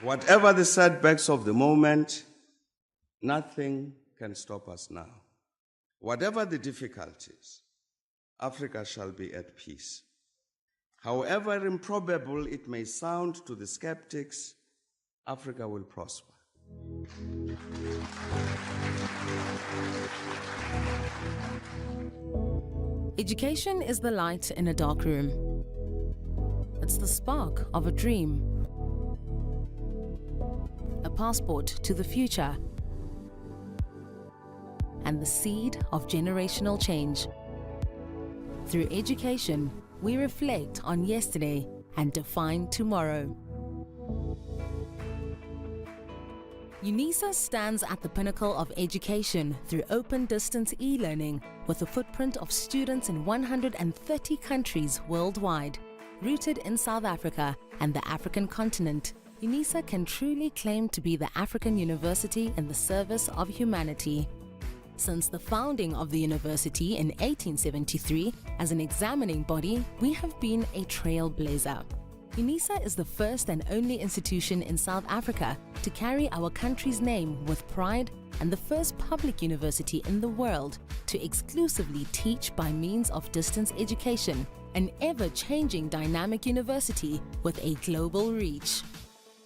Whatever the setbacks of the moment, nothing can stop us now. Whatever the difficulties, Africa shall be at peace. However improbable it may sound to the skeptics, Africa will prosper. Education is the light in a dark room. It's the spark of a dream. A passport to the future. And the seed of generational change. Through education, we reflect on yesterday and define tomorrow. Unisa stands at the pinnacle of education through open distance e-learning with a footprint of students in 130 countries worldwide. Rooted in South Africa and the African continent, Unisa can truly claim to be the African university in the service of humanity. Since the founding of the university in 1873 as an examining body, we have been a trailblazer. Unisa is the first and only institution in South Africa to carry our country's name with pride and the first public university in the world to exclusively teach by means of distance education, an ever-changing dynamic university with a global reach.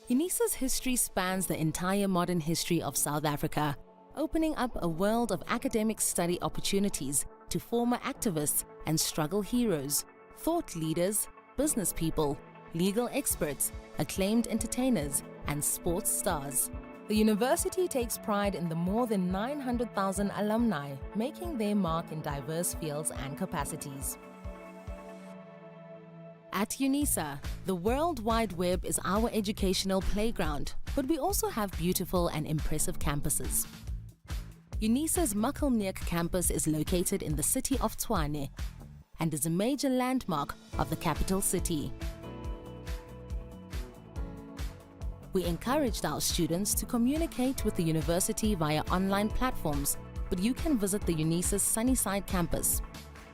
Unisa's history spans the entire modern history of South Africa, opening up a world of academic study opportunities to former activists and struggle heroes, thought leaders, business people, legal experts, acclaimed entertainers, and sports stars. The university takes pride in the more than 900,000 alumni making their mark in diverse fields and capacities. At Unisa, the World Wide Web is our educational playground, but we also have beautiful and impressive campuses. Unisa's Makelmeek campus is located in the city of Tshwane and is a major landmark of the capital city. We encouraged our students to communicate with the university via online platforms, but you can visit the Unisa's Sunnyside campus,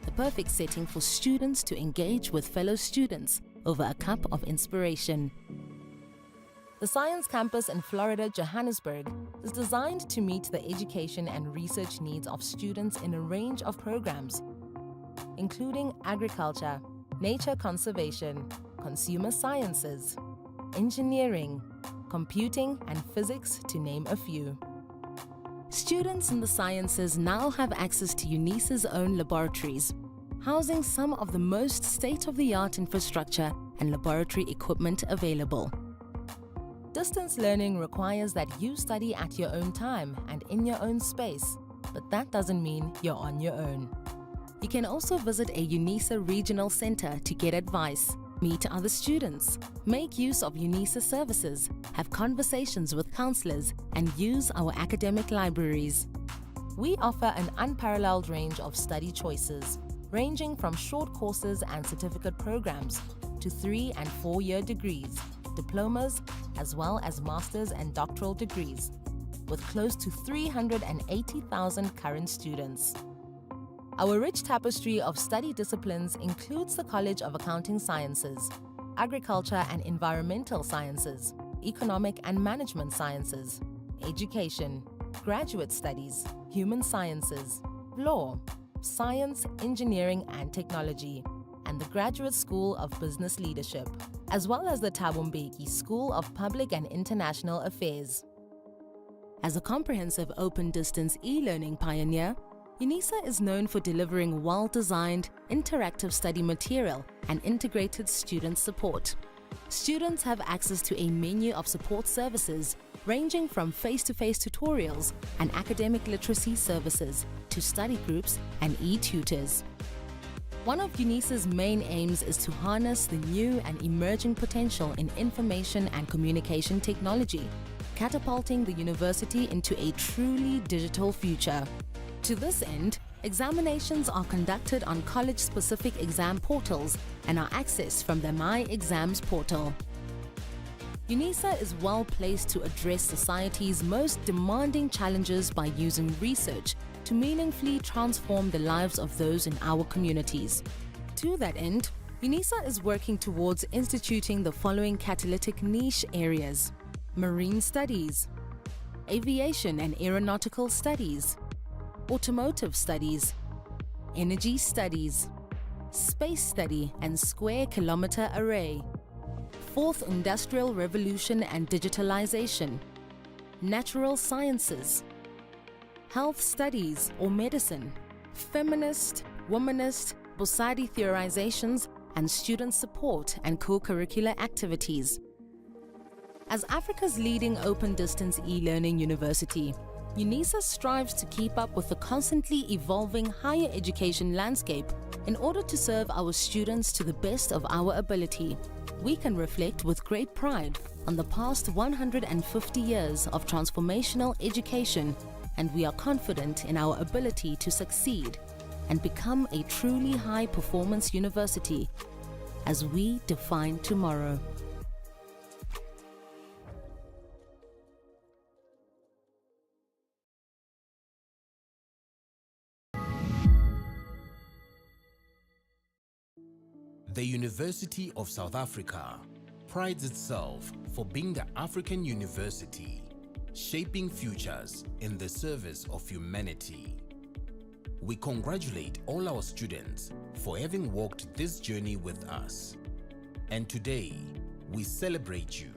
the perfect setting for students to engage with fellow students over a cup of inspiration. The Science Campus in Florida, Johannesburg, is designed to meet the education and research needs of students in a range of programs, including agriculture, nature conservation, consumer sciences, engineering, computing, and physics, to name a few. Students in the sciences now have access to Unisa's own laboratories, housing some of the most state-of-the-art infrastructure and laboratory equipment available. Distance learning requires that you study at your own time and in your own space, but that doesn't mean you're on your own. You can also visit a Unisa regional center to get advice, meet other students, make use of Unisa services, have conversations with counselors, and use our academic libraries. We offer an unparalleled range of study choices, ranging from short courses and certificate programs to 3- and 4-year degrees, diplomas, as well as master's and doctoral degrees, with close to 380,000 current students. Our rich tapestry of study disciplines includes the College of Accounting Sciences, Agriculture and Environmental Sciences, Economic and Management Sciences, Education, Graduate Studies, Human Sciences, Law, Science, Engineering and Technology, and the Graduate School of Business Leadership, as well as the Thabo Mbeki School of Public and International Affairs. As a comprehensive open-distance e-learning pioneer, Unisa is known for delivering well-designed, interactive study material and integrated student support. Students have access to a menu of support services ranging from face-to-face tutorials and academic literacy services to study groups and e-tutors. One of Unisa's main aims is to harness the new and emerging potential in information and communication technology, catapulting the university into a truly digital future. To this end, examinations are conducted on college-specific exam portals and are accessed from the My Exams portal. Unisa is well placed to address society's most demanding challenges by using research to meaningfully transform the lives of those in our communities. To that end, Unisa is working towards instituting the following catalytic niche areas: marine studies, aviation and aeronautical studies, automotive studies, energy studies, space study and square kilometer array, fourth industrial revolution and digitalization, natural sciences, health studies or medicine, feminist, womanist, Bosadi theorizations, and student support and co-curricular activities. As Africa's leading open-distance e-learning university, Unisa strives to keep up with the constantly evolving higher education landscape in order to serve our students to the best of our ability. We can reflect with great pride on the past 150 years of transformational education, and we are confident in our ability to succeed and become a truly high-performance university as we define tomorrow. The University of South Africa prides itself for being the African university, shaping futures in the service of humanity. We congratulate all our students for having walked this journey with us. And today, we celebrate you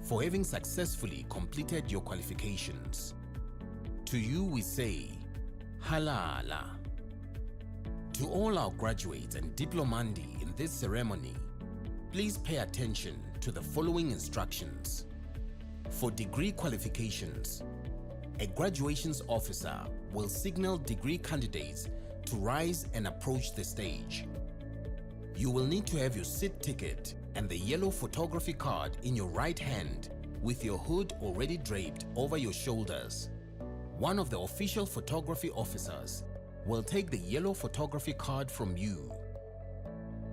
for having successfully completed your qualifications. To you we say, Halala. To all our graduates and diplomandi in this ceremony, please pay attention to the following instructions. For degree qualifications, a graduations officer will signal degree candidates to rise and approach the stage. You will need to have your seat ticket and the yellow photography card in your right hand with your hood already draped over your shoulders. One of the official photography officers will take the yellow photography card from you.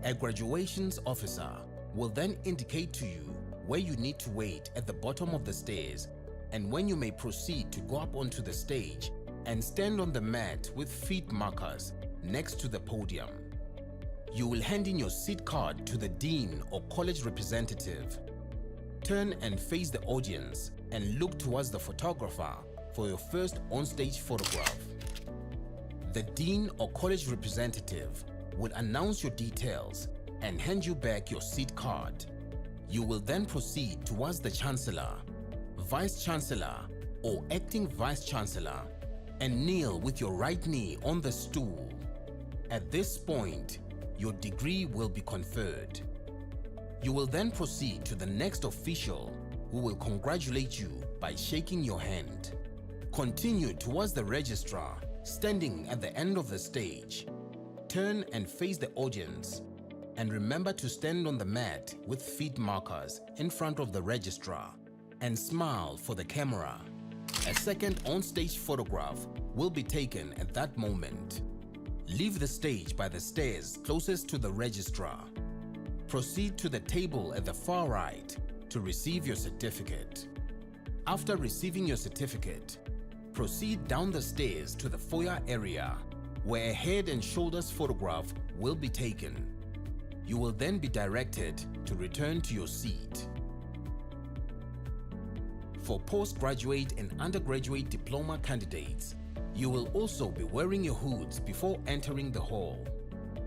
A graduations officer will then indicate to you where you need to wait at the bottom of the stairs, and when you may proceed to go up onto the stage and stand on the mat with feet markers next to the podium. You will hand in your seat card to the dean or college representative. Turn and face the audience and look towards the photographer for your first on-stage photograph. The dean or college representative will announce your details and hand you back your seat card. You will then proceed towards the Chancellor, Vice Chancellor or Acting Vice Chancellor and kneel with your right knee on the stool. At this point, your degree will be conferred. You will then proceed to the next official who will congratulate you by shaking your hand. Continue towards the registrar standing at the end of the stage. Turn and face the audience and remember to stand on the mat with feet markers in front of the registrar and smile for the camera. A second on-stage photograph will be taken at that moment. Leave the stage by the stairs closest to the registrar. Proceed to the table at the far right to receive your certificate. After receiving your certificate, proceed down the stairs to the foyer area where a head and shoulders photograph will be taken. You will then be directed to return to your seat. For postgraduate and undergraduate diploma candidates, you will also be wearing your hoods before entering the hall.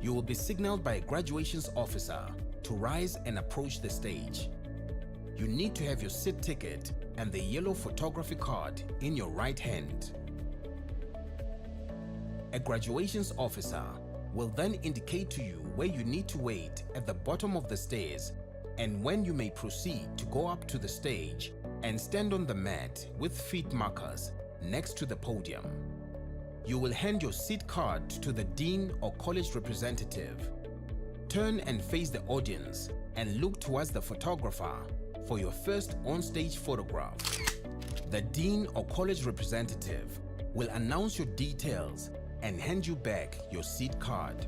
You will be signaled by a graduations officer to rise and approach the stage. You need to have your seat ticket and the yellow photography card in your right hand. A graduations officer will then indicate to you where you need to wait at the bottom of the stairs and when you may proceed to go up to the stage and stand on the mat with feet markers next to the podium. You will hand your seat card to the dean or college representative. Turn and face the audience and look towards the photographer for your first on-stage photograph. The dean or college representative will announce your details and hand you back your seat card.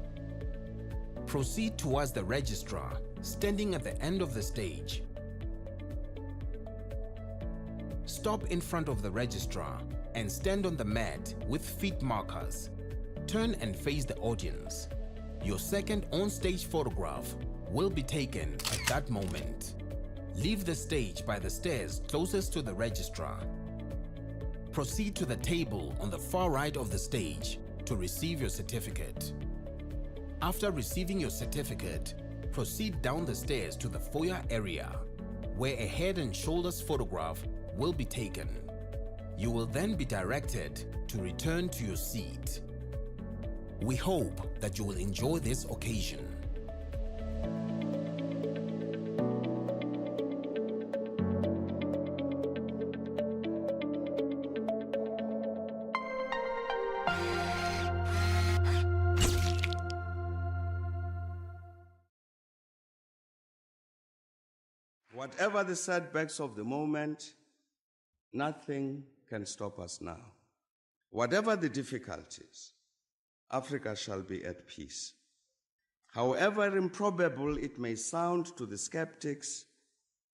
Proceed towards the registrar standing at the end of the stage. Stop in front of the registrar and stand on the mat with feet markers. Turn and face the audience. Your second on-stage photograph will be taken at that moment. Leave the stage by the stairs closest to the registrar. Proceed to the table on the far right of the stage to receive your certificate. After receiving your certificate, proceed down the stairs to the foyer area where a head and shoulders photograph will be taken. You will then be directed to return to your seat. We hope that you will enjoy this occasion. Whatever the setbacks of the moment, nothing can stop us now. Whatever the difficulties, Africa shall be at peace. However improbable it may sound to the skeptics,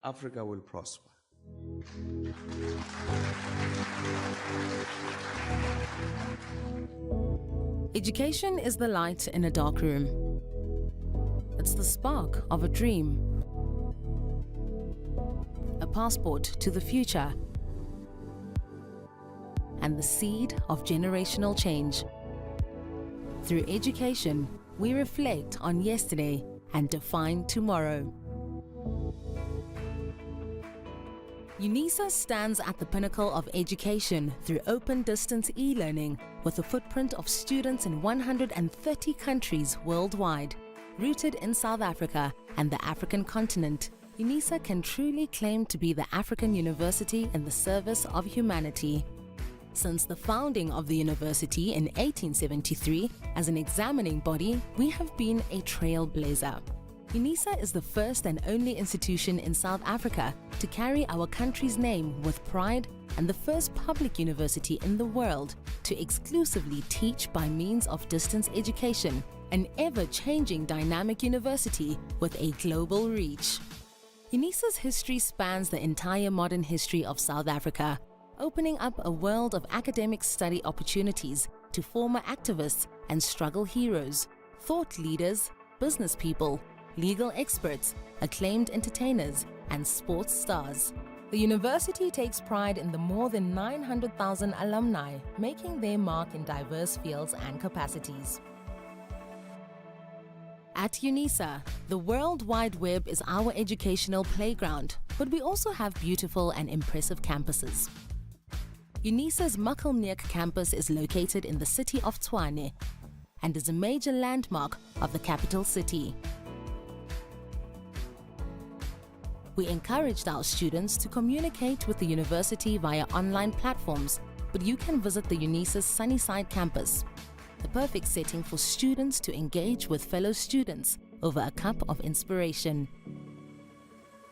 Africa will prosper. Education is the light in a dark room. It's the spark of a dream. A passport to the future. And the seed of generational change. Through education, we reflect on yesterday and define tomorrow. Unisa stands at the pinnacle of education through open distance e-learning with a footprint of students in 130 countries worldwide. Rooted in South Africa and the African continent, Unisa can truly claim to be the African university in the service of humanity. Since the founding of the university in 1873 as an examining body, we have been a trailblazer. Unisa is the first and only institution in South Africa to carry our country's name with pride and the first public university in the world to exclusively teach by means of distance education, an ever-changing dynamic university with a global reach. Unisa's history spans the entire modern history of South Africa, opening up a world of academic study opportunities to former activists and struggle heroes, thought leaders, business people, legal experts, acclaimed entertainers, and sports stars. The university takes pride in the more than 900,000 alumni, making their mark in diverse fields and capacities. At Unisa, the World Wide Web is our educational playground, but we also have beautiful and impressive campuses. Unisa's Makelneek campus is located in the city of Tshwane and is a major landmark of the capital city. We encouraged our students to communicate with the university via online platforms, but you can visit the Unisa's Sunnyside campus, the perfect setting for students to engage with fellow students over a cup of inspiration.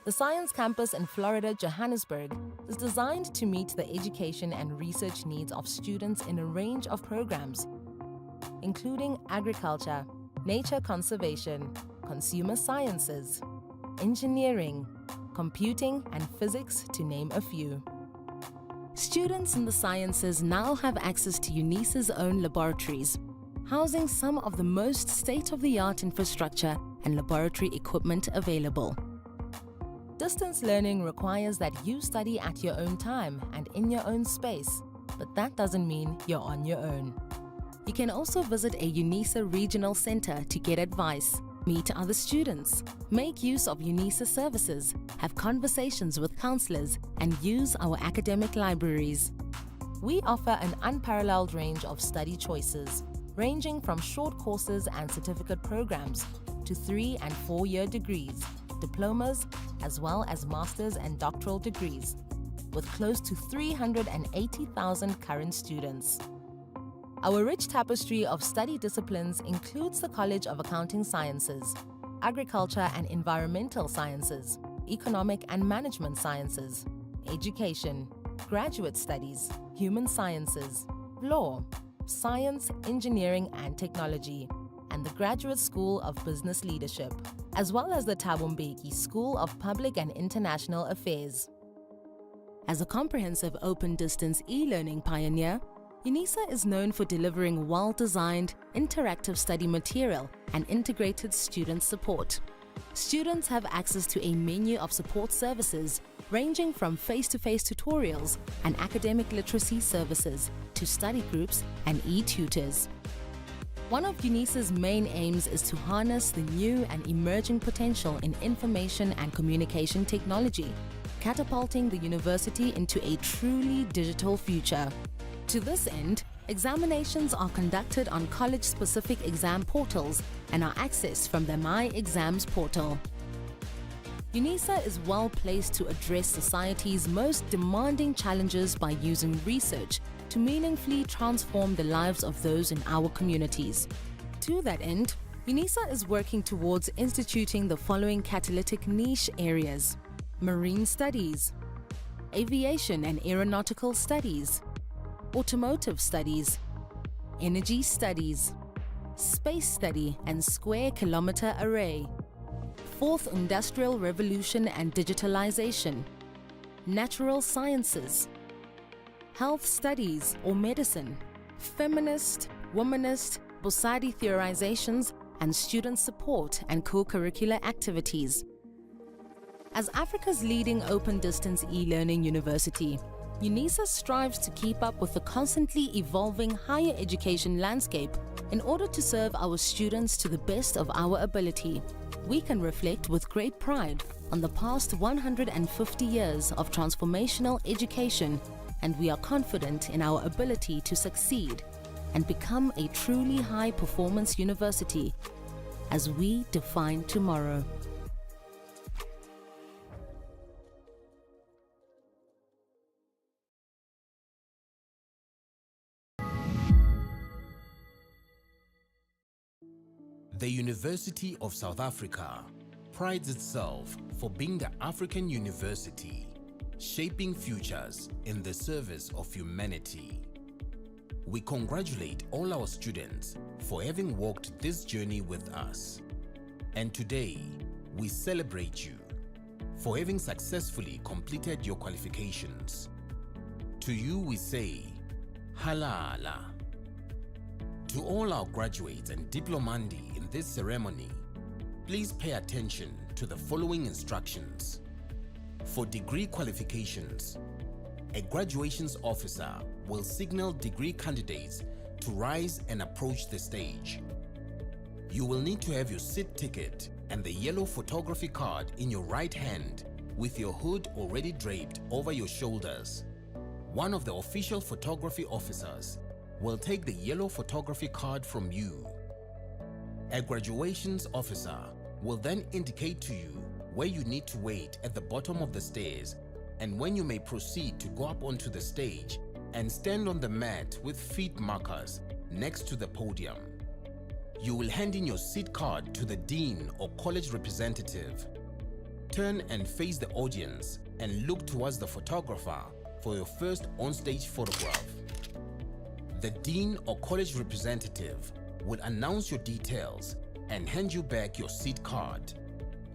The Science Campus in Florida, Johannesburg, is designed to meet the education and research needs of students in a range of programs, including agriculture, nature conservation, consumer sciences, engineering, computing, and physics, to name a few. Students in the sciences now have access to Unisa's own laboratories, housing some of the most state-of-the-art infrastructure and laboratory equipment available. Distance learning requires that you study at your own time and in your own space, but that doesn't mean you're on your own. You can also visit a Unisa regional center to get advice, meet other students, make use of Unisa services, have conversations with counselors, and use our academic libraries. We offer an unparalleled range of study choices, ranging from short courses and certificate programs to 3- and 4-year degrees, diplomas, as well as master's and doctoral degrees, with close to 380,000 current students. Our rich tapestry of study disciplines includes the College of Accounting Sciences, Agriculture and Environmental Sciences, Economic and Management Sciences, Education, Graduate Studies, Human Sciences, Law, Science, Engineering and Technology, and the Graduate School of Business Leadership, as well as the Thabo Mbeki School of Public and International Affairs. As a comprehensive open-distance e-learning pioneer, Unisa is known for delivering well-designed, interactive study material and integrated student support. Students have access to a menu of support services ranging from face-to-face tutorials and academic literacy services to study groups and e-tutors. One of Unisa's main aims is to harness the new and emerging potential in information and communication technology, catapulting the university into a truly digital future. To this end, examinations are conducted on college-specific exam portals and are accessed from the My Exams portal. Unisa is well placed to address society's most demanding challenges by using research to meaningfully transform the lives of those in our communities. To that end, Unisa is working towards instituting the following catalytic niche areas: marine studies, aviation and aeronautical studies, automotive studies, energy studies, space study and square kilometer array, fourth industrial revolution and digitalization, natural sciences, health studies or medicine, feminist, womanist, Bosadi theorizations, and student support and co-curricular activities. As Africa's leading open-distance e-learning university, Unisa strives to keep up with the constantly evolving higher education landscape in order to serve our students to the best of our ability. We can reflect with great pride on the past 150 years of transformational education, and we are confident in our ability to succeed and become a truly high-performance university as we define tomorrow. The University of South Africa prides itself for being the African university, shaping futures in the service of humanity. We congratulate all our students for having walked this journey with us. And today, we celebrate you for having successfully completed your qualifications. To you we say, Halala. To all our graduates and diplomandi in this ceremony, please pay attention to the following instructions. For degree qualifications, a graduations officer will signal degree candidates to rise and approach the stage. You will need to have your seat ticket and the yellow photography card in your right hand with your hood already draped over your shoulders. One of the official photography officers will take the yellow photography card from you. A graduations officer will then indicate to you where you need to wait at the bottom of the stairs and when you may proceed to go up onto the stage and stand on the mat with feet markers next to the podium. You will hand in your seat card to the dean or college representative. Turn and face the audience and look towards the photographer for your first on-stage photograph. The dean or college representative will announce your details and hand you back your seat card.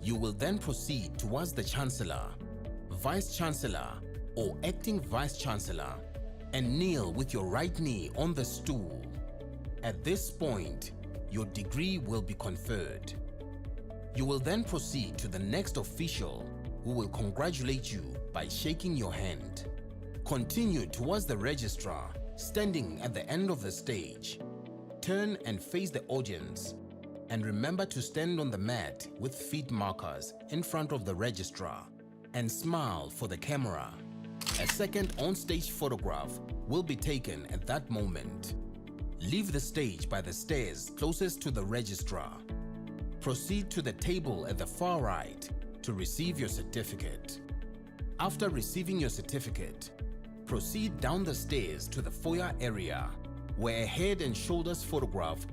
You will then proceed towards the Chancellor, Vice Chancellor or Acting Vice Chancellor and kneel with your right knee on the stool. At this point, your degree will be conferred. You will then proceed to the next official who will congratulate you by shaking your hand. Continue towards the registrar standing at the end of the stage. Turn and face the audience and remember to stand on the mat with feet markers in front of the registrar and smile for the camera. A second on-stage photograph will be taken at that moment. Leave the stage by the stairs closest to the registrar. Proceed to the table at the far right to receive your certificate. After receiving your certificate, proceed down the stairs to the foyer area where a head and shoulders photograph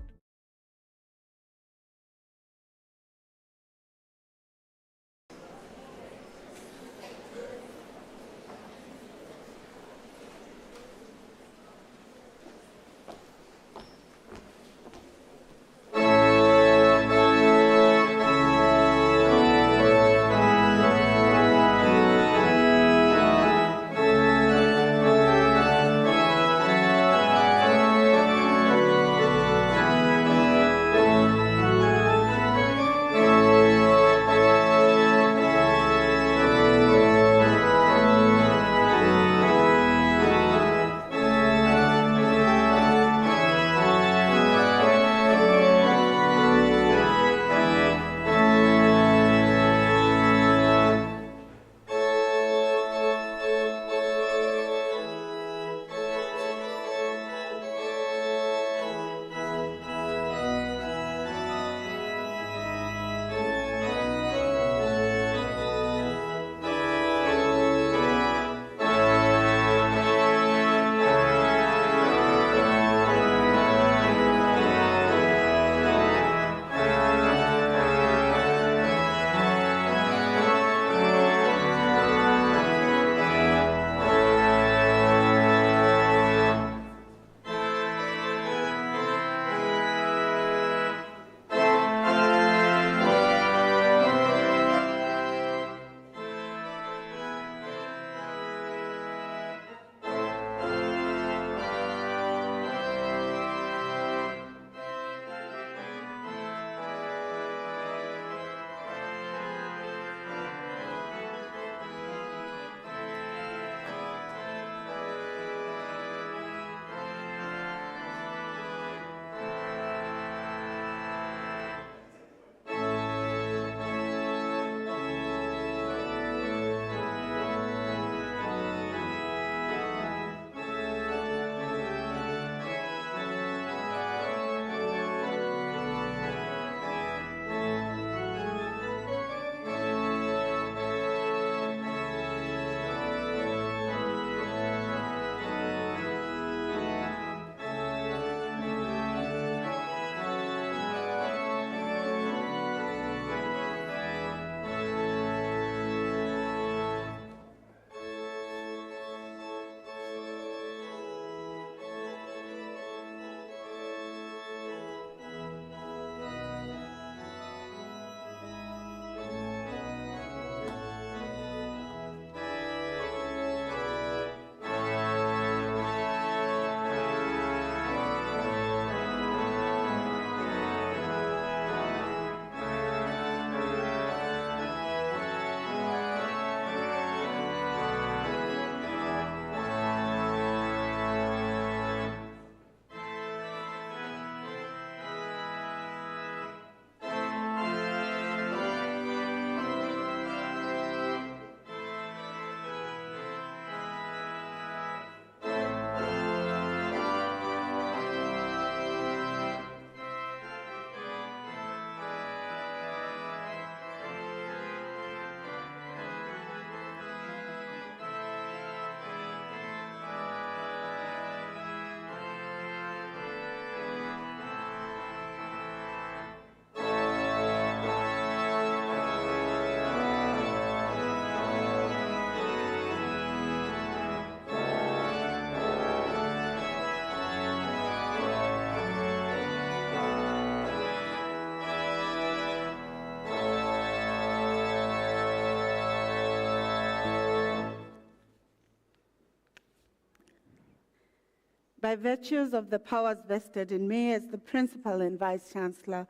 by virtues of the powers vested in me as the Principal and Vice-Chancellor,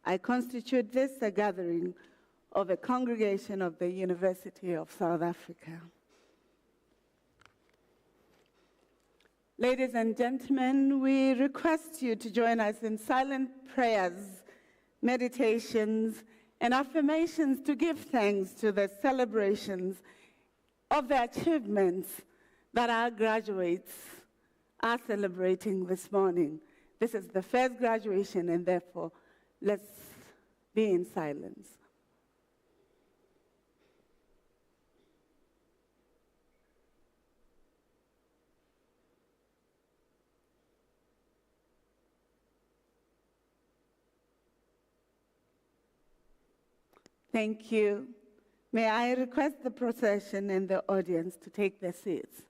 I constitute this a gathering of a congregation of the University of South Africa. Ladies and gentlemen, we request you to join us in silent prayers, meditations, and affirmations to give thanks to the celebrations of the achievements that our graduates are celebrating this morning. This is the first graduation, and therefore, let's be in silence. Thank you. May I request the procession and the audience to take their seats.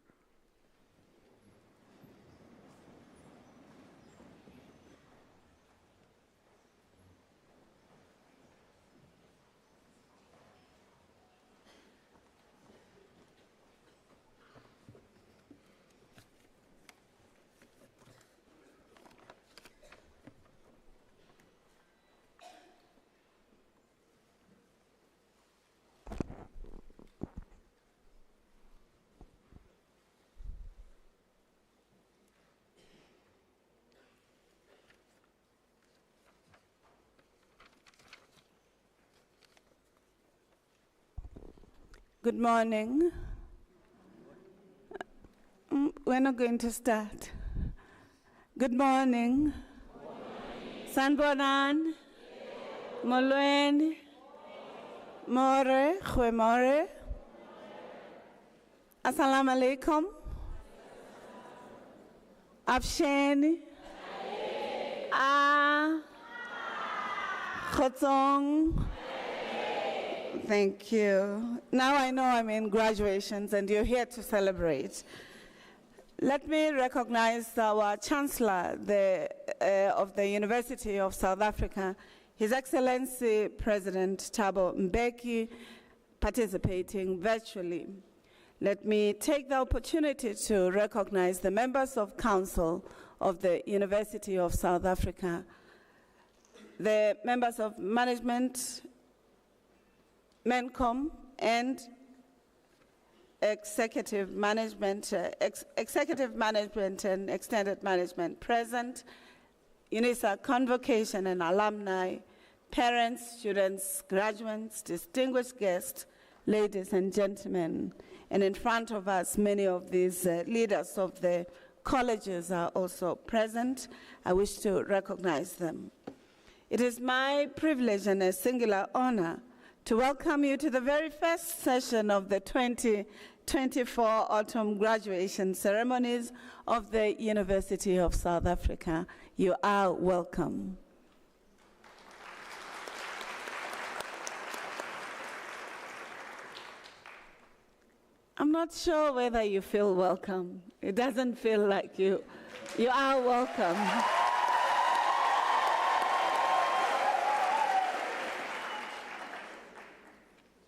Good morning. We're not going to start. Good morning. Sanbonan. Molweni. More. Khwemore. Assalamu alaikum. Afsheni. Khotsong. Thank you. Now I know I'm in graduations and you're here to celebrate. Let me recognize our Chancellor of the University of South Africa, His Excellency President Thabo Mbeki, participating virtually. Let me take the opportunity to recognize the members of Council of the University of South Africa, the members of management, MENCOM, and executive management and extended management present, Unisa convocation and alumni, parents, students, graduates, distinguished guests, ladies and gentlemen. And in front of us, many of these leaders of the colleges are also present. I wish to recognize them. It is my privilege and a singular honor to welcome you to the very first session of the 2024 autumn graduation ceremonies of the University of South Africa. You are welcome. I'm not sure whether you feel welcome. It doesn't feel like you are welcome.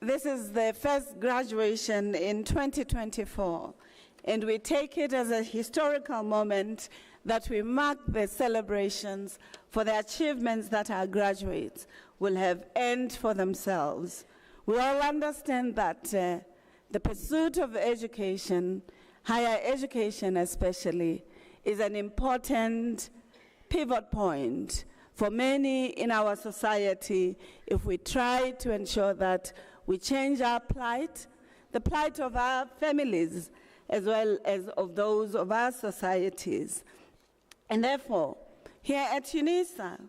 This is the first graduation in 2024, and we take it as a historical moment that we mark the celebrations for the achievements that our graduates will have earned for themselves. We all understand that the pursuit of education, higher education especially, is an important pivot point for many in our society if we try to ensure that we change our plight, the plight of our families, as well as of those of our societies. And therefore, here at Unisa,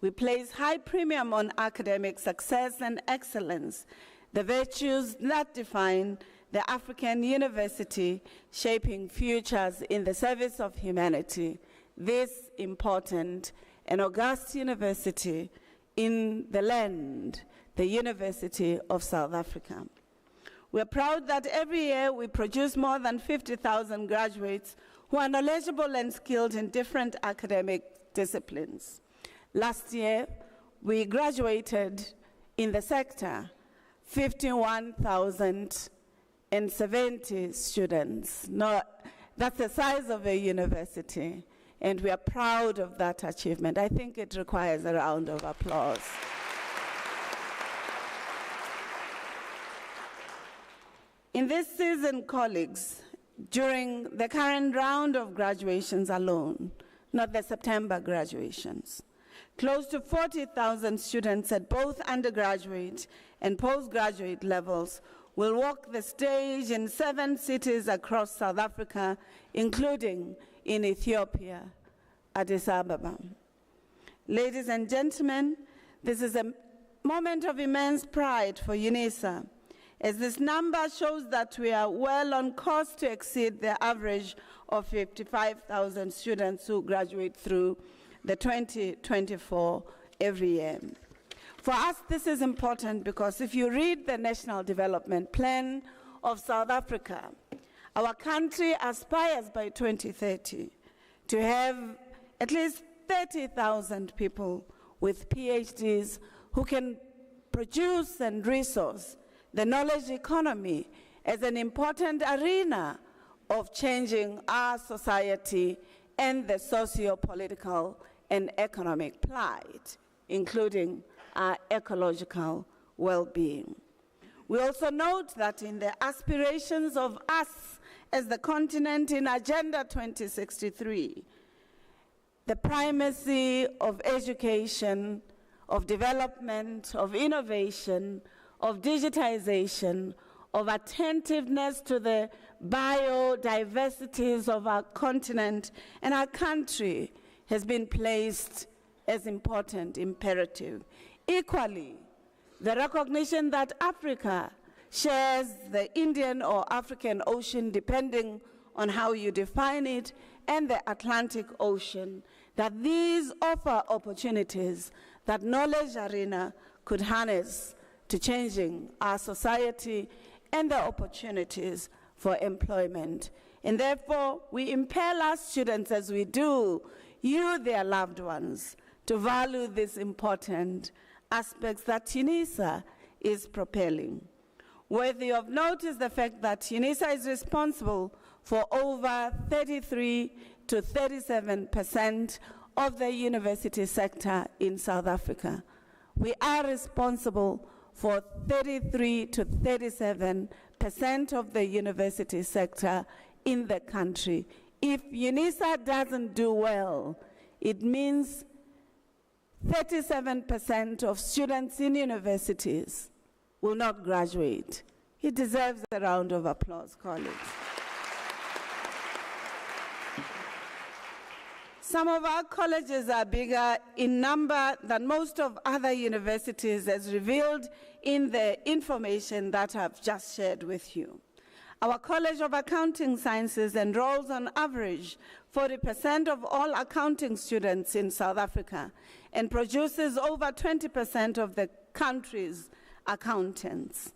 we place high premium on academic success and excellence, the virtues that define the African university shaping futures in the service of humanity. This important and august university in the land, the University of South Africa. We're proud that every year we produce more than 50,000 graduates who are knowledgeable and skilled in different academic disciplines. Last year, we graduated in the sector 51,070 students. That's the size of a university, and we are proud of that achievement. I think it requires a round of applause. In this season, colleagues, during the current round of graduations alone, not the September graduations, close to 40,000 students at both undergraduate and postgraduate levels will walk the stage in 7 cities across South Africa, including in Ethiopia, Addis Ababa. Ladies and gentlemen, this is a moment of immense pride for Unisa, as this number shows that we are well on course to exceed the average of 55,000 students who graduate through the 2024 every year. For us, this is important because if you read the National Development Plan of South Africa, our country aspires by 2030 to have at least 30,000 people with PhDs who can produce and resource the knowledge economy as an important arena of changing our society and the socio-political and economic plight, including our ecological well-being. We also note that in the aspirations of us as the continent in Agenda 2063, the primacy of education, of development, of innovation, of digitization, of attentiveness to the biodiversities of our continent and our country has been placed as important imperative. Equally, the recognition that Africa shares the Indian or African Ocean, depending on how you define it, and the Atlantic Ocean, that these offer opportunities that knowledge arena could harness to changing our society and the opportunities for employment. And therefore, we impel our students, as we do you, their loved ones, to value these important aspects that Unisa is propelling. Worthy of note is the fact that Unisa is responsible for over 33 to 37% of the university sector in South Africa. We are responsible for 33 to 37% of the university sector in the country. If Unisa doesn't do well, it means 37% of students in universities will not graduate. It deserves a round of applause, colleagues. Some of our colleges are bigger in number than most of other universities, as revealed in the information that I've just shared with you. Our College of Accounting Sciences enrolls on average 40% of all accounting students in South Africa and produces over 20% of the country's accountants.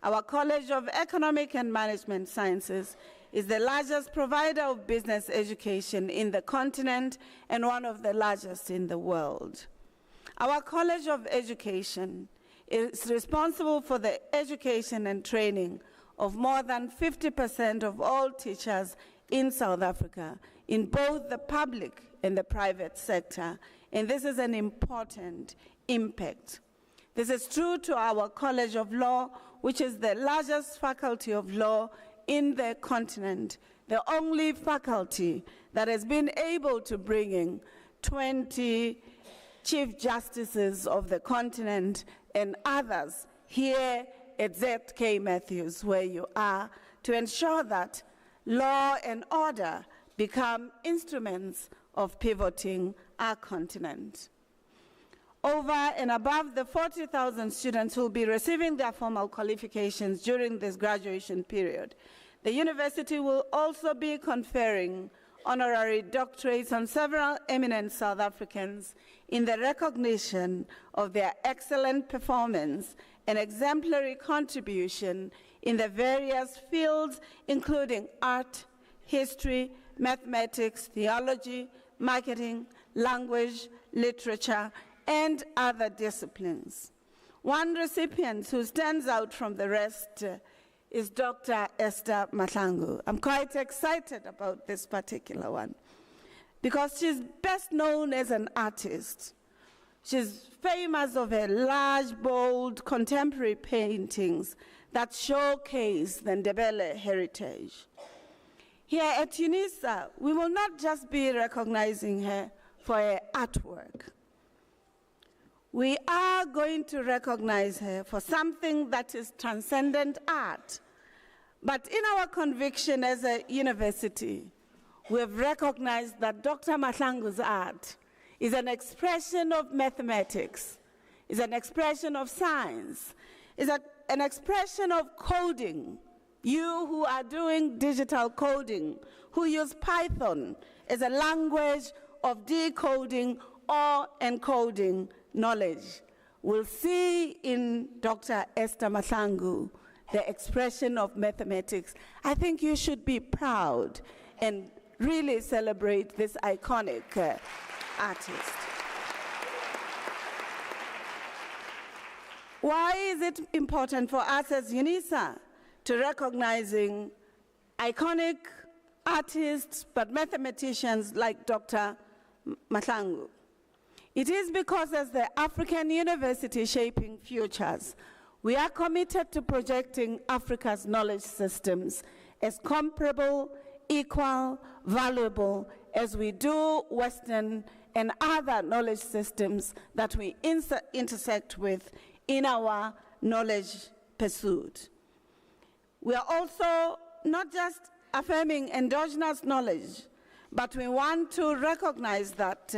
Our College of Economic and Management Sciences is the largest provider of business education in the continent and one of the largest in the world. Our College of Education is responsible for the education and training of more than 50% of all teachers in South Africa, in both the public and the private sector, and this is an important impact. This is true to our College of Law, which is the largest faculty of law in the continent, the only faculty that has been able to bring in 20 chief justices of the continent and others here at ZK Matthews, where you are, to ensure that law and order become instruments of pivoting our continent. Over and above the 40,000 students who will be receiving their formal qualifications during this graduation period, the university will also be conferring honorary doctorates on several eminent South Africans in the recognition of their excellent performance and exemplary contribution in the various fields, including art, history, mathematics, theology, marketing, language, literature, and other disciplines. One recipient who stands out from the rest is Dr. Esther Mahlangu. I'm quite excited about this particular one because she's best known as an artist. She's famous of her large, bold, contemporary paintings that showcase the Ndebele heritage. Here at Unisa, we will not just be recognizing her for her artwork. We are going to recognize her for something that is transcendent art. But in our conviction as a university, we have recognized that Dr. Mahlangu's art is an expression of mathematics, is an expression of science, is an expression of coding. You who are doing digital coding, who use Python as a language of decoding or encoding knowledge, will see in Dr. Esther Mahlangu the expression of mathematics. I think you should be proud and really celebrate this iconic artist. Why is it important for us as Unisa to recognizing iconic artists but mathematicians like Dr. Mahlangu? It is because as the African University Shaping Futures, we are committed to projecting Africa's knowledge systems as comparable, equal, valuable as we do Western and other knowledge systems that we intersect with in our knowledge pursuit. We are also not just affirming endogenous knowledge, but we want to recognize that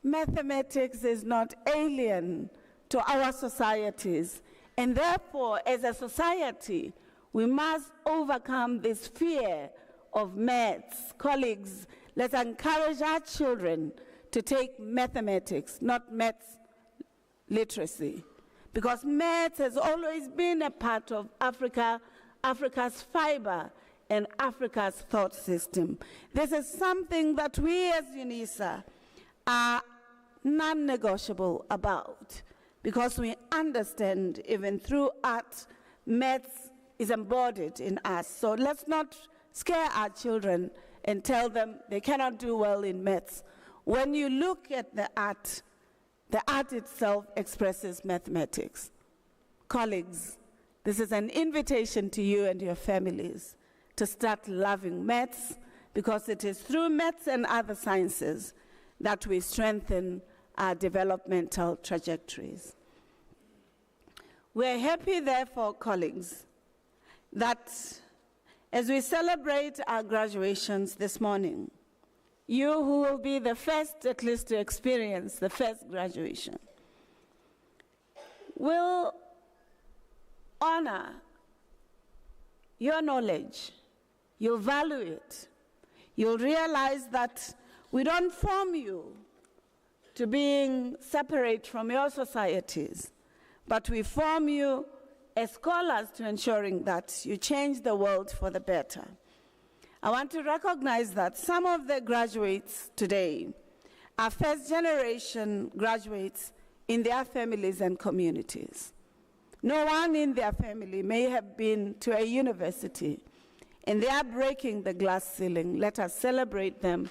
mathematics is not alien to our societies, and therefore, as a society, we must overcome this fear of maths. Colleagues, let's encourage our children to take mathematics, not maths literacy, because maths has always been a part of Africa's fiber and Africa's thought system. This is something that we as Unisa are non-negotiable about, because we understand even through art, maths is embodied in us. So let's not scare our children and tell them they cannot do well in maths. When you look at the art itself expresses mathematics. Colleagues, this is an invitation to you and your families to start loving maths, because it is through maths and other sciences that we strengthen our developmental trajectories. We're happy, therefore, colleagues, that as we celebrate our graduations this morning, you who will be the first, at least, to experience the first graduation, will honor your knowledge. You'll value it. You'll realize that we don't form you to being separate from your societies, but we form you as scholars to ensuring that you change the world for the better. I want to recognize that some of the graduates today are first-generation graduates in their families and communities. No one in their family may have been to a university, and they are breaking the glass ceiling. Let us celebrate them.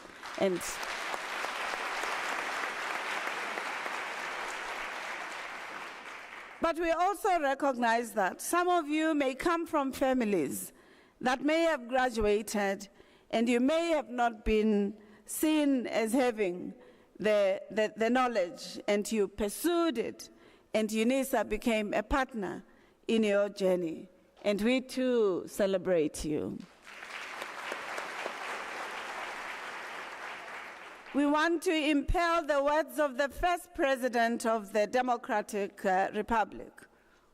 But we also recognize that some of you may come from families that may have graduated, and you may have not been seen as having the knowledge, and you pursued it, and Unisa became a partner in your journey. And we too celebrate you. We want to impel the words of the first president of the Democratic Republic,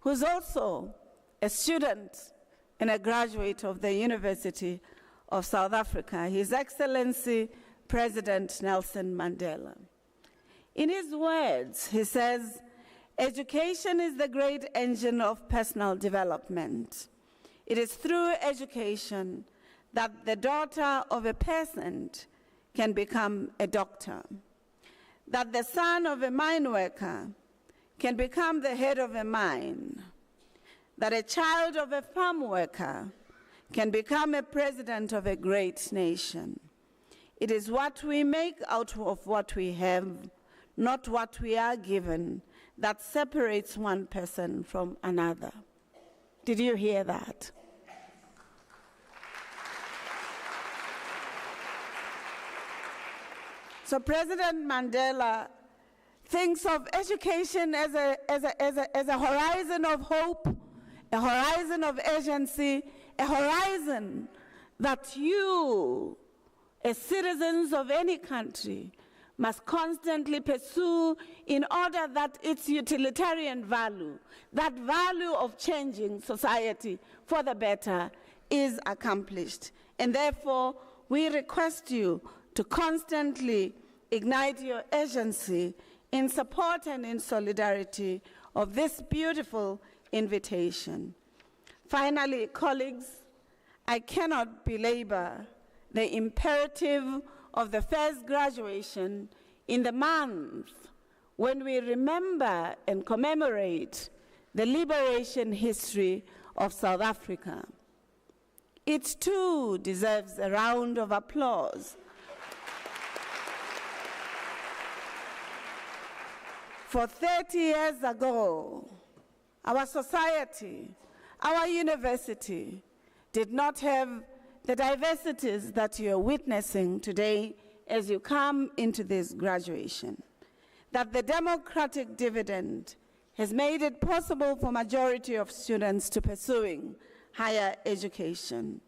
who's also a student and a graduate of the University of South Africa, His Excellency President Nelson Mandela. In his words, he says, "Education is the great engine of personal development. It is through education that the daughter of a peasant can become a doctor, that the son of a mine worker can become the head of a mine, that a child of a farm worker can become a president of a great nation. It is what we make out of what we have, not what we are given, that separates one person from another. Did you hear that? So President Mandela thinks of education as a horizon of hope, a horizon of agency, a horizon that you, as citizens of any country, must constantly pursue in order that its utilitarian value, that value of changing society for the better, is accomplished. And therefore, we request you to constantly ignite your agency in support and in solidarity of this beautiful invitation. Finally, colleagues, I cannot belabor the imperative of the first graduation in the month when we remember and commemorate the liberation history of South Africa. It too deserves a round of applause. For 30 years ago, our society, our university did not have the diversities that you're witnessing today as you come into this graduation. That the democratic dividend has made it possible for majority of students to pursuing higher education.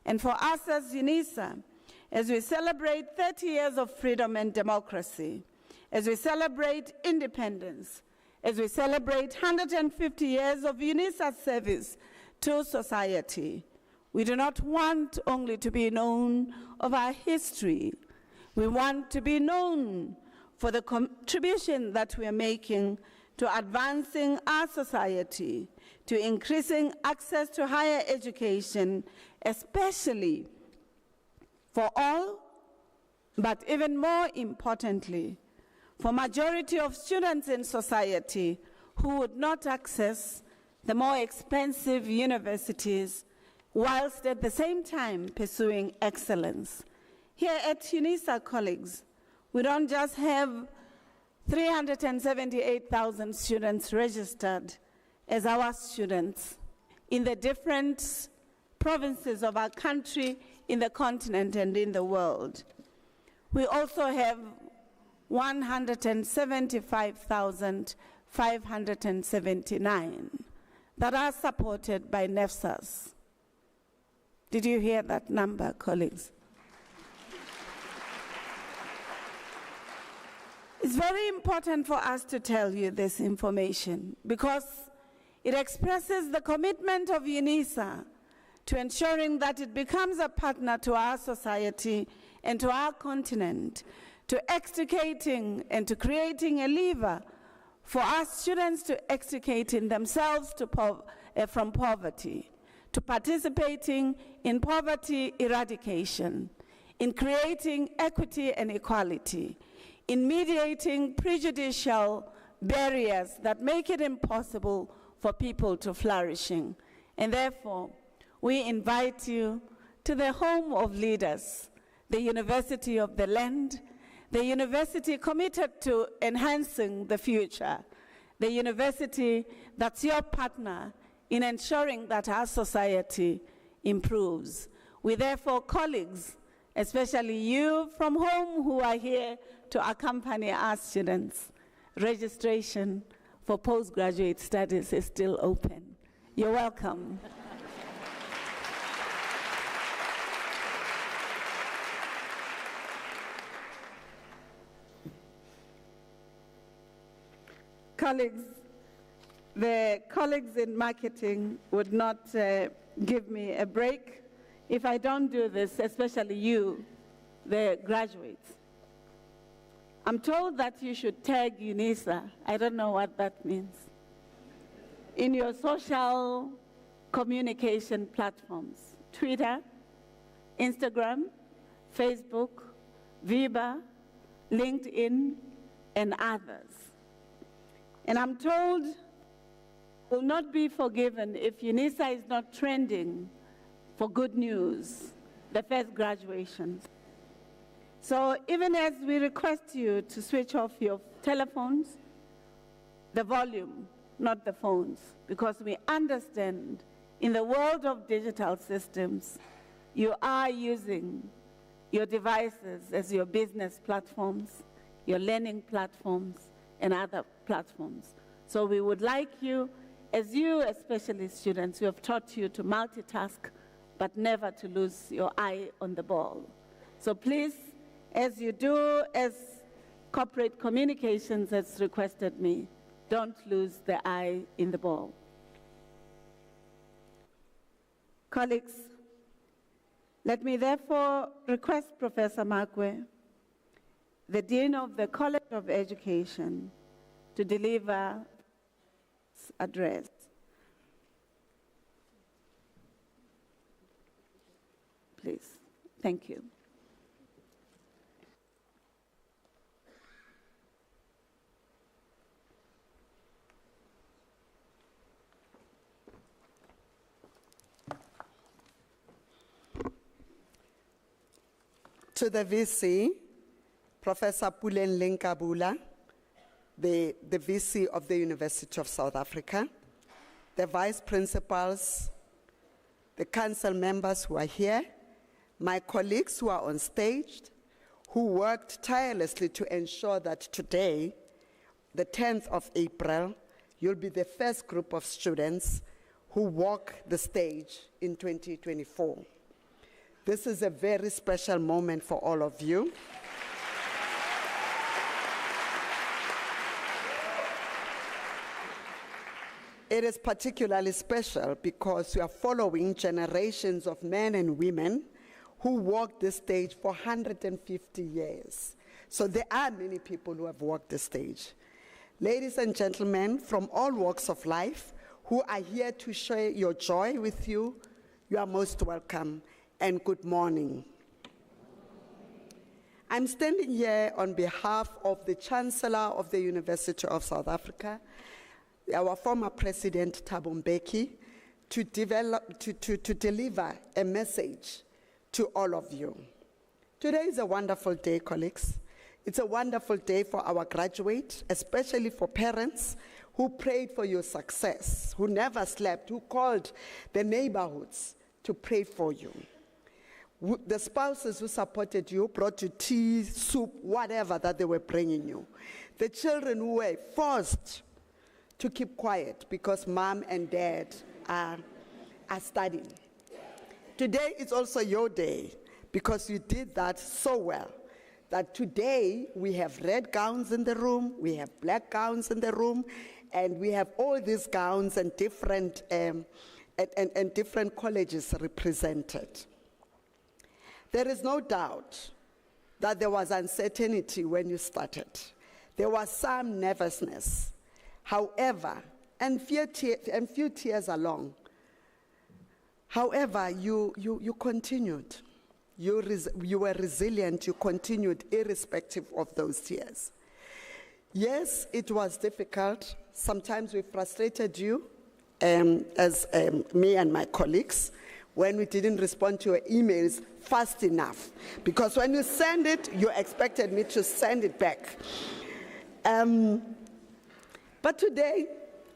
And for us as Unisa, as we celebrate 30 years of freedom and democracy, as we celebrate independence, as we celebrate 150 years of Unisa service to society, we do not want only to be known of our history. We want to be known for the contribution that we are making to advancing our society, to increasing access to higher education, especially for all, but even more importantly, for majority of students in society who would not access the more expensive universities whilst at the same time pursuing excellence. Here at Unisa, colleagues, we don't just have 378,000 students registered as our students in the different provinces of our country, in the continent, and in the world. We also have 175,579 that are supported by NEFSAS. Did you hear that number, colleagues? It's very important for us to tell you this information because it expresses the commitment of Unisa to ensuring that it becomes a partner to our society and to our continent, to extricating and to creating a lever for our students to extricating themselves from poverty, to participating in poverty eradication, in creating equity and equality, in mediating prejudicial barriers that make it impossible for people to flourishing. And therefore, we invite you to the home of leaders, the University of the Land, the university committed to enhancing the future, the university that's your partner in ensuring that our society improves. We therefore, colleagues, especially you from home who are here to accompany our students, registration for postgraduate studies is still open. You're welcome. Colleagues, the colleagues in marketing would not give me a break if I don't do this, especially you, the graduates. I'm told that you should tag Unisa. I don't know what that means. In your social communication platforms, Twitter, Instagram, Facebook, Viber, LinkedIn, and others. And I'm told will not be forgiven if Unisa is not trending for good news, the first graduations. So even as we request you to switch off your telephones, the volume, not the phones, because we understand in the world of digital systems, you are using your devices as your business platforms, your learning platforms, and other platforms. So we would like you, as you, especially students, we have taught you to multitask, but never to lose your eye on the ball. So please, as you do, as corporate communications has requested me, don't lose the eye in the ball. Colleagues, let me therefore request Professor Makwe, the Dean of the College of Education, to deliver his address. Please. Thank you. To the VC, Professor Pulen Lenkabula, the VC of the University of South Africa, the vice principals, the council members who are here, my colleagues who are on stage, who worked tirelessly to ensure that today, the 10th of April, you'll be the first group of students who walk the stage in 2024. This is a very special moment for all of you. It is particularly special because we are following generations of men and women who walked the stage for 150 years. So there are many people who have walked the stage. Ladies and gentlemen from all walks of life who are here to share your joy with you, you are most welcome. And good morning. I'm standing here on behalf of the Chancellor of the University of South Africa, our former President Thabo Mbeki, to deliver a message to all of you. Today is a wonderful day, colleagues. It's a wonderful day for our graduates, especially for parents who prayed for your success, who never slept, who called the neighborhoods to pray for you. The spouses who supported you, brought you tea, soup, whatever that they were bringing you. The children who were forced to keep quiet because mom and dad are studying. Today is also your day because you did that so well that today we have red gowns in the room, we have black gowns in the room, and we have all these gowns and different colleges represented. There is no doubt that there was uncertainty when you started. There was some nervousness. However, and few tears along. However, you continued. You were resilient. You continued irrespective of those tears. Yes, it was difficult. Sometimes we frustrated you, as me and my colleagues, when we didn't respond to your emails fast enough. Because when you send it, you expected me to send it back. But today,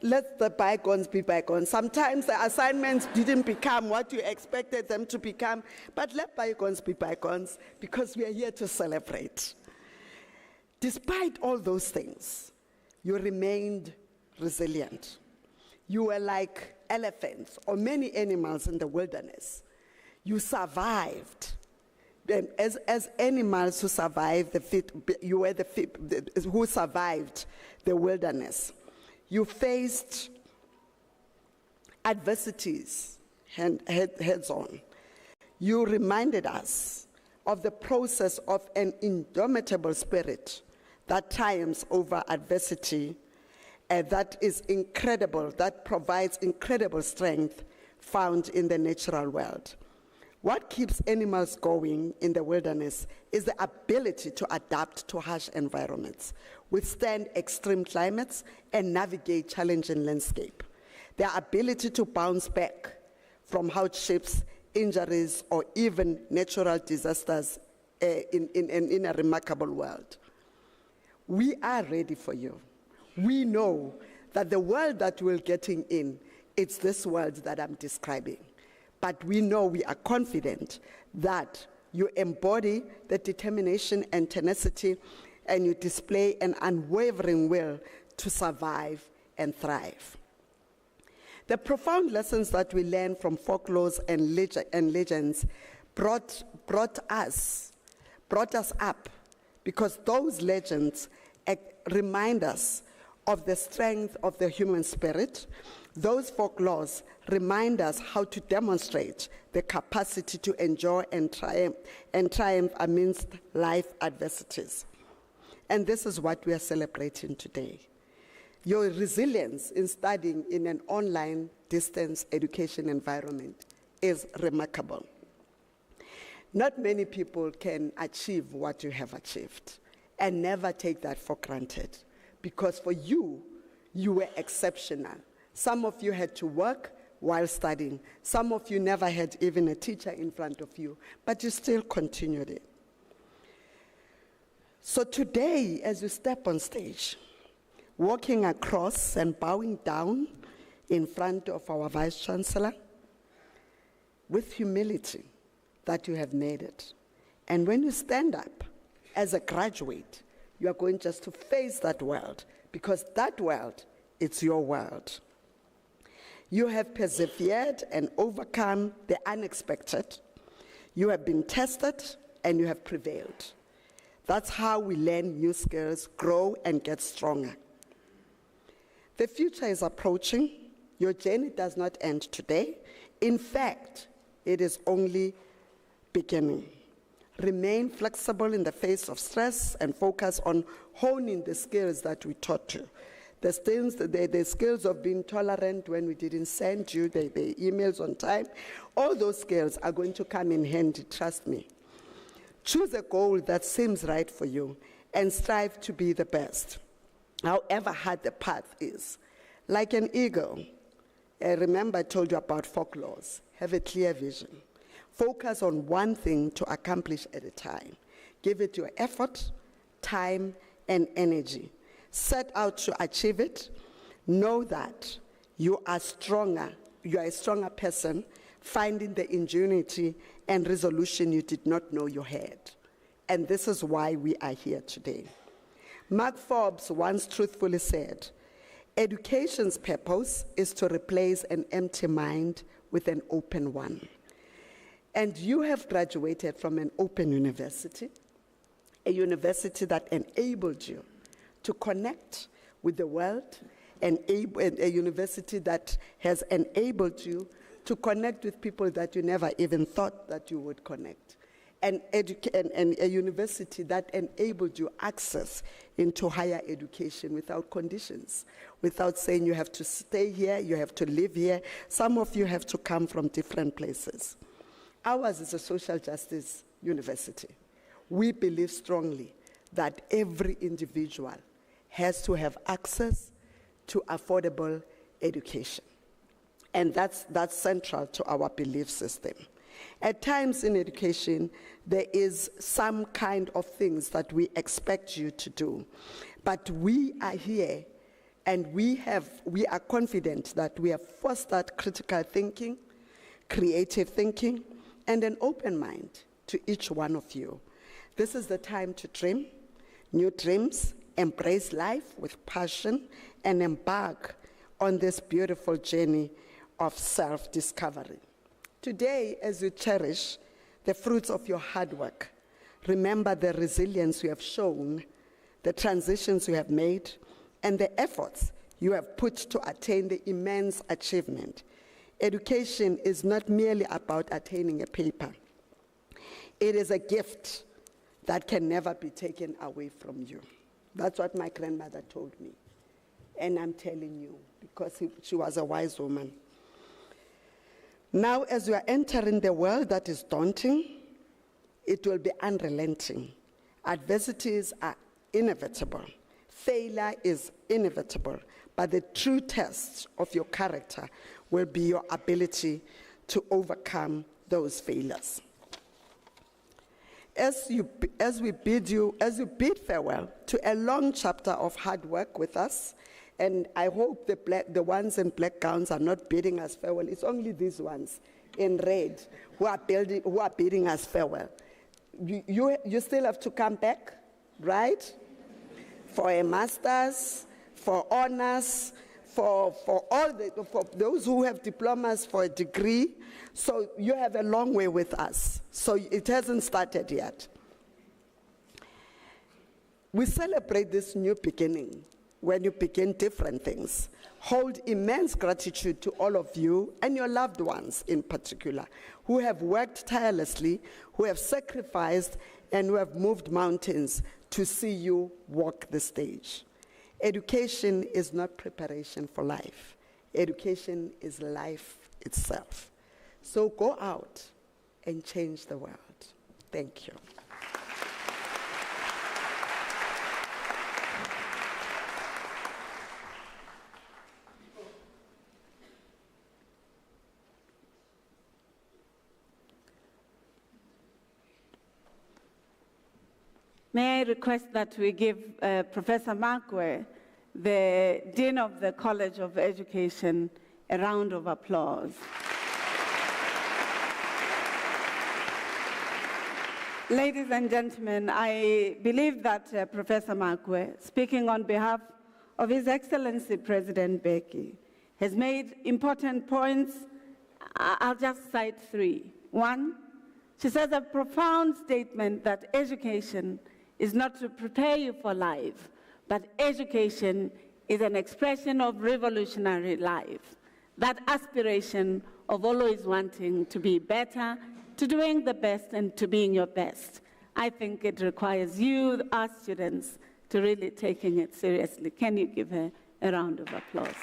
let the bygones be bygones. Sometimes the assignments didn't become what you expected them to become, but let bygones be bygones because we are here to celebrate. Despite all those things, you remained resilient. You were like elephants or many animals in the wilderness. You survived. And as animals who survived you were who survived the wilderness. You faced adversities heads on. You reminded us of the process of an indomitable spirit that triumphs over adversity, that is incredible, that provides incredible strength found in the natural world. What keeps animals going in the wilderness is the ability to adapt to harsh environments, withstand extreme climates, and navigate challenging landscape. their ability to bounce back from hardships, injuries, or even natural disasters in a remarkable world. We are ready for you. We know that the world that we're getting in, it's this world that I'm describing. But we know, we are confident that you embody the determination and tenacity, and you display an unwavering will to survive and thrive. The profound lessons that we learn from folklores and legends brought us up, because those legends remind us of the strength of the human spirit. Those folklores remind us how to demonstrate the capacity to endure and triumph amidst life adversities. And this is what we are celebrating today. Your resilience in studying in an online distance education environment is remarkable. Not many people can achieve what you have achieved, and never take that for granted, because for you, you were exceptional. Some of you had to work while studying. Some of you never had even a teacher in front of you, but you still continued it. So today, as you step on stage, walking across and bowing down in front of our Vice Chancellor, with humility that you have made it. And when you stand up as a graduate, you are going just to face that world, because that world, it's your world. You have persevered and overcome the unexpected. You have been tested and you have prevailed. That's how we learn new skills, grow, and get stronger. The future is approaching. Your journey does not end today. In fact, it is only beginning. Remain flexible in the face of stress and focus on honing the skills that we taught you. The skills of being tolerant when we didn't send you the emails on time, all those skills are going to come in handy, trust me. Choose a goal that seems right for you and strive to be the best, however hard the path is. Like an eagle, remember I told you about folklores. Have a clear vision. Focus on one thing to accomplish at a time. Give it your effort, time, and energy. Set out to achieve it. Know that you are stronger. You are a stronger person, finding the ingenuity and resolution you did not know you had. And this is why we are here today. Mark Forbes once truthfully said, education's purpose is to replace an empty mind with an open one. And you have graduated from an open university, a university that enabled you to connect with the world, and a university that has enabled you to connect with people that you never even thought that you would connect, and a university that enabled you access into higher education without conditions, without saying you have to stay here, you have to live here. Some of you have to come from different places. Ours is a social justice university. We believe strongly that every individual has to have access to affordable education. And that's central to our belief system. At times in education, there is some kind of things that we expect you to do. But we are here, and we are confident that we have fostered critical thinking, creative thinking, and an open mind to each one of you. This is the time to dream new dreams, embrace life with passion, and embark on this beautiful journey of self-discovery. Today, as you cherish the fruits of your hard work, remember the resilience you have shown, the transitions you have made, and the efforts you have put to attain the immense achievement. Education is not merely about attaining a paper. It is a gift that can never be taken away from you. That's what my grandmother told me. And I'm telling you, because she was a wise woman. Now, as you are entering the world that is daunting, it will be unrelenting. Adversities are inevitable. Failure is inevitable, but the true test of your character will be your ability to overcome those failures. As you bid farewell to a long chapter of hard work with us, and I hope the ones in black gowns are not bidding us farewell. It's only these ones in red who are bidding us farewell. You still have to come back, right? For a master's, for honors, for those who have diplomas, for a degree. So you have a long way with us. So it hasn't started yet. We celebrate this new beginning when you begin different things. Hold immense gratitude to all of you and your loved ones in particular, who have worked tirelessly, who have sacrificed, and who have moved mountains to see you walk the stage. Education is not preparation for life. Education is life itself. So go out and change the world. Thank you. May I request that we give Professor Makwe, the Dean of the College of Education, a round of applause. Ladies and gentlemen, I believe that Professor Makwe, speaking on behalf of His Excellency President Mbeki, has made important points. I'll just cite three. One, she says a profound statement that education is not to prepare you for life, but education is an expression of revolutionary life. That aspiration of always wanting to be better, to doing the best, and to being your best. I think it requires you, our students, to really taking it seriously. Can you give her a round of applause?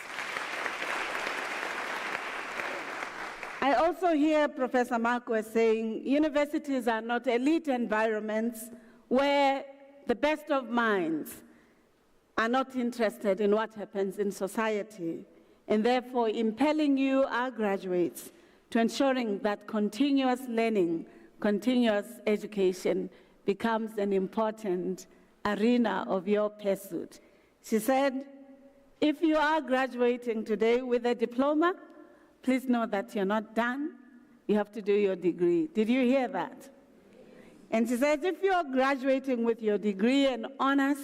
I also hear Professor Makwe saying universities are not elite environments where the best of minds are not interested in what happens in society, and therefore impelling you, our graduates, to ensuring that continuous learning, continuous education becomes an important arena of your pursuit. She said, if you are graduating today with a diploma, please know that you're not done. You have to do your degree. Did you hear that? And she says, if you're graduating with your degree and honors,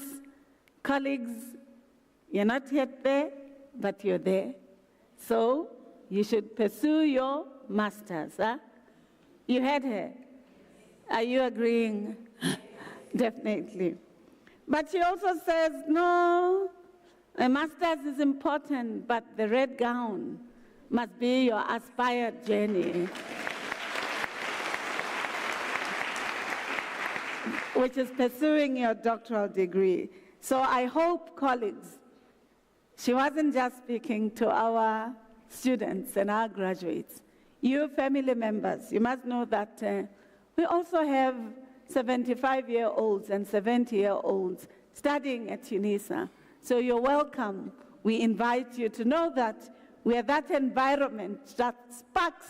colleagues, you're not yet there, but you're there. So you should pursue your master's. Huh? You heard her. Are you agreeing? Definitely. But she also says, no, a master's is important, but the red gown must be your aspired journey, which is pursuing your doctoral degree. So I hope, colleagues, she wasn't just speaking to our students and our graduates. You family members, you must know that we also have 75-year-olds and 70-year-olds studying at Unisa. So you're welcome. We invite you to know that we are that environment that sparks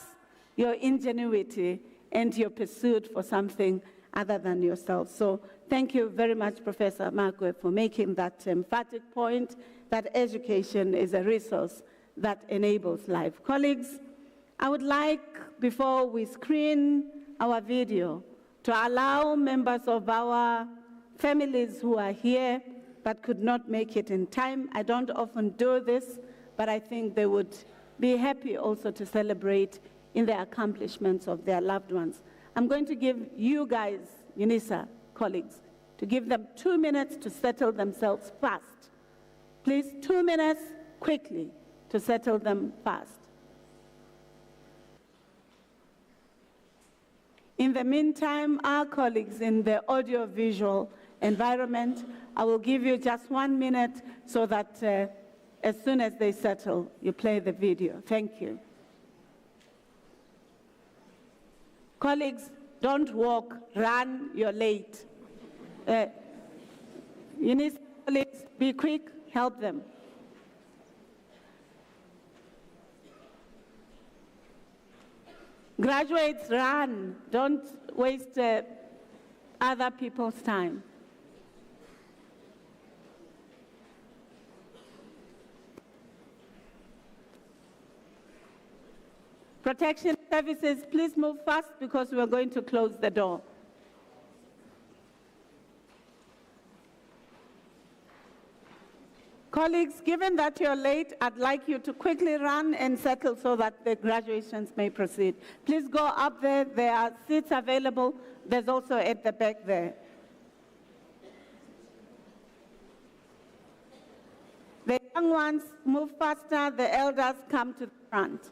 your ingenuity and your pursuit for something other than yourself. So thank you very much, Professor Makwe, for making that emphatic point that education is a resource that enables life. Colleagues, I would like, before we screen our video, to allow members of our families who are here but could not make it in time. I don't often do this, but I think they would be happy also to celebrate in the accomplishments of their loved ones. I'm going to give you guys, Unisa colleagues, to give them 2 minutes to settle themselves fast. Please, 2 minutes, quickly, to settle them fast. In the meantime, our colleagues in the audio-visual environment, I will give you just 1 minute so that as soon as they settle, you play the video. Thank you. Colleagues, don't walk, run, you're late. Unisa, colleagues, be quick, help them. Graduates, run. Don't waste other people's time. Protection services, please move fast because we are going to close the door. Colleagues, given that you're late, I'd like you to quickly run and settle so that the graduations may proceed. Please go up there. There are seats available. There's also at the back there. The young ones move faster. The elders come to the front.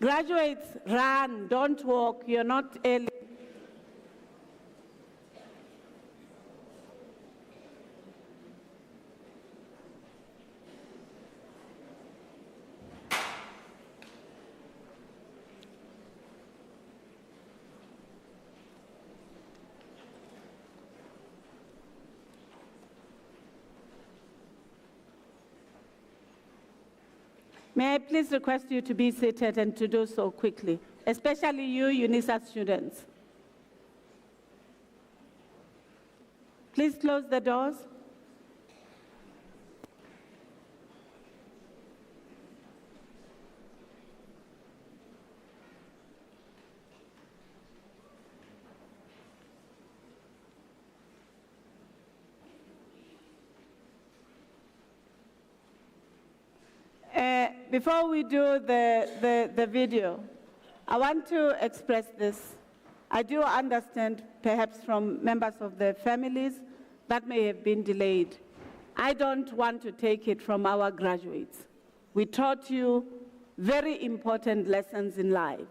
Graduates, run, don't walk, you're not early. May I please request you to be seated and to do so quickly, especially you, Unisa students. Please close the doors. Before we do the video, I want to express this. I do understand, perhaps from members of the families, that may have been delayed. I don't want to take it from our graduates. We taught you very important lessons in life,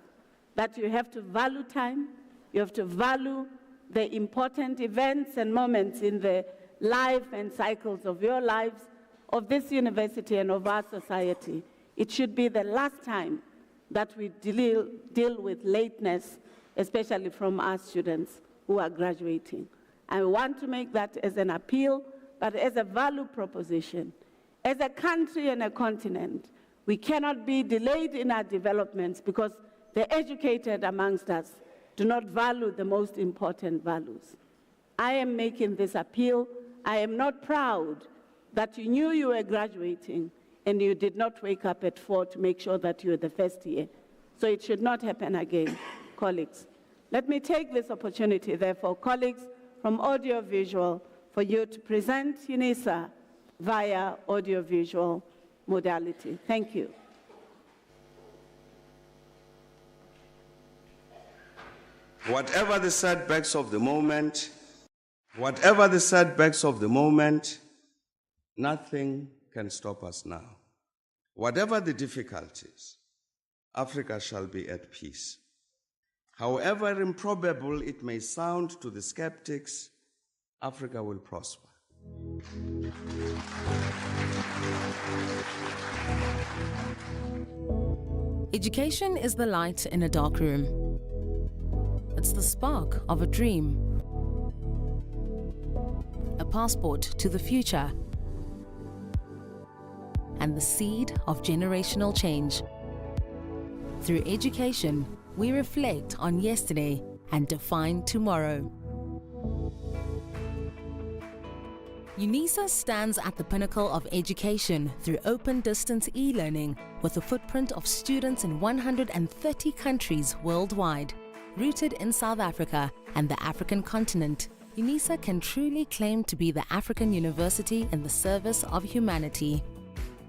that you have to value time, you have to value the important events and moments in the life and cycles of your lives, of this university and of our society. It should be the last time that we deal with lateness, especially from our students who are graduating. I want to make that as an appeal, but as a value proposition. As a country and a continent, we cannot be delayed in our developments because the educated amongst us do not value the most important values. I am making this appeal. I am not proud that you knew you were graduating and you did not wake up at 4 to make sure that you were the first year. So it should not happen again, colleagues. Let me take this opportunity, therefore, colleagues from audiovisual, for you to present Unisa via audiovisual modality. Thank you. Whatever the setbacks of the moment, nothing can stop us now. Whatever the difficulties, Africa shall be at peace. However improbable it may sound to the skeptics, Africa will prosper. Education is the light in a dark room. It's the spark of a dream. A passport to the future. And the seed of generational change. Through education, we reflect on yesterday and define tomorrow. Unisa stands at the pinnacle of education through open distance e-learning with a footprint of students in 130 countries worldwide. Rooted in South Africa and the African continent, Unisa can truly claim to be the African university in the service of humanity.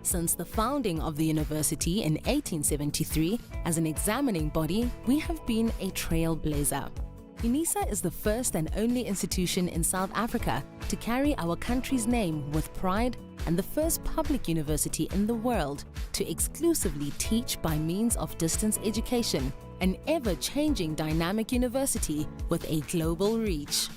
Since the founding of the university in 1873, as an examining body, we have been a trailblazer. Unisa is the first and only institution in South Africa to carry our country's name with pride and the first public university in the world to exclusively teach by means of distance education, an ever-changing dynamic university with a global reach.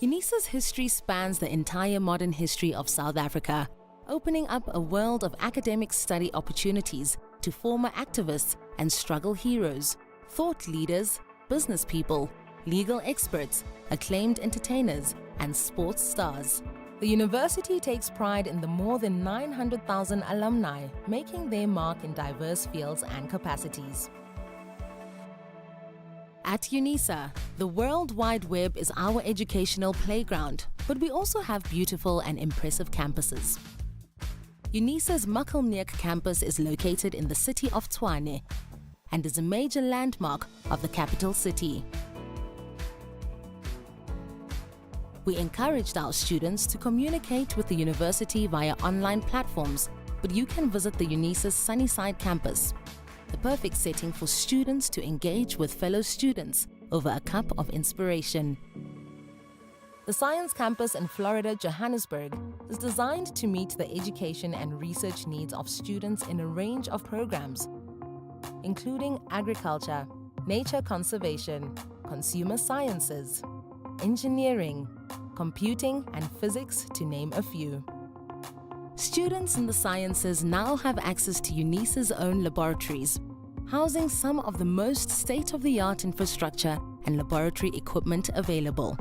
Unisa's history spans the entire modern history of South Africa, opening up a world of academic study opportunities to former activists and struggle heroes, thought leaders, business people, legal experts, acclaimed entertainers, and sports stars. The university takes pride in the more than 900,000 alumni making their mark in diverse fields and capacities. At Unisa, the World Wide Web is our educational playground, but we also have beautiful and impressive campuses. Unisa's Makelneek campus is located in the city of Tshwane and is a major landmark of the capital city. We encouraged our students to communicate with the university via online platforms, but you can visit the Unisa's Sunnyside campus, the perfect setting for students to engage with fellow students over a cup of inspiration. The Science Campus in Florida, Johannesburg, is designed to meet the education and research needs of students in a range of programs, including agriculture, nature conservation, consumer sciences, engineering, computing, and physics, to name a few. Students in the sciences now have access to Unisa's own laboratories, housing some of the most state-of-the-art infrastructure and laboratory equipment available.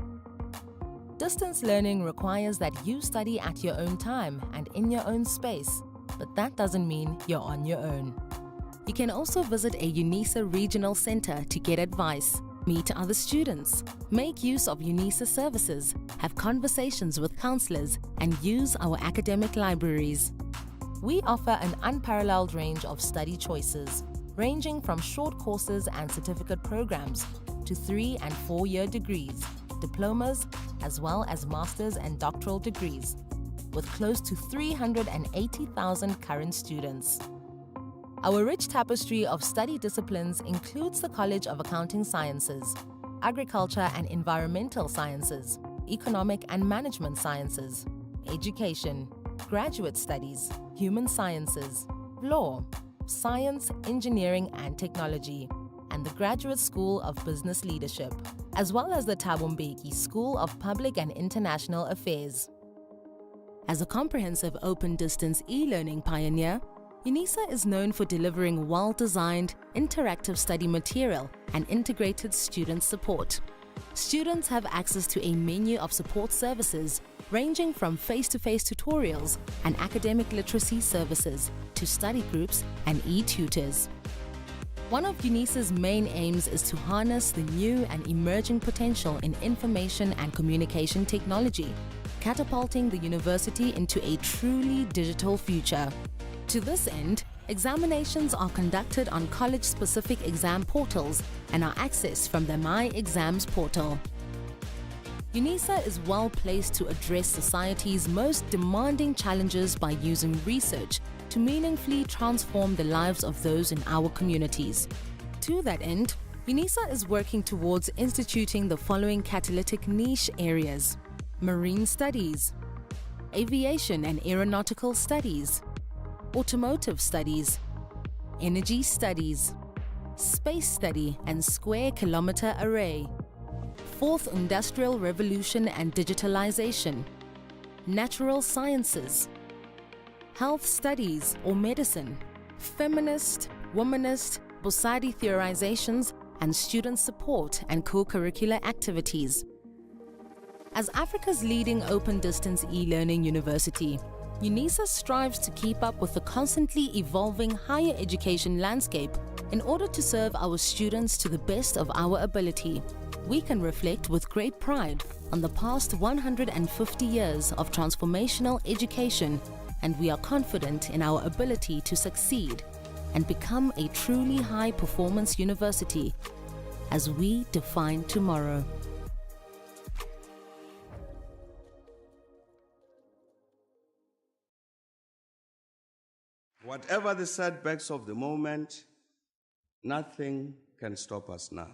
Distance learning requires that you study at your own time and in your own space, but that doesn't mean you're on your own. You can also visit a Unisa regional center to get advice, meet other students, make use of Unisa services, have conversations with counselors, and use our academic libraries. We offer an unparalleled range of study choices, ranging from short courses and certificate programs to 3- and 4-year degrees, diplomas, as well as master's and doctoral degrees, with close to 380,000 current students. Our rich tapestry of study disciplines includes the College of Accounting Sciences, Agriculture and Environmental Sciences, Economic and Management Sciences, Education, Graduate Studies, Human Sciences, Law, Science, Engineering and Technology, and the Graduate School of Business Leadership, as well as the Thabo Mbeki School of Public and International Affairs. As a comprehensive open-distance e-learning pioneer, Unisa is known for delivering well-designed, interactive study material and integrated student support. Students have access to a menu of support services ranging from face-to-face tutorials and academic literacy services to study groups and e-tutors. One of Unisa's main aims is to harness the new and emerging potential in information and communication technology, catapulting the university into a truly digital future. To this end, examinations are conducted on college-specific exam portals and are accessed from the My Exams portal. Unisa is well placed to address society's most demanding challenges by using research to meaningfully transform the lives of those in our communities. To that end, Unisa is working towards instituting the following catalytic niche areas: marine studies, aviation and aeronautical studies, automotive studies, energy studies, space study and square kilometer array, fourth industrial revolution and digitalization, natural sciences, health studies or medicine, feminist, womanist, Bosadi theorizations, and student support and co-curricular activities. As Africa's leading open-distance e-learning university, Unisa strives to keep up with the constantly evolving higher education landscape in order to serve our students to the best of our ability. We can reflect with great pride on the past 150 years of transformational education, and we are confident in our ability to succeed and become a truly high-performance university as we define tomorrow. Whatever the setbacks of the moment, nothing can stop us now.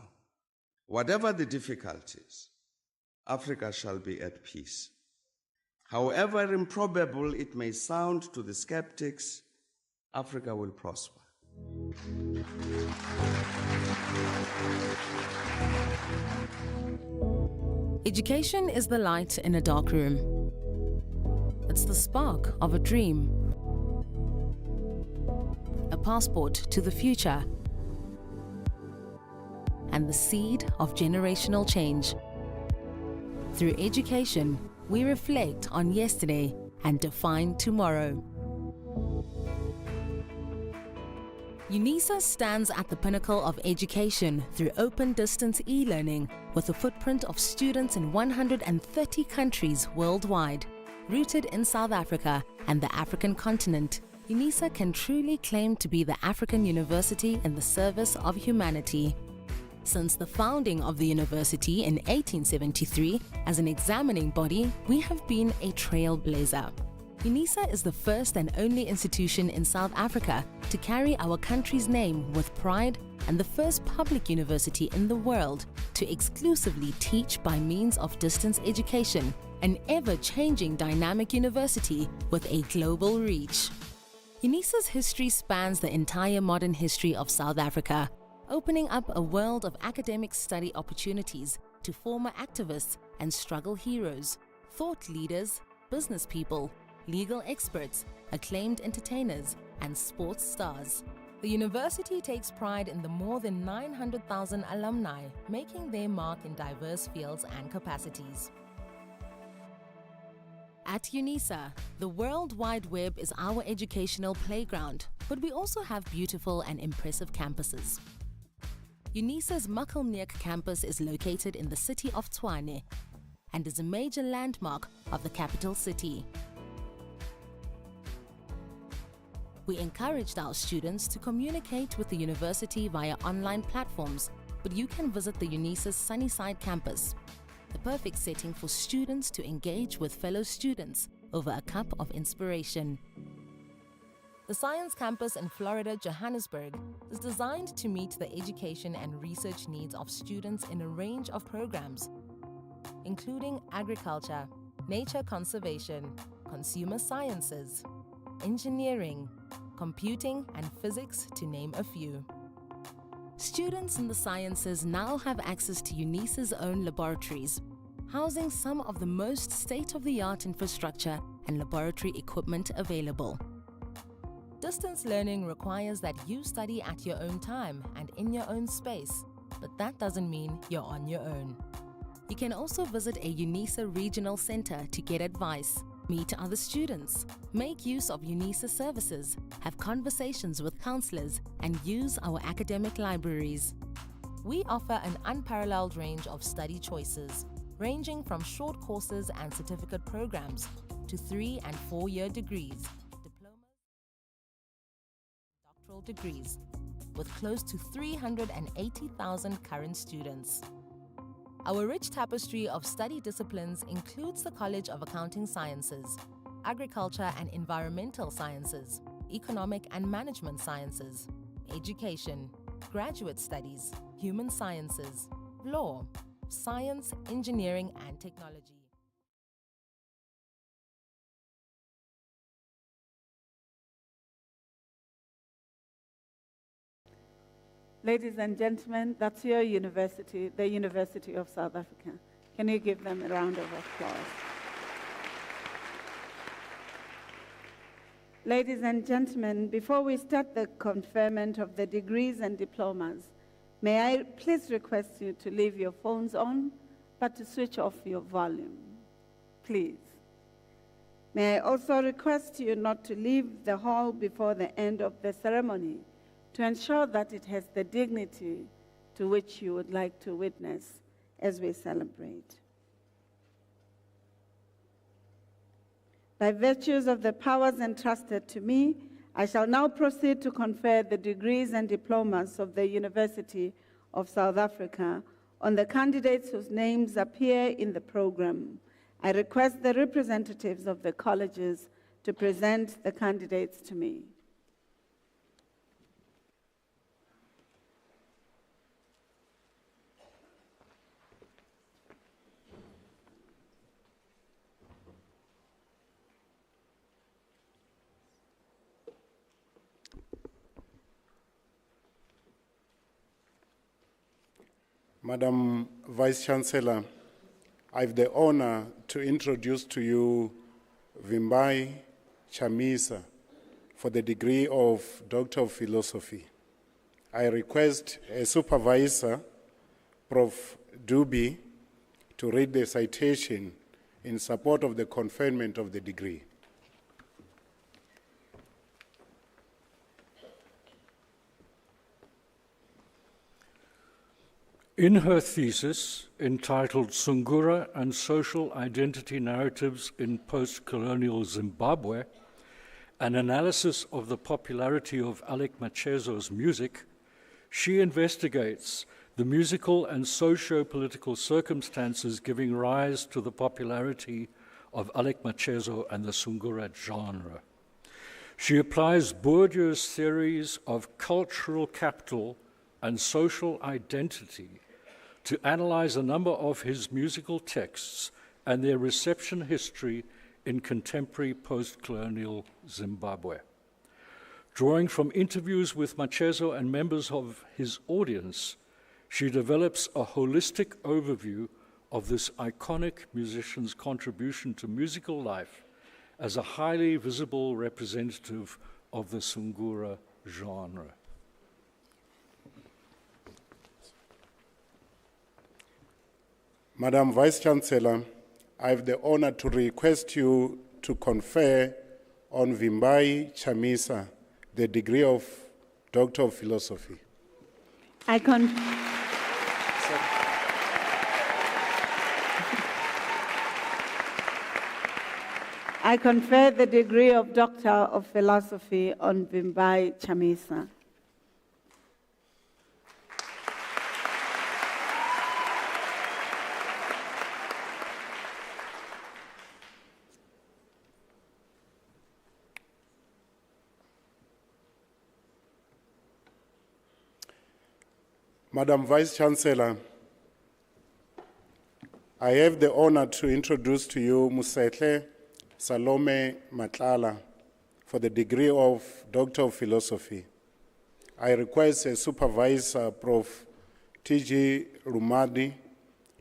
Whatever the difficulties, Africa shall be at peace. However improbable it may sound to the skeptics, Africa will prosper. Education is the light in a dark room. It's the spark of a dream, a passport to the future, and the seed of generational change. Through education, we reflect on yesterday and define tomorrow. Unisa stands at the pinnacle of education through open distance e-learning with a footprint of students in 130 countries worldwide. Rooted in South Africa and the African continent, Unisa can truly claim to be the African university in the service of humanity. Since the founding of the university in 1873 as an examining body, we have been a trailblazer. Unisa is the first and only institution in South Africa to carry our country's name with pride and the first public university in the world to exclusively teach by means of distance education, an ever-changing dynamic university with a global reach. Unisa's history spans the entire modern history of South Africa, opening up a world of academic study opportunities to former activists and struggle heroes, thought leaders, business people, legal experts, acclaimed entertainers, and sports stars. The university takes pride in the more than 900,000 alumni, making their mark in diverse fields and capacities. At Unisa, the World Wide Web is our educational playground, but we also have beautiful and impressive campuses. Unisa's Makelneek campus is located in the city of Tshwane and is a major landmark of the capital city. We encouraged our students to communicate with the university via online platforms, but you can visit the Unisa's Sunnyside campus, the perfect setting for students to engage with fellow students over a cup of inspiration. The Science Campus in Florida, Johannesburg, is designed to meet the education and research needs of students in a range of programs, including agriculture, nature conservation, consumer sciences, engineering, computing, and physics, to name a few. Students in the sciences now have access to Unisa's own laboratories, housing some of the most state-of-the-art infrastructure and laboratory equipment available. Distance learning requires that you study at your own time and in your own space, but that doesn't mean you're on your own. You can also visit a Unisa regional center to get advice, meet other students, make use of Unisa services, have conversations with counselors, and use our academic libraries. We offer an unparalleled range of study choices, ranging from short courses and certificate programs to 3- and 4-year degrees, diplomas, doctoral degrees, with close to 380,000 current students. Our rich tapestry of study disciplines includes the College of Accounting Sciences, Agriculture and Environmental Sciences, Economic and Management Sciences, Education, Graduate Studies, Human Sciences, Law, Science, Engineering and Technology. Ladies and gentlemen, that's your university, the University of South Africa. Can you give them a round of applause? Ladies and gentlemen, before we start the conferment of the degrees and diplomas, may I please request you to leave your phones on, but to switch off your volume, please. May I also request you not to leave the hall before the end of the ceremony, to ensure that it has the dignity to which you would like to witness as we celebrate. By virtues of the powers entrusted to me, I shall now proceed to confer the degrees and diplomas of the University of South Africa on the candidates whose names appear in the program. I request the representatives of the colleges to present the candidates to me. Madam Vice-Chancellor, I have the honor to introduce to you Vimbai Chamisa for the degree of Doctor of Philosophy. I request a supervisor, Prof. Duby, to read the citation in support of the conferment of the degree. In her thesis, entitled Sungura and Social Identity Narratives in Post-Colonial Zimbabwe, an analysis of the popularity of Alec Macheso's music, she investigates the musical and socio-political circumstances giving rise to the popularity of Alec Macheso and the Sungura genre. She applies Bourdieu's theories of cultural capital and social identity to analyze a number of his musical texts and their reception history in contemporary post-colonial Zimbabwe. Drawing from interviews with Macheso and members of his audience, she develops a holistic overview of this iconic musician's contribution to musical life as a highly visible representative of the Sungura genre. Madam Vice-Chancellor, I have the honor to request you to confer on Vimbai Chamisa the degree of Doctor of Philosophy. I confer the degree of Doctor of Philosophy on Vimbai Chamisa. Madam Vice-Chancellor, I have the honor to introduce to you Musehle Salome Matlala for the degree of Doctor of Philosophy. I request a supervisor, Prof. T.G. Rumadi,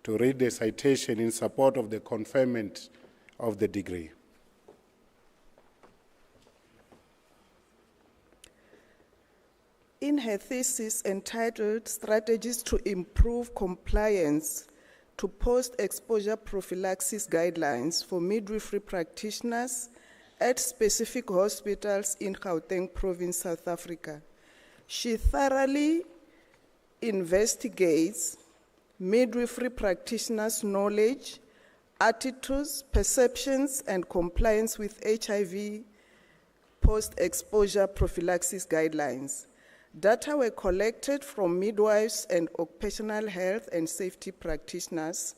to read the citation in support of the conferment of the degree. In her thesis entitled Strategies to Improve Compliance to Post-Exposure Prophylaxis Guidelines for Midwifery Practitioners at Specific Hospitals in Gauteng Province, South Africa, she thoroughly investigates midwifery practitioners' knowledge, attitudes, perceptions, and compliance with HIV post-exposure prophylaxis guidelines. Data were collected from midwives and occupational health and safety practitioners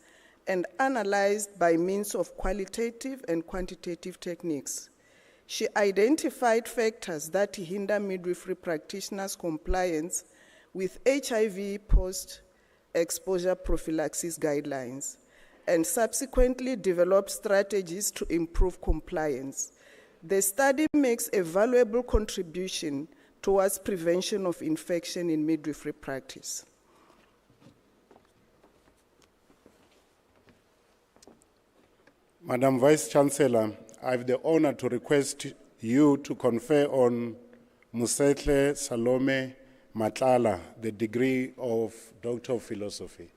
and analyzed by means of qualitative and quantitative techniques. She identified factors that hinder midwifery practitioners' compliance with HIV post-exposure prophylaxis guidelines and subsequently developed strategies to improve compliance. The study makes a valuable contribution towards prevention of infection in midwifery practice. Madam Vice-Chancellor, I have the honor to request you to confer on Musehle Salome Matlala the degree of Doctor of Philosophy.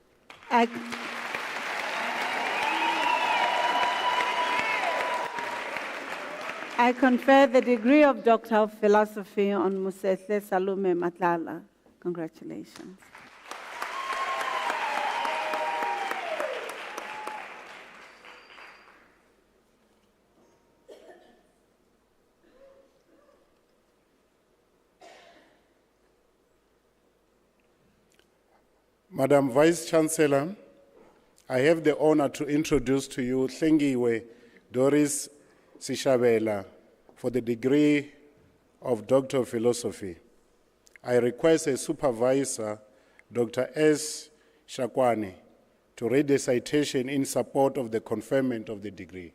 I confer the degree of Doctor of Philosophy on Musehle Salome Matlala. Congratulations. Madam Vice-Chancellor, I have the honor to introduce to you Hlengiwe Doris Sishabela for the degree of Doctor of Philosophy. I request a supervisor, Dr. S. Shakwane, to read the citation in support of the conferment of the degree.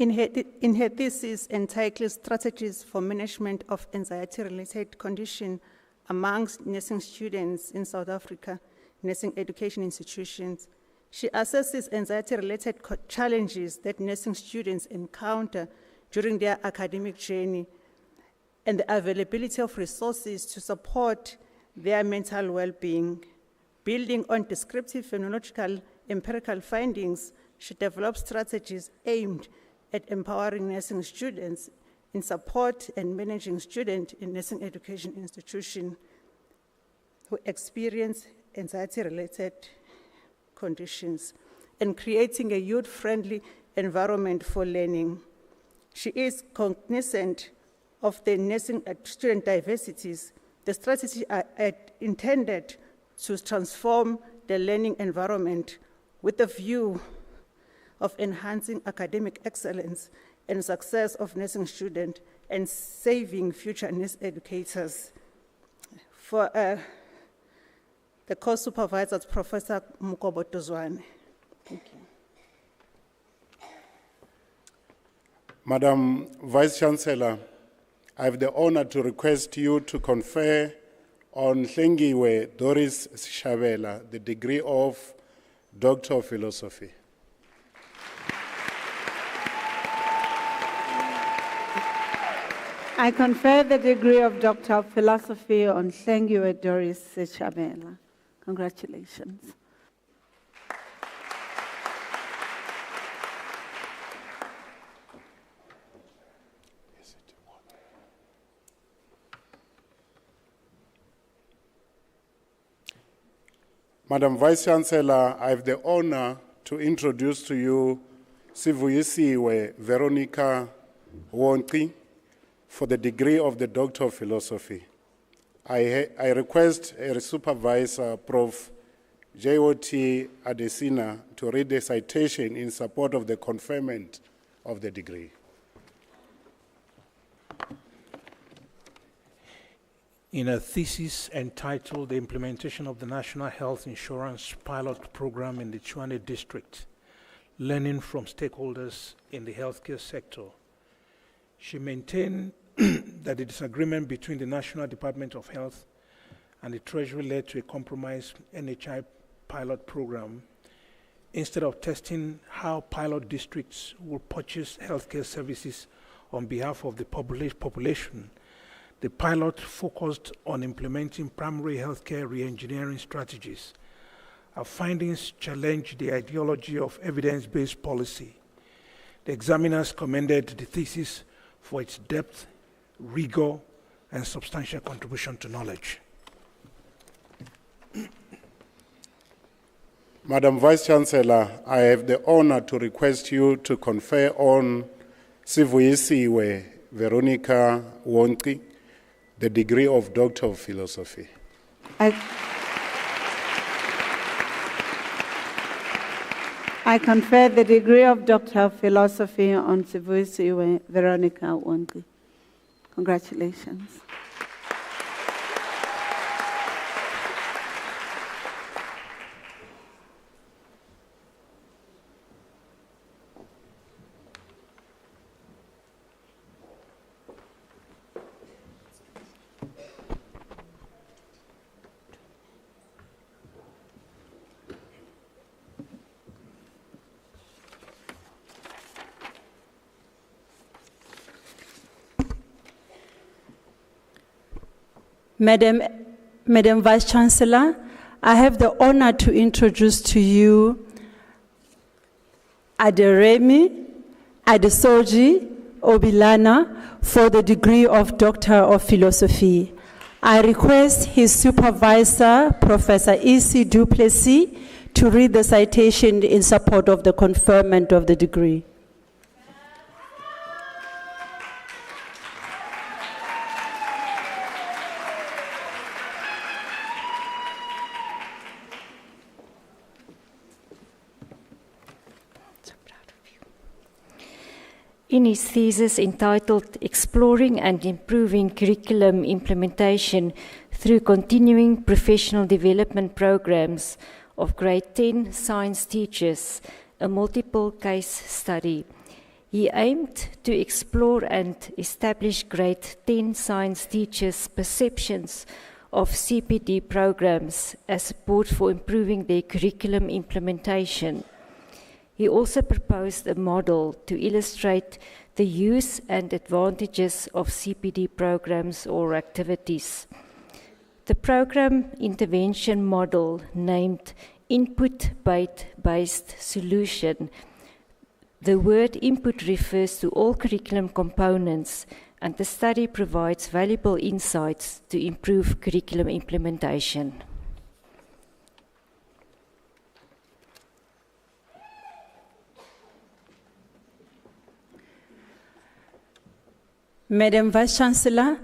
In her thesis entitled Strategies for Management of Anxiety-Related Condition Amongst Nursing Students in South Africa, Nursing Education Institutions, she assesses anxiety-related challenges that nursing students encounter during their academic journey and the availability of resources to support their mental well-being. Building on descriptive phenological empirical findings, she develops strategies aimed at empowering nursing students in support and managing students in nursing education institutions who experience anxiety-related conditions and creating a youth-friendly environment for learning. She is cognizant of the nursing student diversities. The strategies are intended to transform the learning environment with a view of enhancing academic excellence and success of nursing students and saving future nurse educators. For the course supervisor, Professor Mukobo Tuzwane. Thank you. Madam Vice-Chancellor, I have the honor to request you to confer on Hlengiwe Doris Sishabela the degree of Doctor of Philosophy. I confer the degree of Doctor of Philosophy on Hlengiwe Doris Sishabela. Congratulations. Madam Vice-Chancellor, I have the honor to introduce to you Sivuyisiwe Veronica Wonki for the degree of the Doctor of Philosophy. I request a supervisor, Prof. J.O.T. Adesina, to read the citation in support of the conferment of the degree. In a thesis entitled The Implementation of the National Health Insurance Pilot Program in the Tshwane District, Learning from Stakeholders in the Healthcare Sector, she maintained that the disagreement between the National Department of Health and the Treasury led to a compromised NHI pilot program. Instead of testing how pilot districts will purchase healthcare services on behalf of the population, the pilot focused on implementing primary healthcare re-engineering strategies. Our findings challenged the ideology of evidence-based policy. The examiners commended the thesis for its depth, rigor, and substantial contribution to knowledge. Madam Vice-Chancellor, I have the honor to request you to confer on Sivuyisiwe Veronica Wonki the degree of Doctor of Philosophy. I confer the degree of Doctor of Philosophy on Sivuyisiwe Veronica Wonki. Congratulations. Madam Vice-Chancellor, I have the honor to introduce to you Aderemi Adesoji Obilana for the degree of Doctor of Philosophy. I request his supervisor, Professor E.C. Duplessis, to read the citation in support of the conferment of the degree. In his thesis entitled Exploring and Improving Curriculum Implementation Through Continuing Professional Development Programs of Grade 10 Science Teachers, a multiple case study, He aimed to explore and establish grade 10 science teachers' perceptions of CPD programs as support for improving their curriculum implementation. He also proposed a model to illustrate the use and advantages of CPD programs or activities. The program intervention model, named input-based solution. The word input refers to all curriculum components, and the study provides valuable insights to improve curriculum implementation. Madam Vice-Chancellor,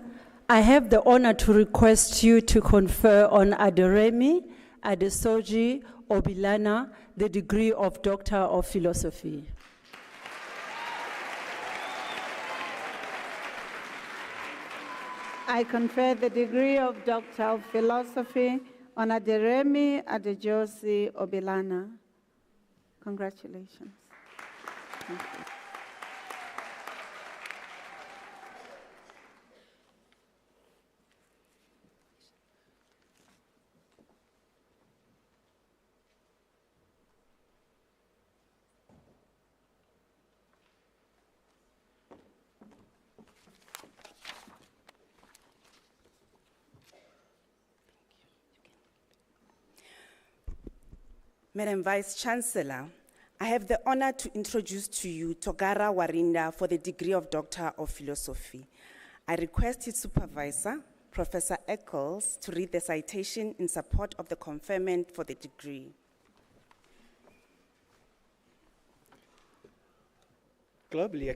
I have the honor to request you to confer on Aderemi Adesoji Obilana the degree of Doctor of Philosophy. I confer the degree of Doctor of Philosophy on Aderemi Adejosi Obilana. Congratulations. Thank you. Madam Vice-Chancellor, I have the honor to introduce to you Togara Warinda for the degree of Doctor of Philosophy. I request his supervisor, Professor Eccles, to read the citation in support of the conferment for the degree. Globally,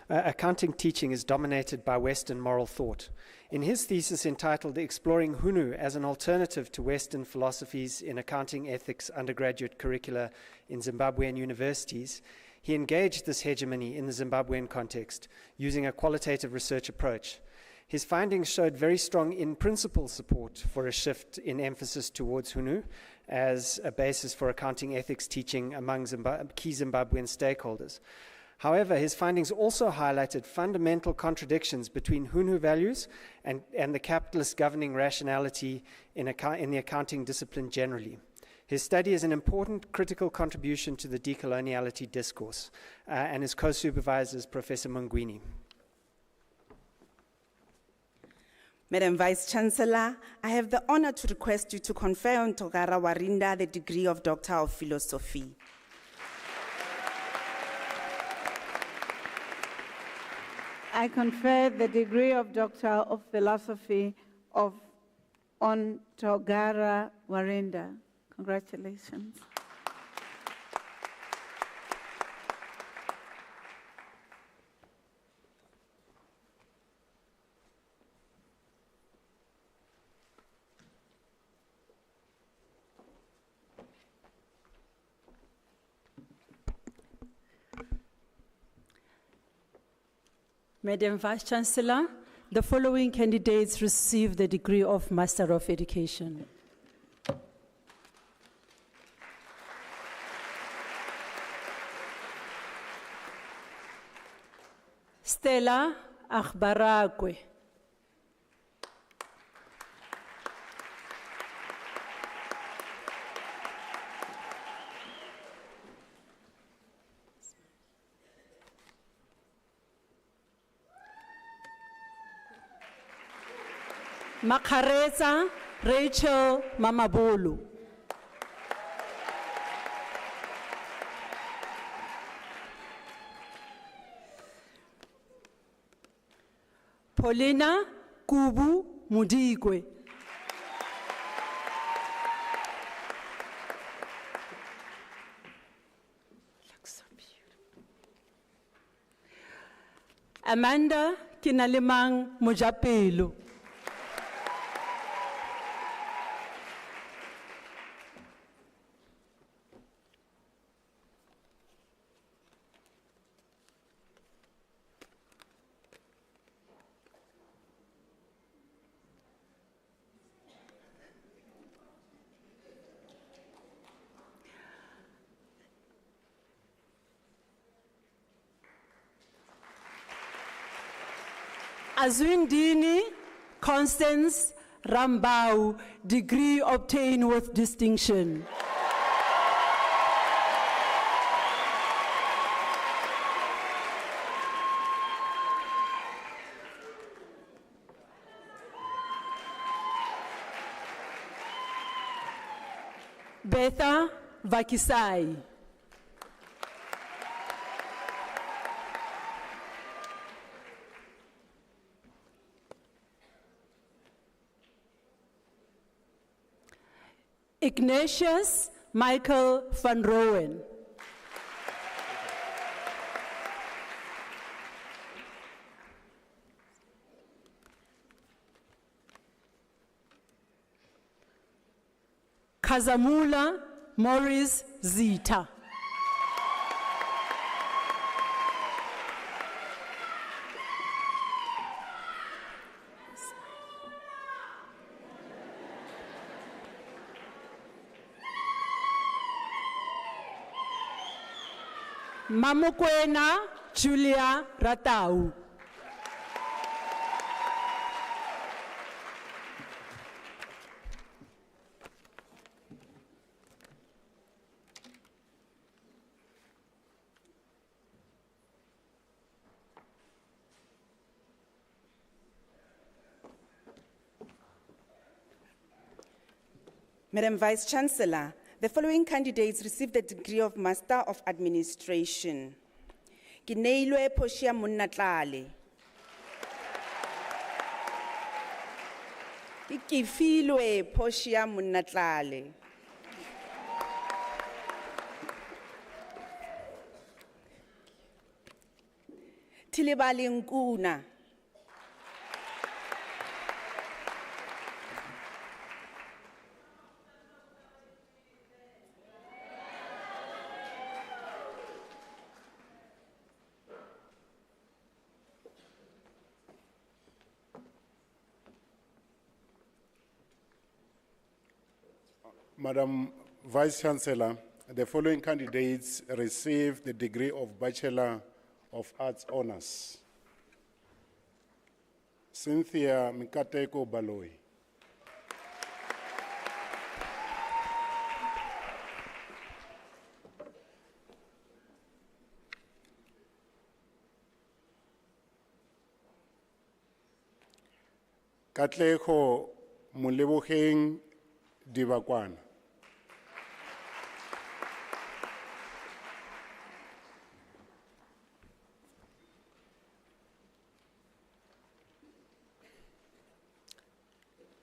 accounting teaching is dominated by Western moral thought. In his thesis entitled Exploring Hunu as an Alternative to Western Philosophies in Accounting Ethics Undergraduate Curricula in Zimbabwean Universities, he engaged this hegemony in the Zimbabwean context, using a qualitative research approach. His findings showed very strong in-principle support for a shift in emphasis towards Hunu as a basis for accounting ethics teaching among key Zimbabwean stakeholders. However, his findings also highlighted fundamental contradictions between Hunu values and the capitalist governing rationality in the accounting discipline generally. His study is an important critical contribution to the decoloniality discourse, and his co-supervisor is Professor Mungwini. Madam Vice-Chancellor, I have the honor to request you to confer on Togara Warinda the degree of Doctor of Philosophy. I confer the degree of Doctor of Philosophy on Togara Warinda. Congratulations. Madam Vice-Chancellor, the following candidates receive the degree of Master of Education. Stella Akhbarakwe. Makareza Rachel Mamabolo. Paulina Kubu Mudigwe. So Amanda Kinalemang Mujapelo. Azwindini Constance Rambau, degree obtained with distinction. Betha Vakisai. Ignatius Michael van Rowen. Kazamula Morris Zita. Mamokwena Julia Ratau. Madam Vice Chancellor, the following candidates received the degree of Master of Administration. Kineilwe Poshia Munnatlale. Ikifilwe Poshia Munnatlale. Tilibali Nkuna. Madam Vice Chancellor, the following candidates received the degree of Bachelor of Arts Honours. Cynthia Mikateko Baloi. Katlego Mulebogeng Dibakwana.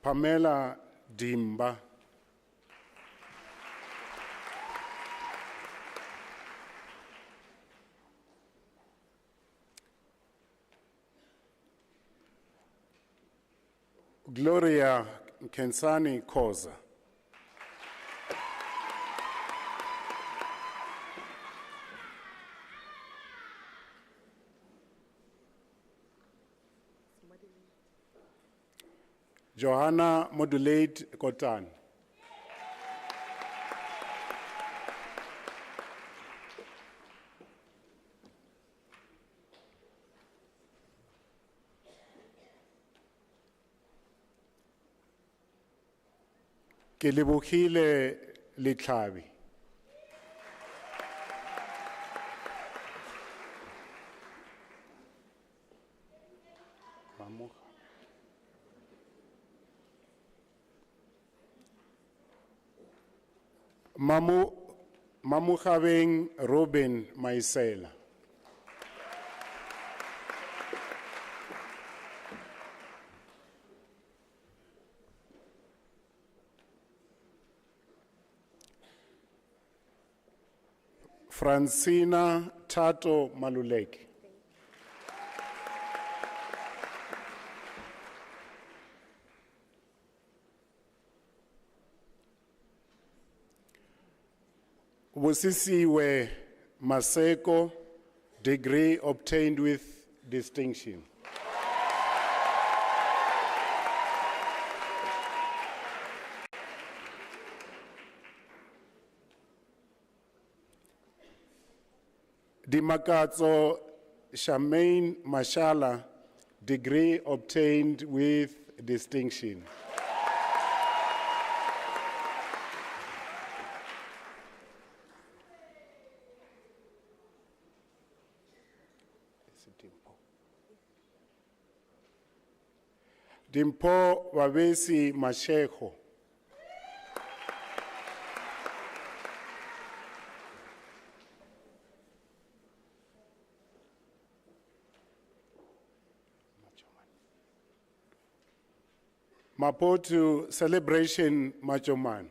Pamela Dimba. Gloria Kensani Koza. Johanna Modulate Kotan. Kelebogile Letlhabi. Mamu Khabeng Robin Maisela. Francina Tato Maluleke. Busisiwe Maseko, degree obtained with distinction. Dimakatso Shamaine Mashala, degree obtained with distinction. Dimpo Wabesi Masheko. Maputo Celebration Machoman.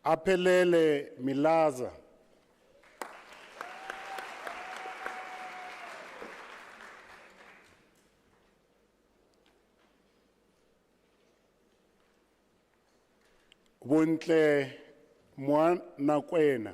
Apelele Milaza. Buntle Mwanakwena.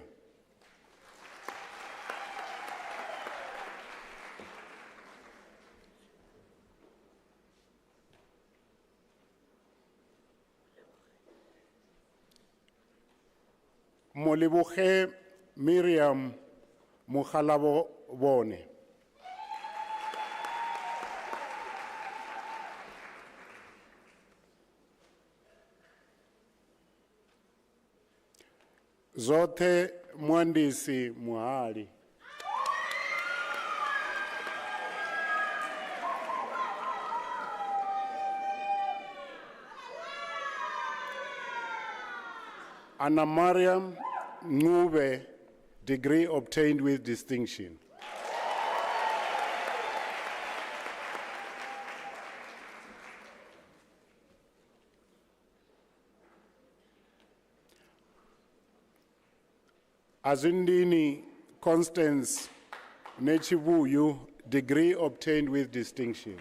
Molibuche Miriam Mukhalabo Bone. Zote Mwandisi Muhali. Anna Mariam Ngube, degree obtained with distinction. Azundini Constance Nechibuyu, degree obtained with distinction.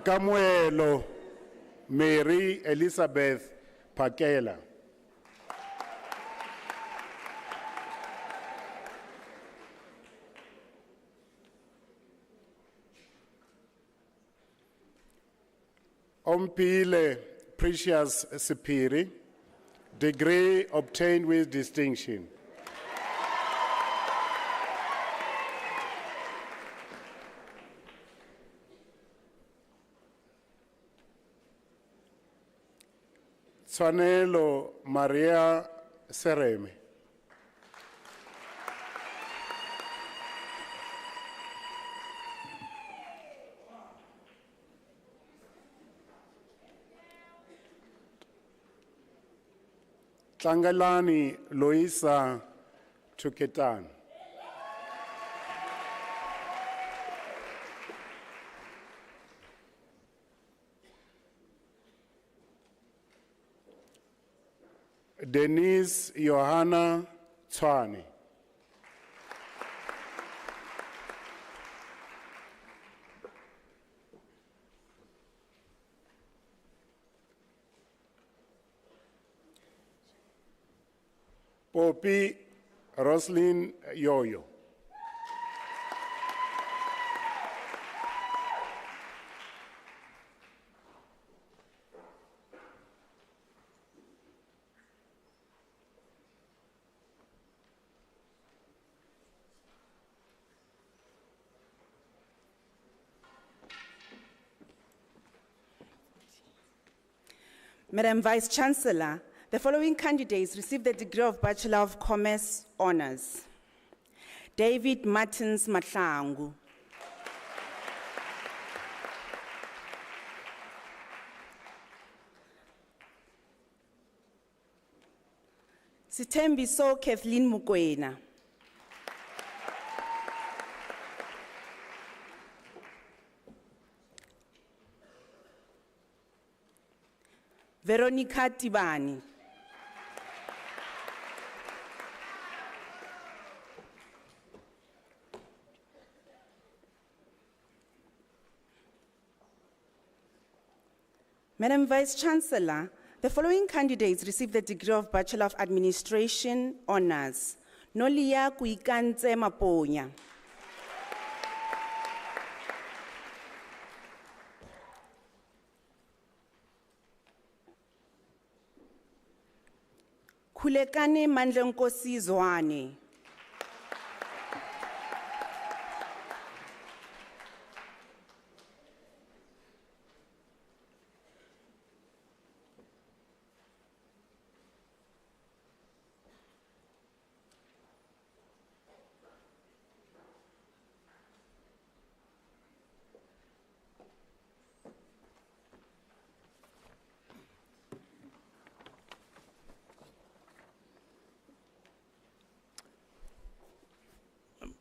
Kamuelo Mary Elizabeth Pakela. Ompile Precious Sipiri, degree obtained with distinction. Tshwanelo Maria Sereme. Tlangelani Loisa Tuketan. Denise Johanna Tshwane. Poppy Roslyn Yoyo. Madam Vice Chancellor, the following candidates received the degree of Bachelor of Commerce Honours. David Martins Matlangu. Sitembiso Kathleen Mukwena. Veronica Tibani. Madam Vice Chancellor, the following candidates received the degree of Bachelor of Administration Honours. Nolia Kuikantse Maponya. Khulekani Mandlenkosi Zwane.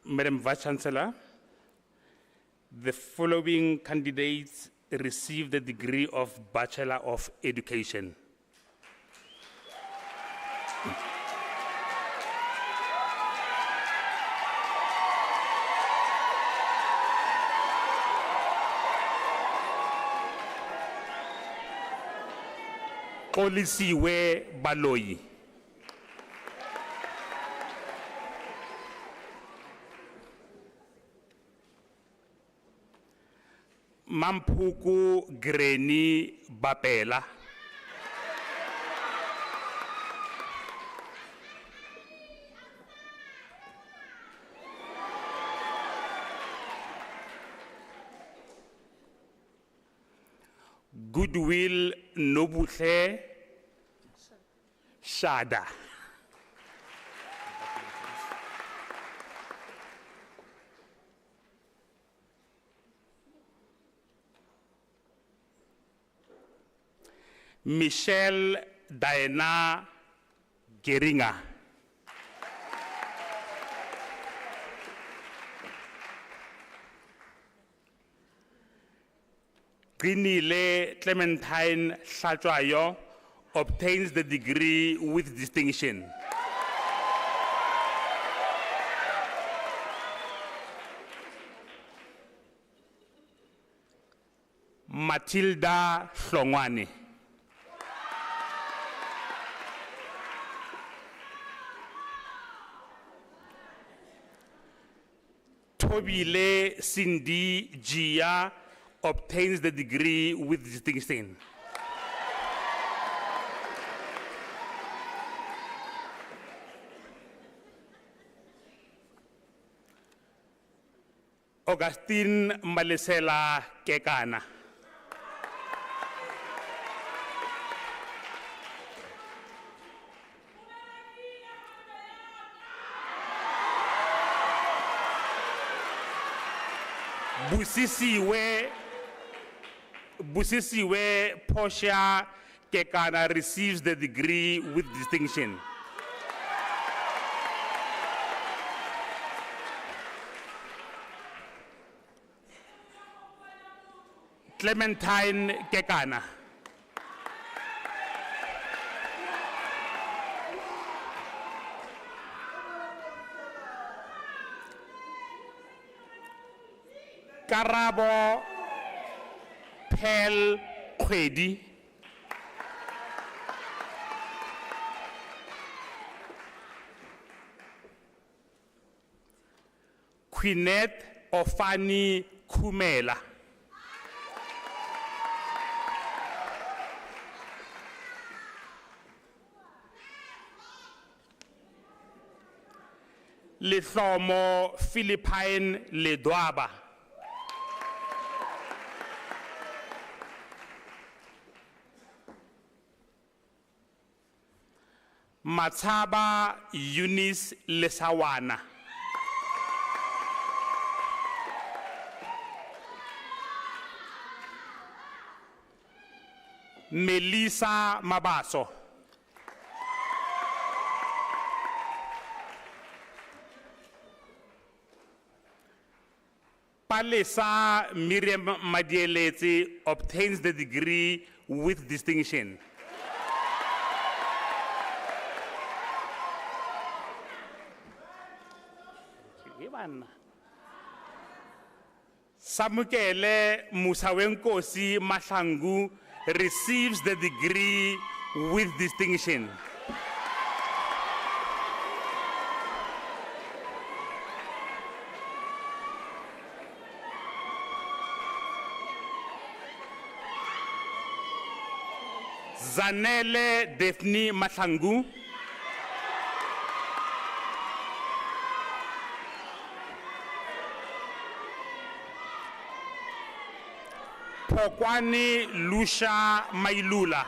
Madam Vice Chancellor, the following candidates received the degree of Bachelor of Education. Olisiwe Baloyi. Mampuku Greni Bapela. Goodwill Nobuhle Shada. Michelle Diana Geringa. Grinile Clementine Shatwayo obtains the degree with distinction. Matilda Hlongwane. Tobile Cindy Gia obtains the degree with distinction. Augustine Malesela Kekana. Busisiwe Portia Kekana receives the degree with distinction. Clementine Kekana. Karabo Pel Kwedi. Quinette Ofani Kumela. Lethomo Philippine Ledwaba. Mataba Eunice Lesawana. Melissa Mabaso. Palesa Miriam Madielete obtains the degree with distinction. Samukele Musawenkosi Mashangu receives the degree with distinction. Zanele Defni Mahlangu. Pokwani Lusha Mailula.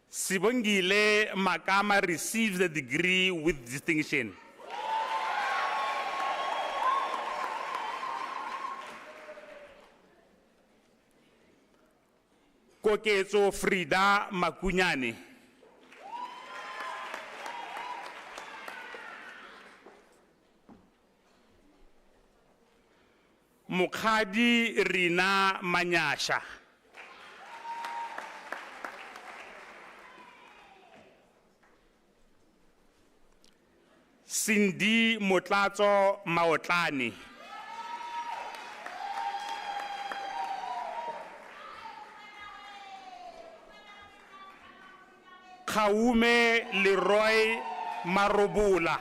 Sibongile Makama receives the degree with distinction. Koketso Frida Makunyane. Mukhadi Rina Manyasha. Cindy Motlatso Maotlani. Khaume Leroy Marobula.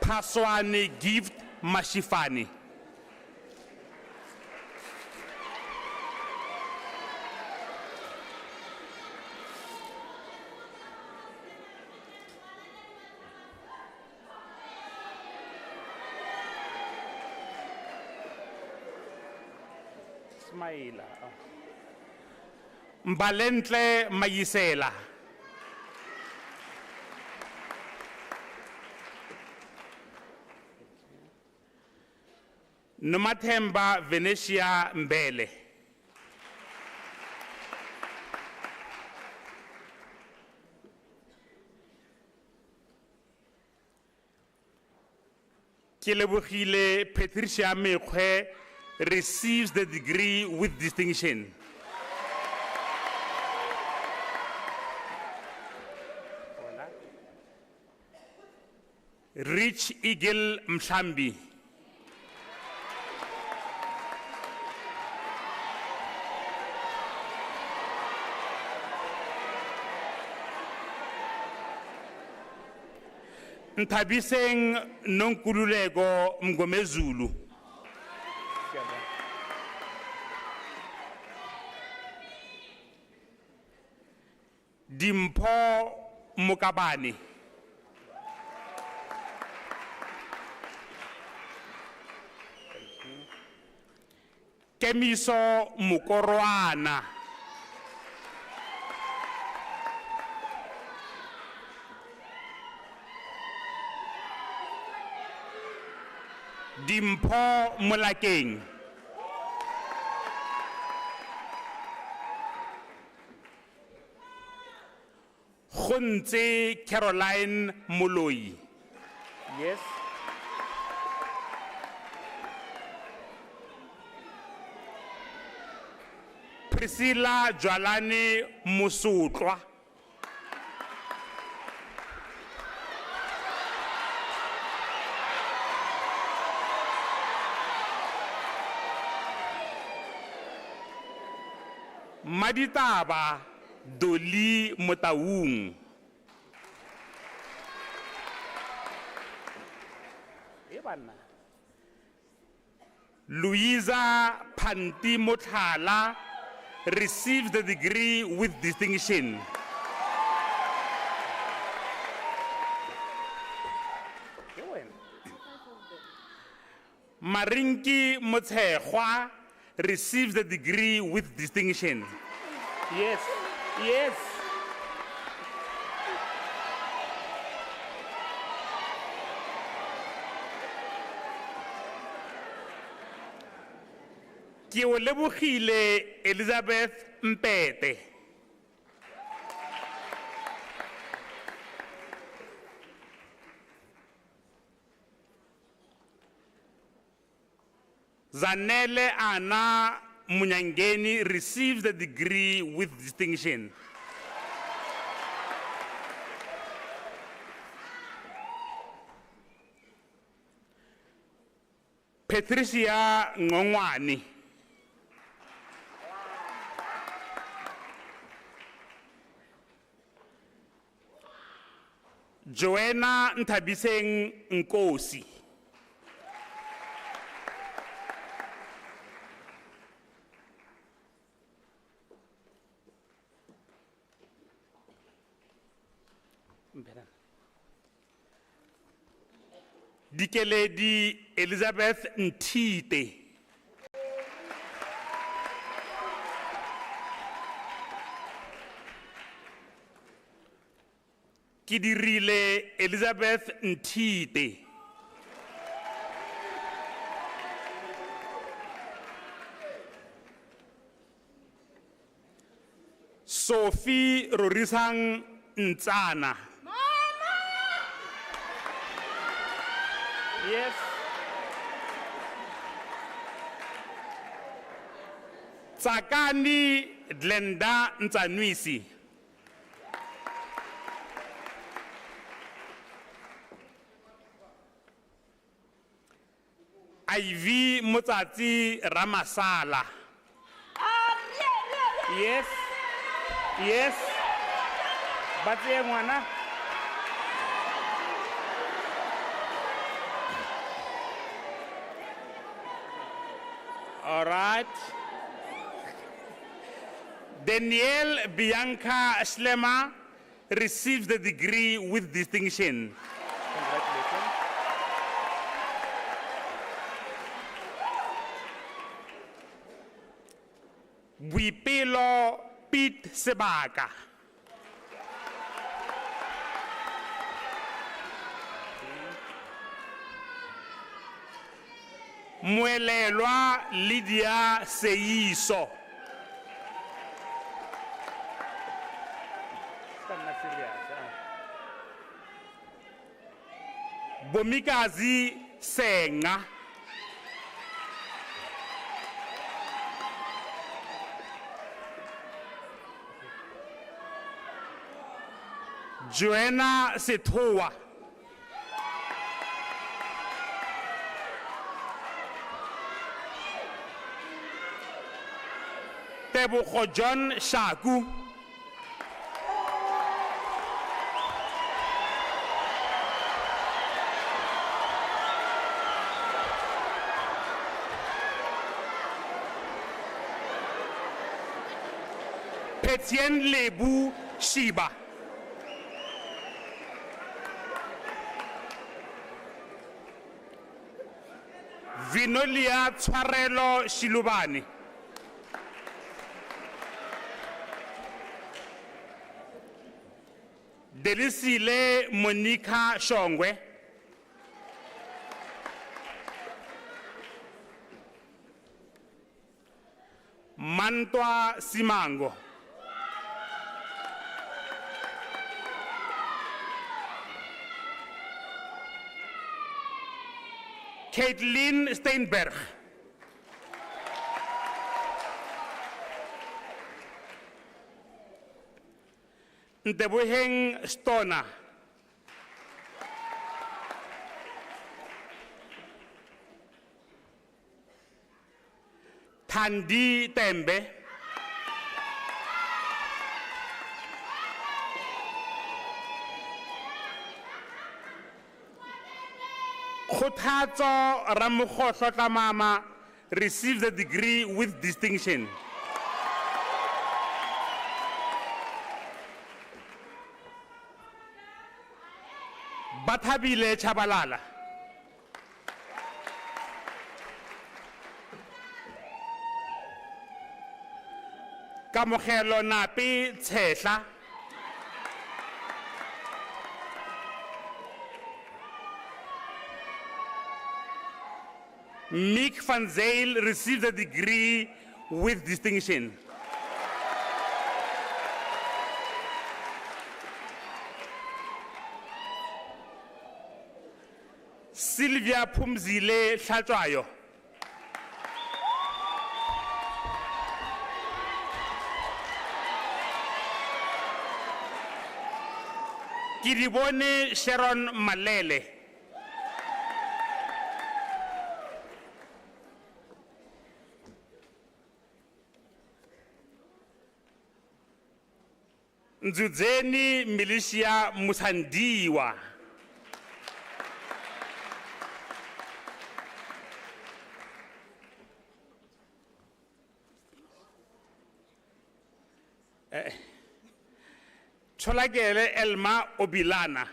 Paswani Gift Mashifani. Smaila. Mbalentle Mayisela. Nomathemba Venetia Mbele. Kelebogile Patricia Mekwe receives the degree with distinction. Rich Eagle Mshambi. Ntabiseng Nonkululego Mgomezulu. Dimpo Mukabani. Kemiso Mukorwana. Dimpo Mulakeng. Khunze Caroline Moloi. Yes. Priscilla Jwalani Musutwa. Maditaba Doli Motaung. Louisa Panti Mothala receives the degree with distinction. Marinki Motshekwa receives the degree with distinction. Yes, yes. Ke o lebogile Elizabeth Mpete. Zanele Ana Munyangeni receives the degree with distinction. Patricia Ngongwani. Joanna Ntabiseng Nkosi. Dikeledi Elizabeth Ntite. Kidirile Elizabeth Ntite. Sophie Rorisang Ntsana. Yes. Tsakani Glenda Ntsanwisi. Ivy Motsatsi Ramasala. Yes. Yes. Batse ngwana. All right. Danielle Bianca Schlema receives the degree with distinction. Congratulations. Buipelo Pete Sebaka. Muelelwa Lydia Seiso. Bomikazi Senga. Joanna Setowa. Tebogo John Shaku. Petien Lebu Shiba. Vinolia Twarelo Shilubani. Delisile Monica Shongwe. Mantwa Simango. Caitlin Steinberg. Nteboheng Stona. Thandi Tembe. Khothatso Ramokgohlo Tlamama receives a degree with distinction. Bathabile Chabalala. Kamogelo Napi Tshehla. Mick van Zyl received a degree with distinction. Sylvia Pumzile Hlatshwayo. Ki di bone Sharon Malele. Nzudzeni Militia Musandiwa. Cholagele Elma Obilana.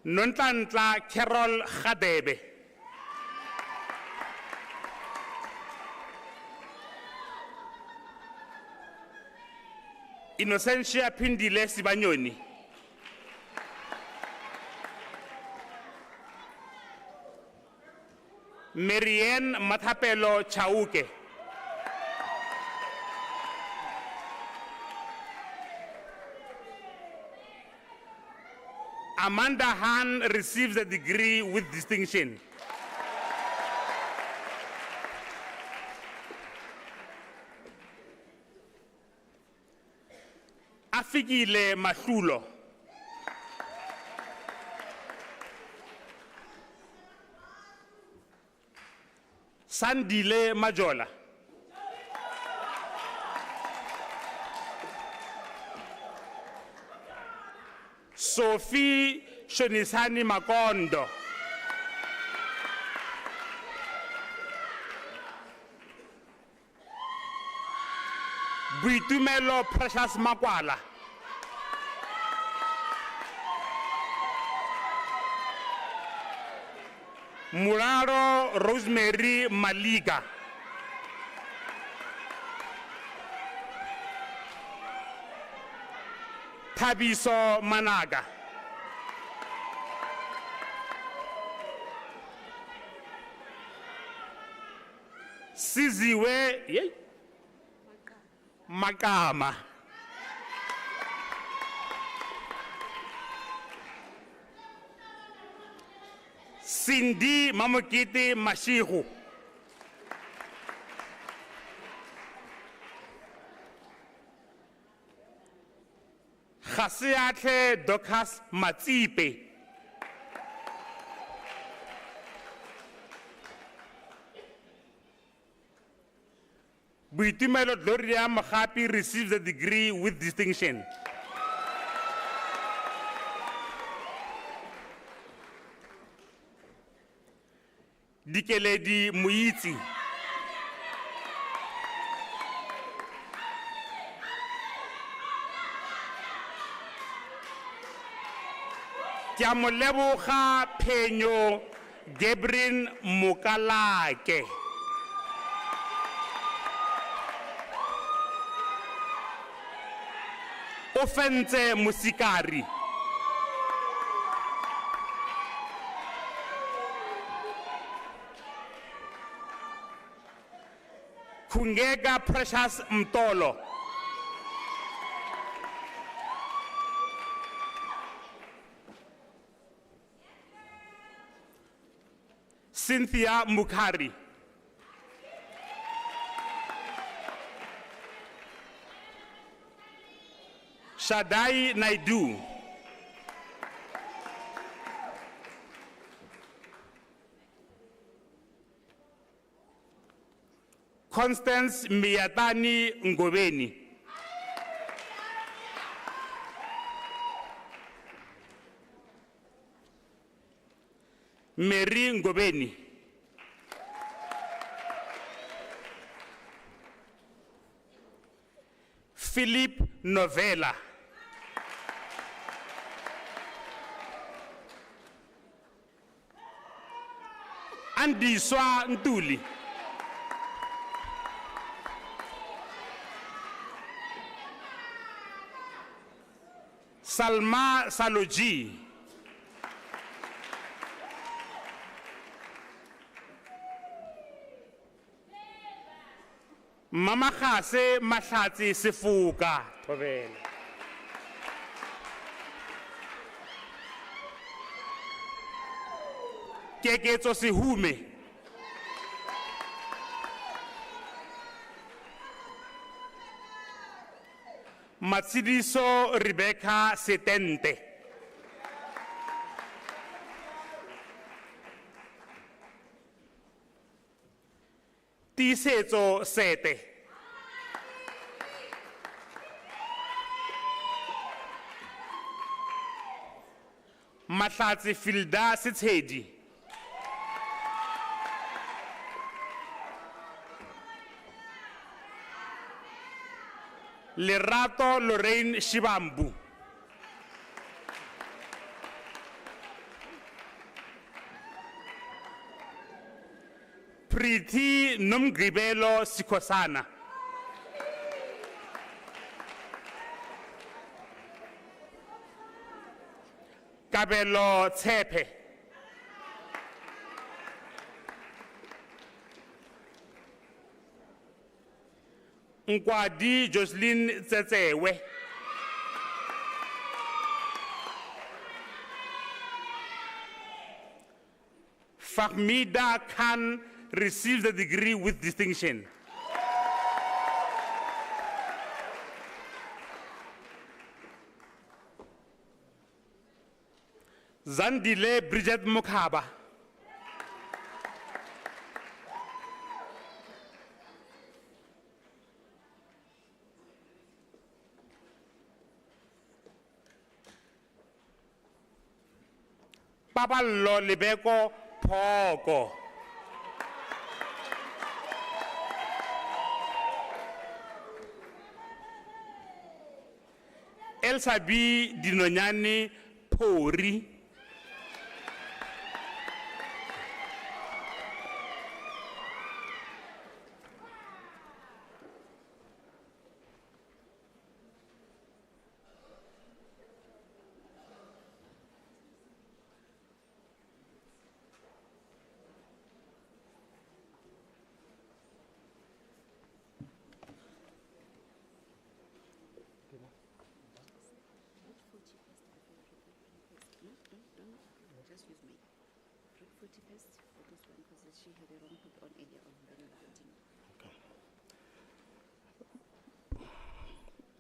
Nontantla Carol Khadebe. Innocentia Pindile Sibanyoni. Marianne Mathapelo Chauke. Amanda Han receives a degree with distinction. Afikile Mahlulo. Sandile Majola. Sophie Shonisani Makondo. Buitumelo Precious Makwala. Muraro Rosemary Maliga. Tabiso Managa. Siziwe Makama. Cindy Mamokiti Mashihu. Khasiate Dokas Matsipe. Buitumelo Gloria Mahapi receives a degree with distinction. Dikeledi Muiti. Kiamoleboga Penyo Gebrin Mokalake. Offense Musikari. Kungega Precious Mtolo. Cynthia Mukhari. Shadai Naidu. Constance Miyatani Ngobeni. Mary Ngobeni. Philip Novella. Andiswa Ntuli. Salma Saloji. Mama Khase Mahlatsi Sefuka. Keketso Sihume. Matsidiso Rebecca Setente. Tisetso Sete. Mahlatsi Filda Sitshedi. Lerato Lorraine Shibambu. Priti Nomgibelo Sikosana. Kabelo Tsepe. Nkwadi Jocelyn Tsetsewe. Fahmida Khan receives the degree with distinction. Zandile Bridget Mukhaba. Papa Lo Lebeko Poko. Elsa B. Dinonyani Pori.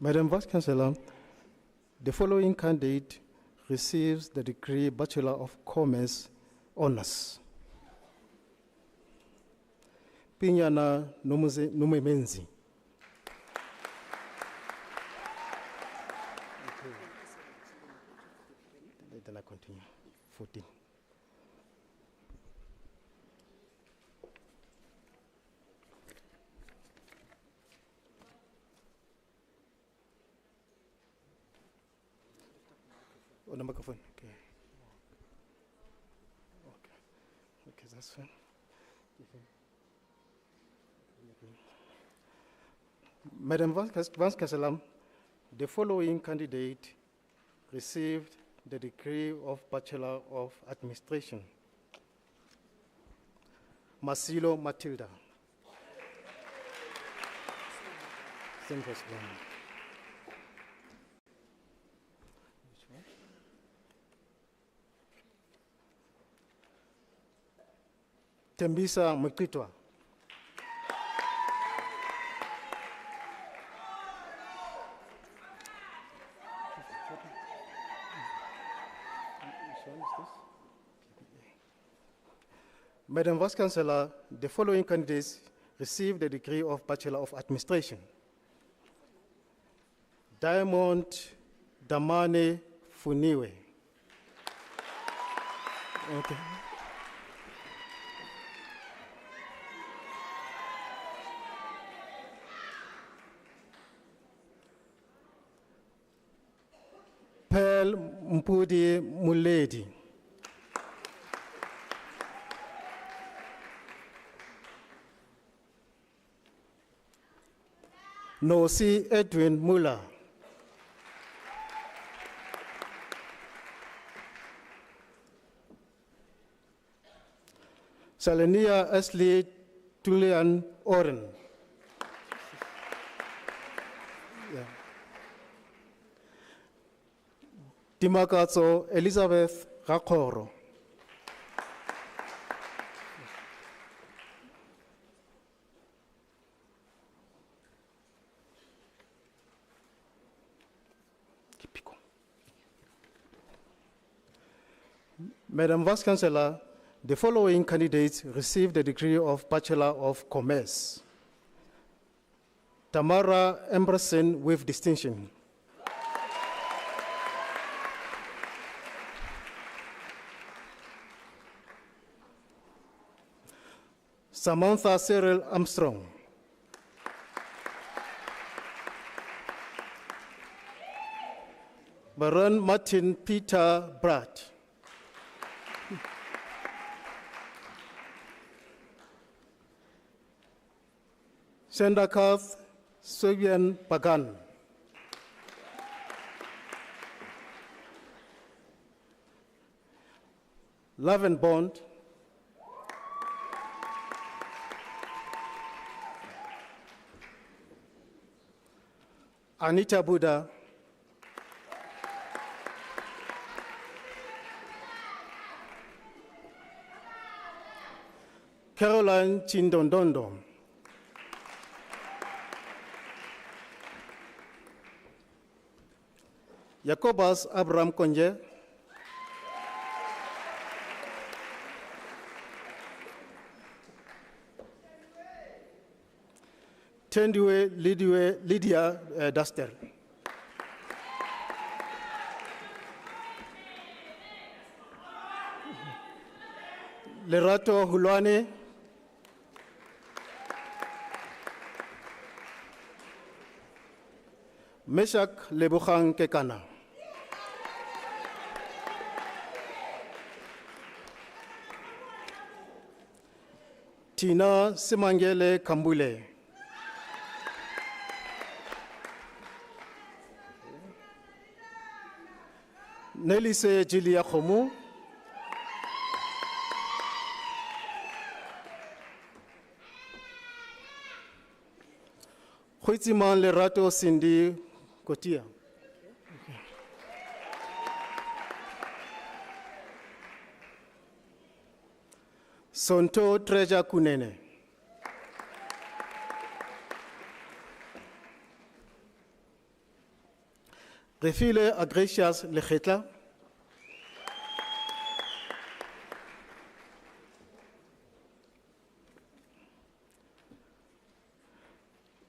Madam Vice Chancellor, the following candidate receives the degree Bachelor of Commerce Honours. Pinyana Numemenzi. Then I continue. 14. On the microphone. Okay. Okay, that's fine. Madam Vice Chancellor, the following candidate received the degree of Bachelor of Administration. Masilo Matilda. Same person. Tembisa Mkitwa. Madam Vice Chancellor, the following candidates received the degree of Bachelor of Administration. Diamond Damane Funiwe. Okay. Pearl Mpudi Muledi. Nosi Edwin Muller. Salenia Ashley Tulian Oren. Yeah. Timakatso Elizabeth Rakoro. Madam Vice-Chancellor, the following candidates received the degree of Bachelor of Commerce. Tamara Emerson with distinction. Samantha Cyril Armstrong. Baron Martin Peter Bratt. Sendakath Sovian Pagan. Love and Bond. Anita Buddha. Caroline Chindondondo. Jacobus Abraham Konje. Tendiwe Lydia Duster. Lerato Hulwane. Meshak Lebukhang Kekana. Tina Simangele Kambule. Nelise Julia Khomu. Khwitiman Lerato Cindy Kotia. Sonto Treasure Kunene. Refile Agrecias Lechetla.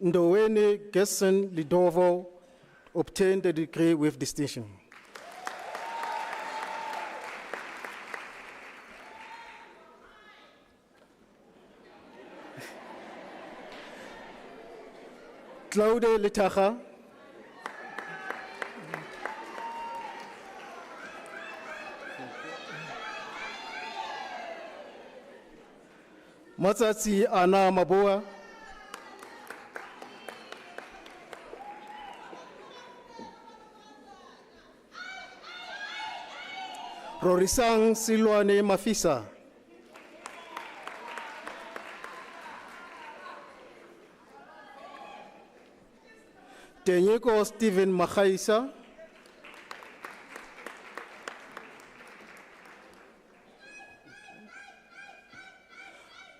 Ndoweni Gessen Lidovo obtained the degree with distinction. Claude Litacha. Matsatsi Ana Maboa. Rorisang Silwane Mafisa. Tenyeko Stephen Makhaisa.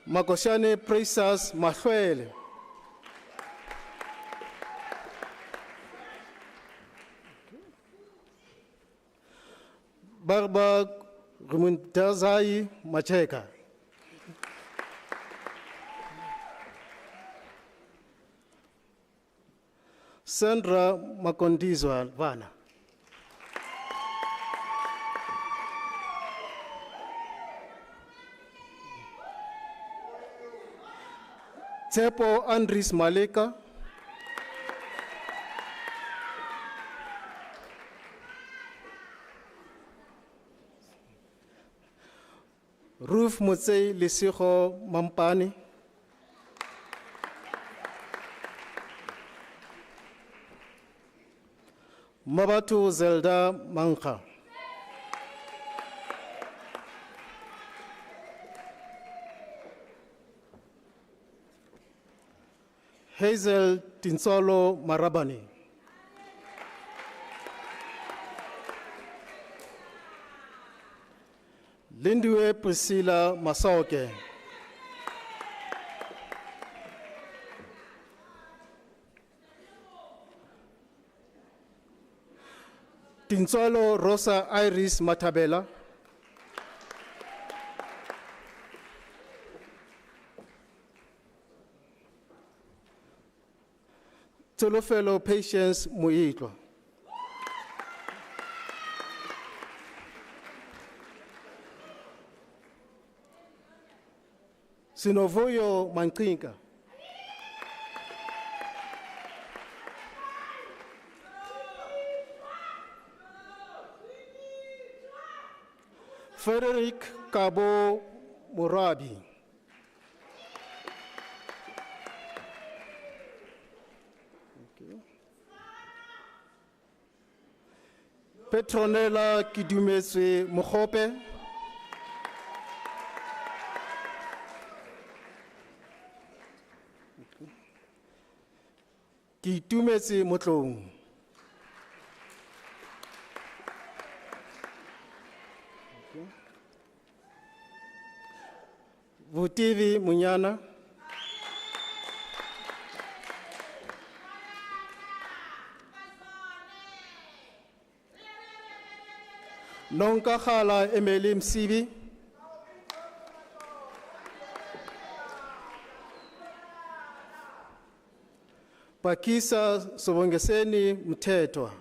Makoshane Presas Mahwele. Barba Rumuntazai Macheka. Sandra Makondizwa Vana. Tsepo Andris Maleka. Ruf Mutsei Lisiho Mampani. Mabatu Zelda Manka. Hazel Tinsolo Marabani. Lindiwe Priscilla Masoke. Tinsolo Rosa Iris Matabela. Tsolofelo Patience Muitwa. Sinovuyo Mankinka. Frederick Kabo Murabi. Petronella Kidumese Mohope. Kidumese Motlong. Vutivi Munyana. Nonka Khala Emeli Msibi. Pakisa Sobongeseni Mtetwa.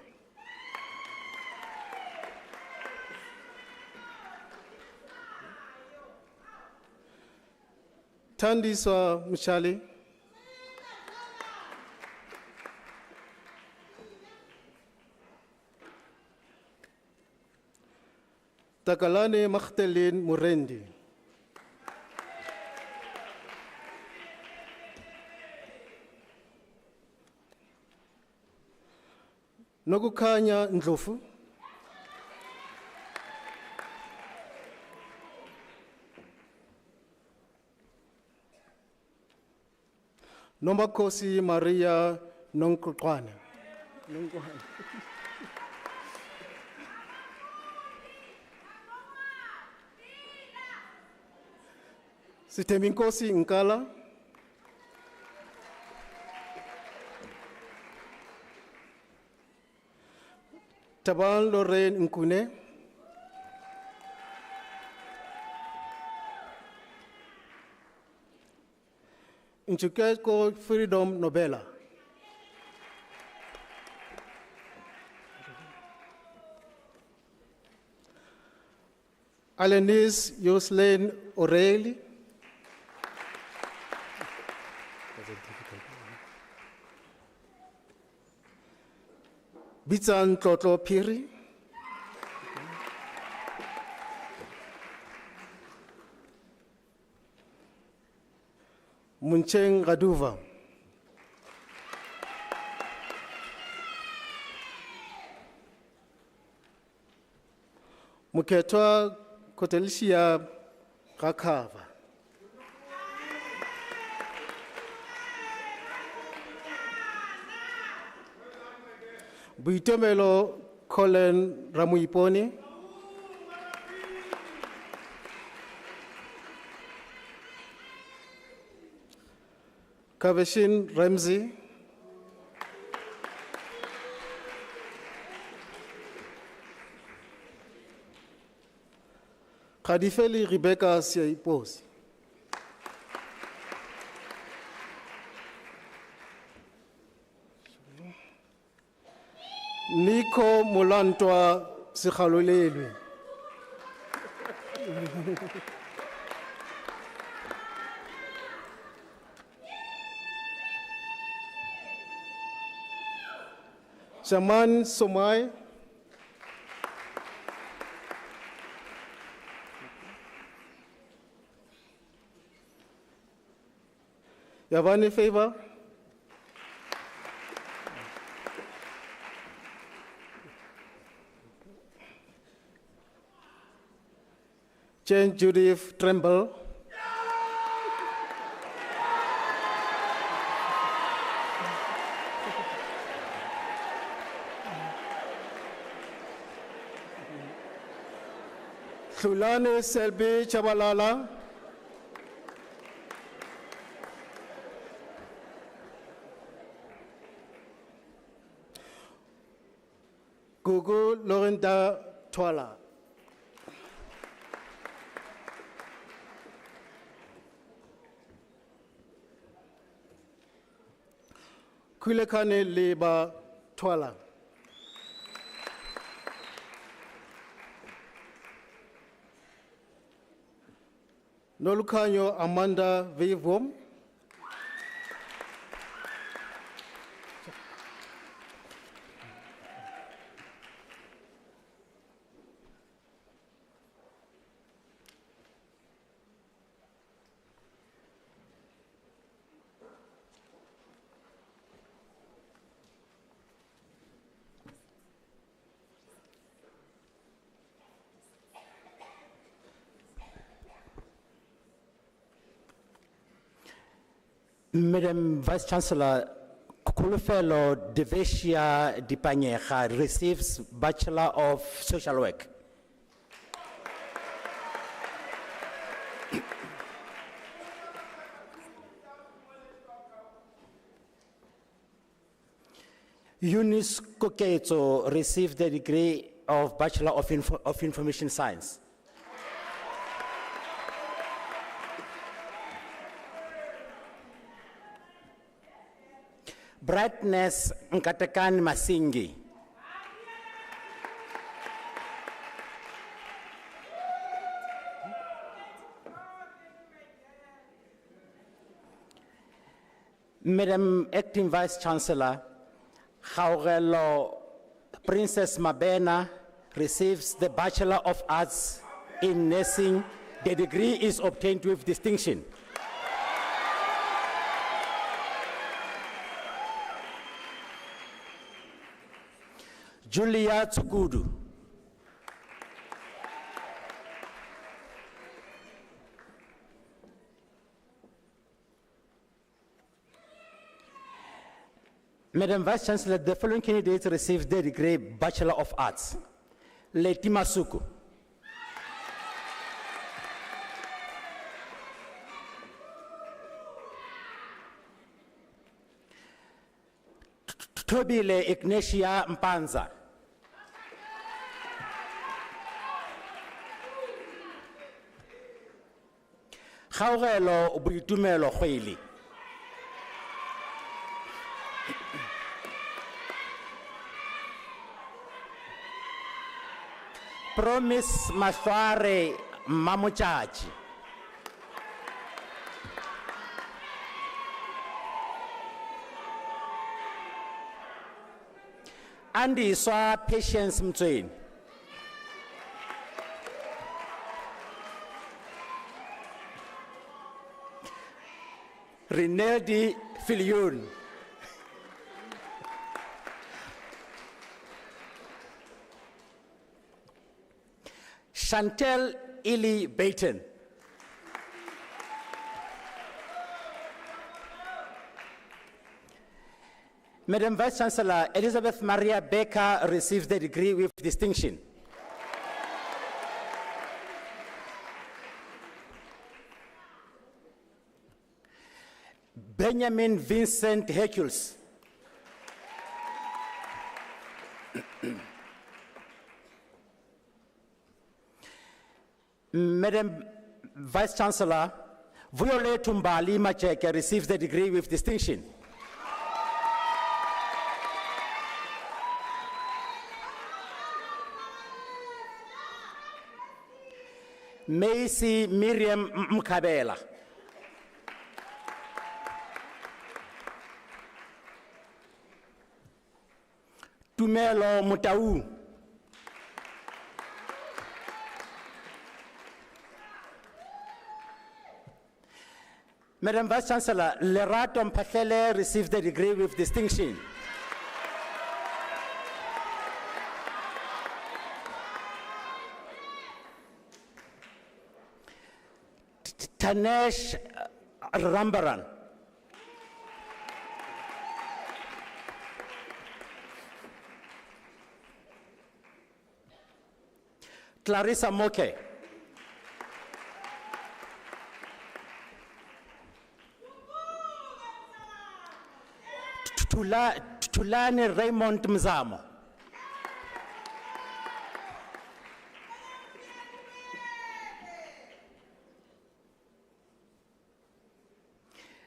Tandiswa Mchali. Takalane Makhtelin Murendi. Nokukanya Ndlofu. Nombakosi Maria Nonkukwana. Siteminkosi Nkala. Taban Lorraine Nkune. Nchukeko Freedom Nobela. Alanis Yoslane O'Reilly. Bitsan Tlotlo Piri. Muncheng Raduva. Muketwa Kotelishia Rakava. Buitemelo Colin Ramuiponi. Kaveshin Ramsey. Khadifeli Rebecca Siaiposi. Nico Molantwa Sikhalolelwe. Shaman Somai. You have any favor? Jane Judith Tremble. Sulane Selby Chabalala. Gugu Lorinda Twala. Khulekane Leba Twala. Nolukanyo Amanda Vivom. Madam Vice Chancellor, Kulufelo Devesia Dipanyeja receives Bachelor of Social Work. Eunice Koketo received the degree of Bachelor of Information Science. Brightness Nkatekan Masingi. Madam Acting Vice Chancellor, Haurelo Princess Mabena receives the Bachelor of Arts in Nursing. The degree is obtained with distinction. Julia Tsukudu. Madam Vice Chancellor, the following candidates received the degree Bachelor of Arts. Leti Masuku. Tobile Ignatia Mpanza. Gaurelo Boitumelo Kgwele. Promise Masware Mamuchachi. Andy Swa Patience Mtweni. Rinaldi Filion. Chantel Ili Baton. Madam Vice Chancellor, Elizabeth Maria Becker receives the degree with distinction. Benjamin Vincent Hercules. Madam Vice Chancellor, Violet Tumbali Macheke receives the degree with distinction. Macy Miriam Mkabela. Tumelo Mutau. Madam Vice Chancellor, Lerato Mphahlele received the degree with distinction. Tanesh Rambaran. Clarissa Moke. Tulane Raymond Mzamo.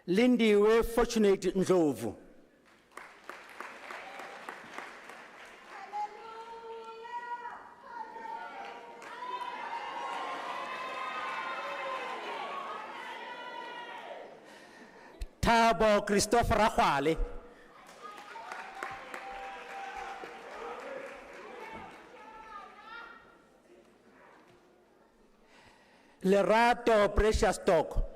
Lindy We Fortunate Ndlovu. Thabo Christopher Rahwale. Lerato Precious Toko.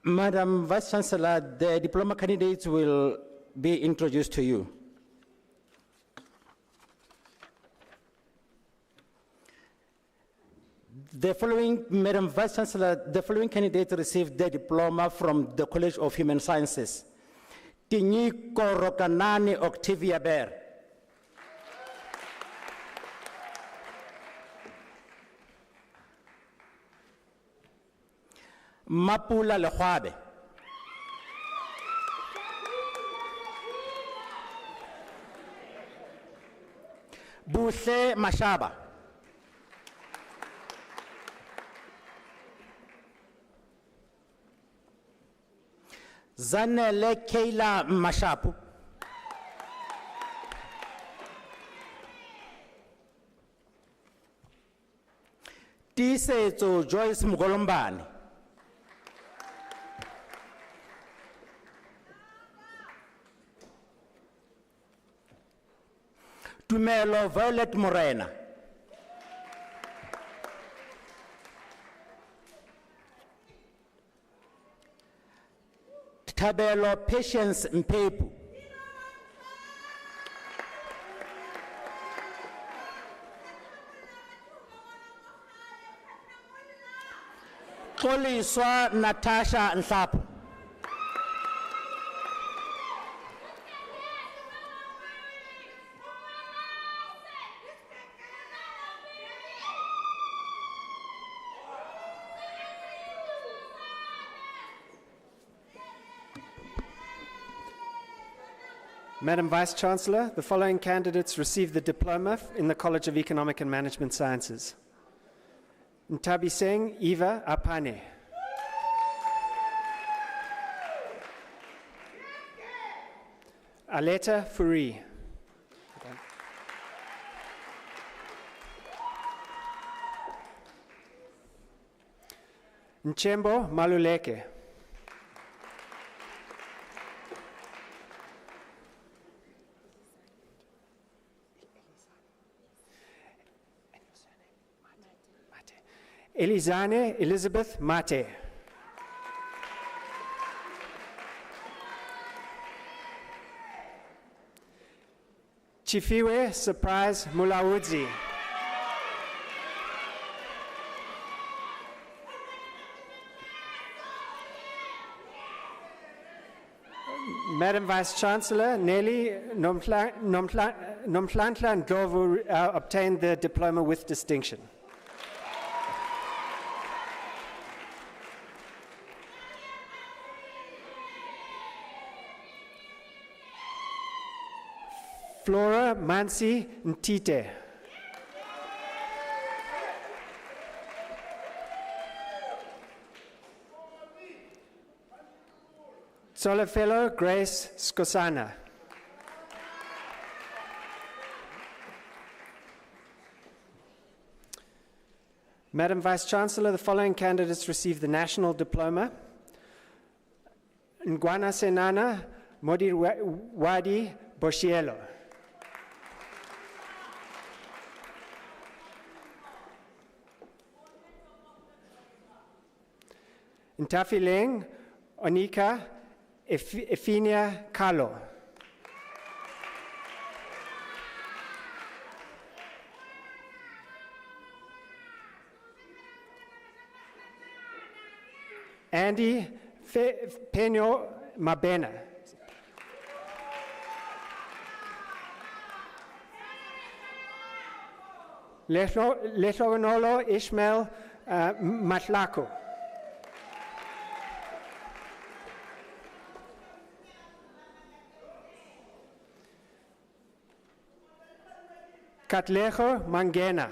Madam Vice Chancellor, the diploma candidates will be introduced to you. The following, Madam Vice Chancellor, the following candidates received their diploma from the College of Human Sciences. Tinyiko Rokanani Octavia Bear. Mapula Lehwabe. Buhle Mashaba. Zanele Keila Mashapu. Tisetso Joyce Mugolombani. Tumelo Violet Morena. Tabelo Patience Mpepu. Xoliswa Natasha Nhlapo. Madam Vice Chancellor, the following candidates received the diploma in the College of Economic and Management Sciences. Ntabi Singh Eva Apane. Aleta Furi. Nchembo Maluleke. Elizane Elizabeth Mate. Chifiwe Surprise Mulawudzi. Madam Vice Chancellor, Nelly Nomhlantla Ndlovu obtained the diploma with distinction. Flora Mansi Ntite. Solofelo Grace Skosana. Madam Vice Chancellor, the following candidates received the national diploma. Ngwana Senana Modirwadi Boshielo. Ntafileng Onika Efinia Kalo. Andy Peño Mabena. Lehonolo Ishmael Matlako. Katlego Mangena.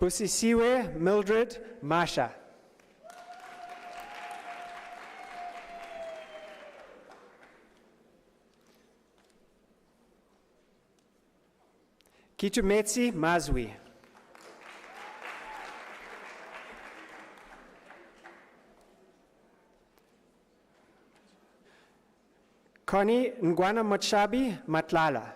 Busisiwe Mildred Masha. Kitumetsi Mazwi. Connie Ngwana Machabi Matlala.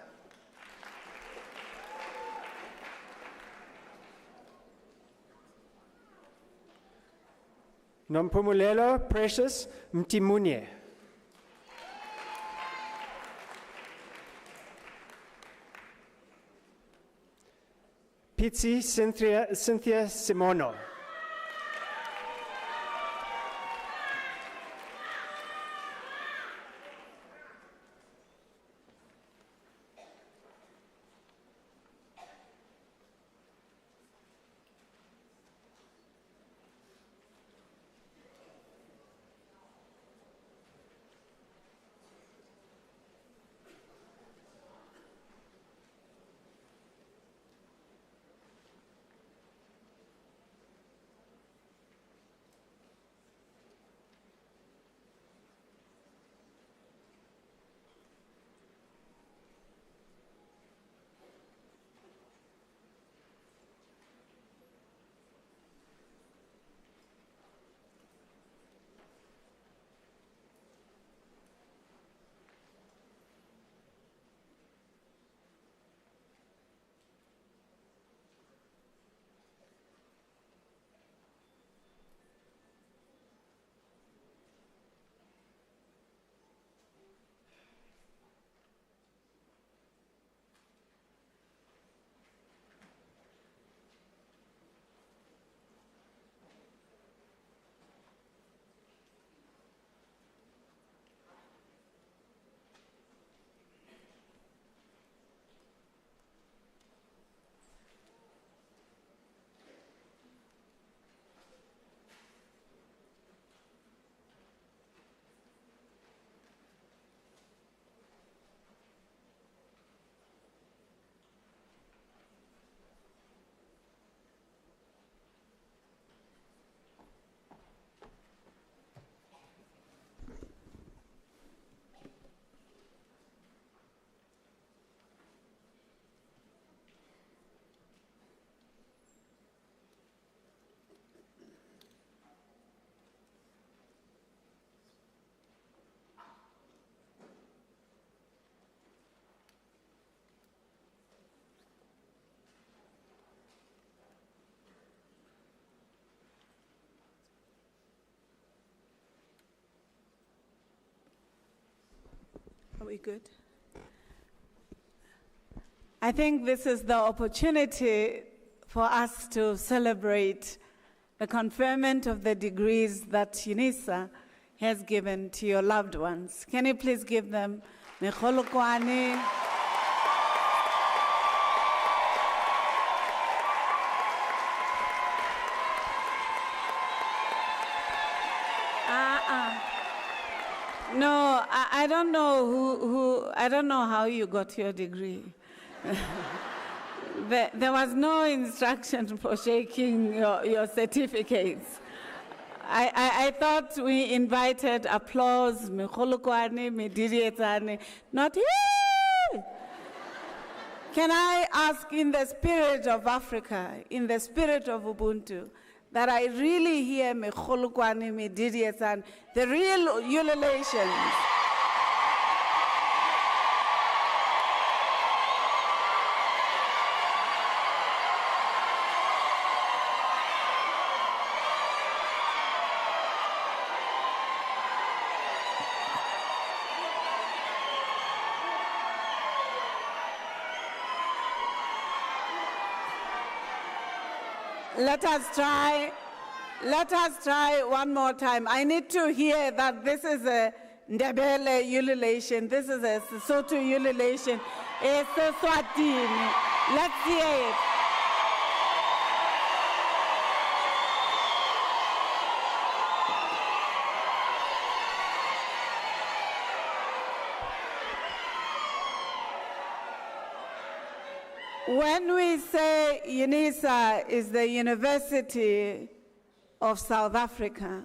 Nompumulelo Precious Mtimunye. Pitsi Cynthia Simono. Are we good? I think this is the opportunity for us to celebrate the conferment of the degrees that Unisa has given to your loved ones. Can you please give them Mekholokwane? No, I don't know I don't know how you got your degree. There was no instruction for shaking your certificates. I thought we invited applause, not here. Can I ask, in the spirit of Africa, in the spirit of Ubuntu, that I really hear Mekholokwane, Medidietan, the real ululations. Let us try one more time. I need to hear that this is a Ndebele ululation, this is a Sotho ululation, a Seswatini. Let's hear it. When we say Unisa is the University of South Africa,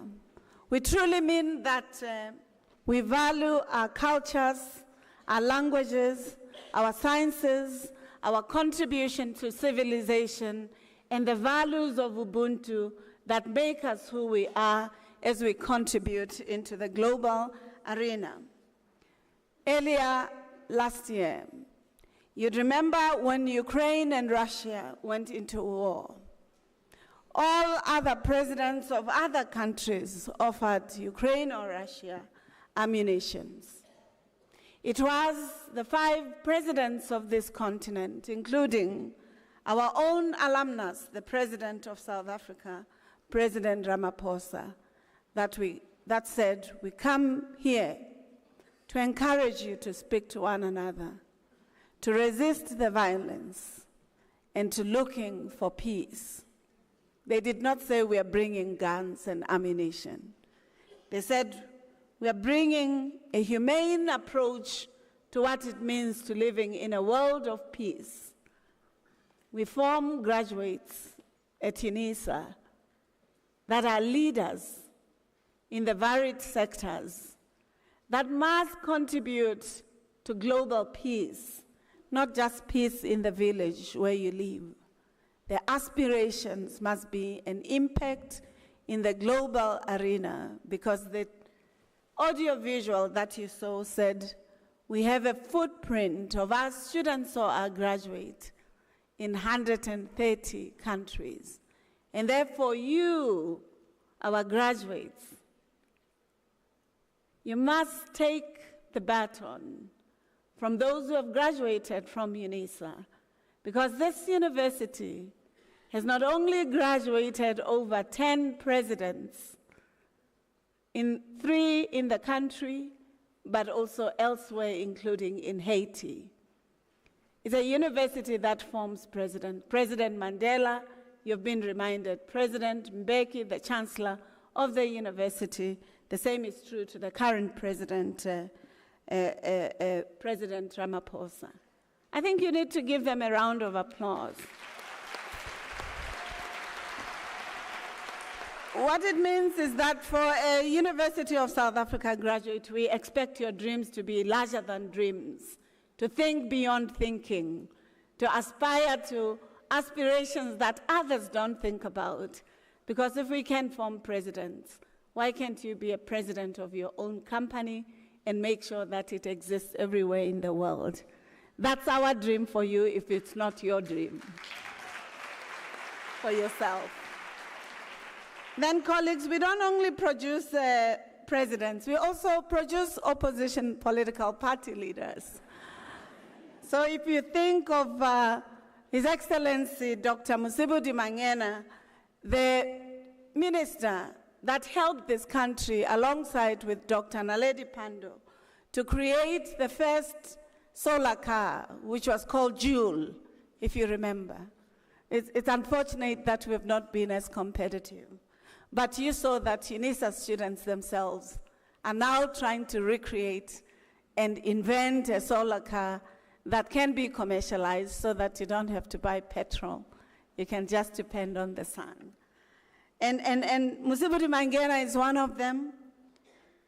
we truly mean that we value our cultures, our languages, our sciences, our contribution to civilization, and the values of Ubuntu that make us who we are as we contribute into the global arena. Earlier last year, you'd remember when Ukraine and Russia went into war. All other presidents of other countries offered Ukraine or Russia ammunition. It was the 5 presidents of this continent, including our own alumnus, the President of South Africa, President Ramaphosa, that said, we come here to encourage you to speak to one another, to resist the violence, and to looking for peace. They did not say we are bringing guns and ammunition. They said we are bringing a humane approach to what it means to living in a world of peace. We form graduates at Unisa that are leaders in the varied sectors that must contribute to global peace, not just peace in the village where you live. Their aspirations must be an impact in the global arena, because the audiovisual that you saw said we have a footprint of our students or our graduates in 130 countries. And therefore you, our graduates, you must take the baton from those who have graduated from Unisa, because this university has not only graduated over 10 presidents, 3 in the country, but also elsewhere, including in Haiti. It's a university that forms President Mandela, you've been reminded, President Mbeki, the Chancellor of the university. The same is true to the current president, President Ramaphosa. I think you need to give them a round of applause. What it means is that for a University of South Africa graduate, we expect your dreams to be larger than dreams, to think beyond thinking, to aspire to aspirations that others don't think about. Because if we can form presidents, why can't you be a president of your own company and make sure that it exists everywhere in the world? That's our dream for you if it's not your dream for yourself. Then, colleagues, we don't only produce presidents, we also produce opposition political party leaders. So if you think of His Excellency Dr. Musibudi Mangena, the minister that helped this country alongside with Dr. Naledi Pandor to create the first solar car, which was called Joule, if you remember. It's unfortunate that we have not been as competitive. But you saw that Unisa students themselves are now trying to recreate and invent a solar car that can be commercialized so that you don't have to buy petrol. You can just depend on the sun. And Musibudi Mangena is one of them.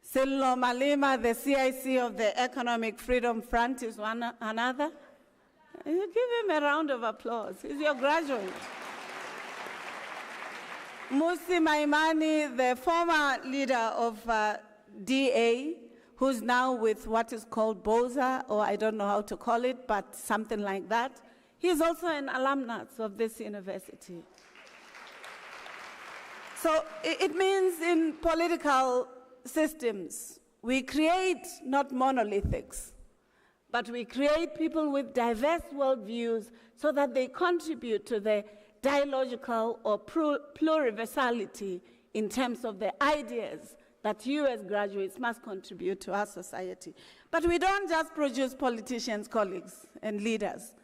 Sello Malema, the CIC of the Economic Freedom Front, is another. You give him a round of applause. He's your graduate. Musi Maimani, the former leader of DA, who's now with what is called BOSA, or I don't know how to call it, but something like that. He's also an alumnus of this university. So it means in political systems, we create not monolithics, but we create people with diverse worldviews so that they contribute to the dialogical or pluriversality in terms of the ideas that you as graduates must contribute to our society. But we don't just produce politicians, colleagues, and leaders.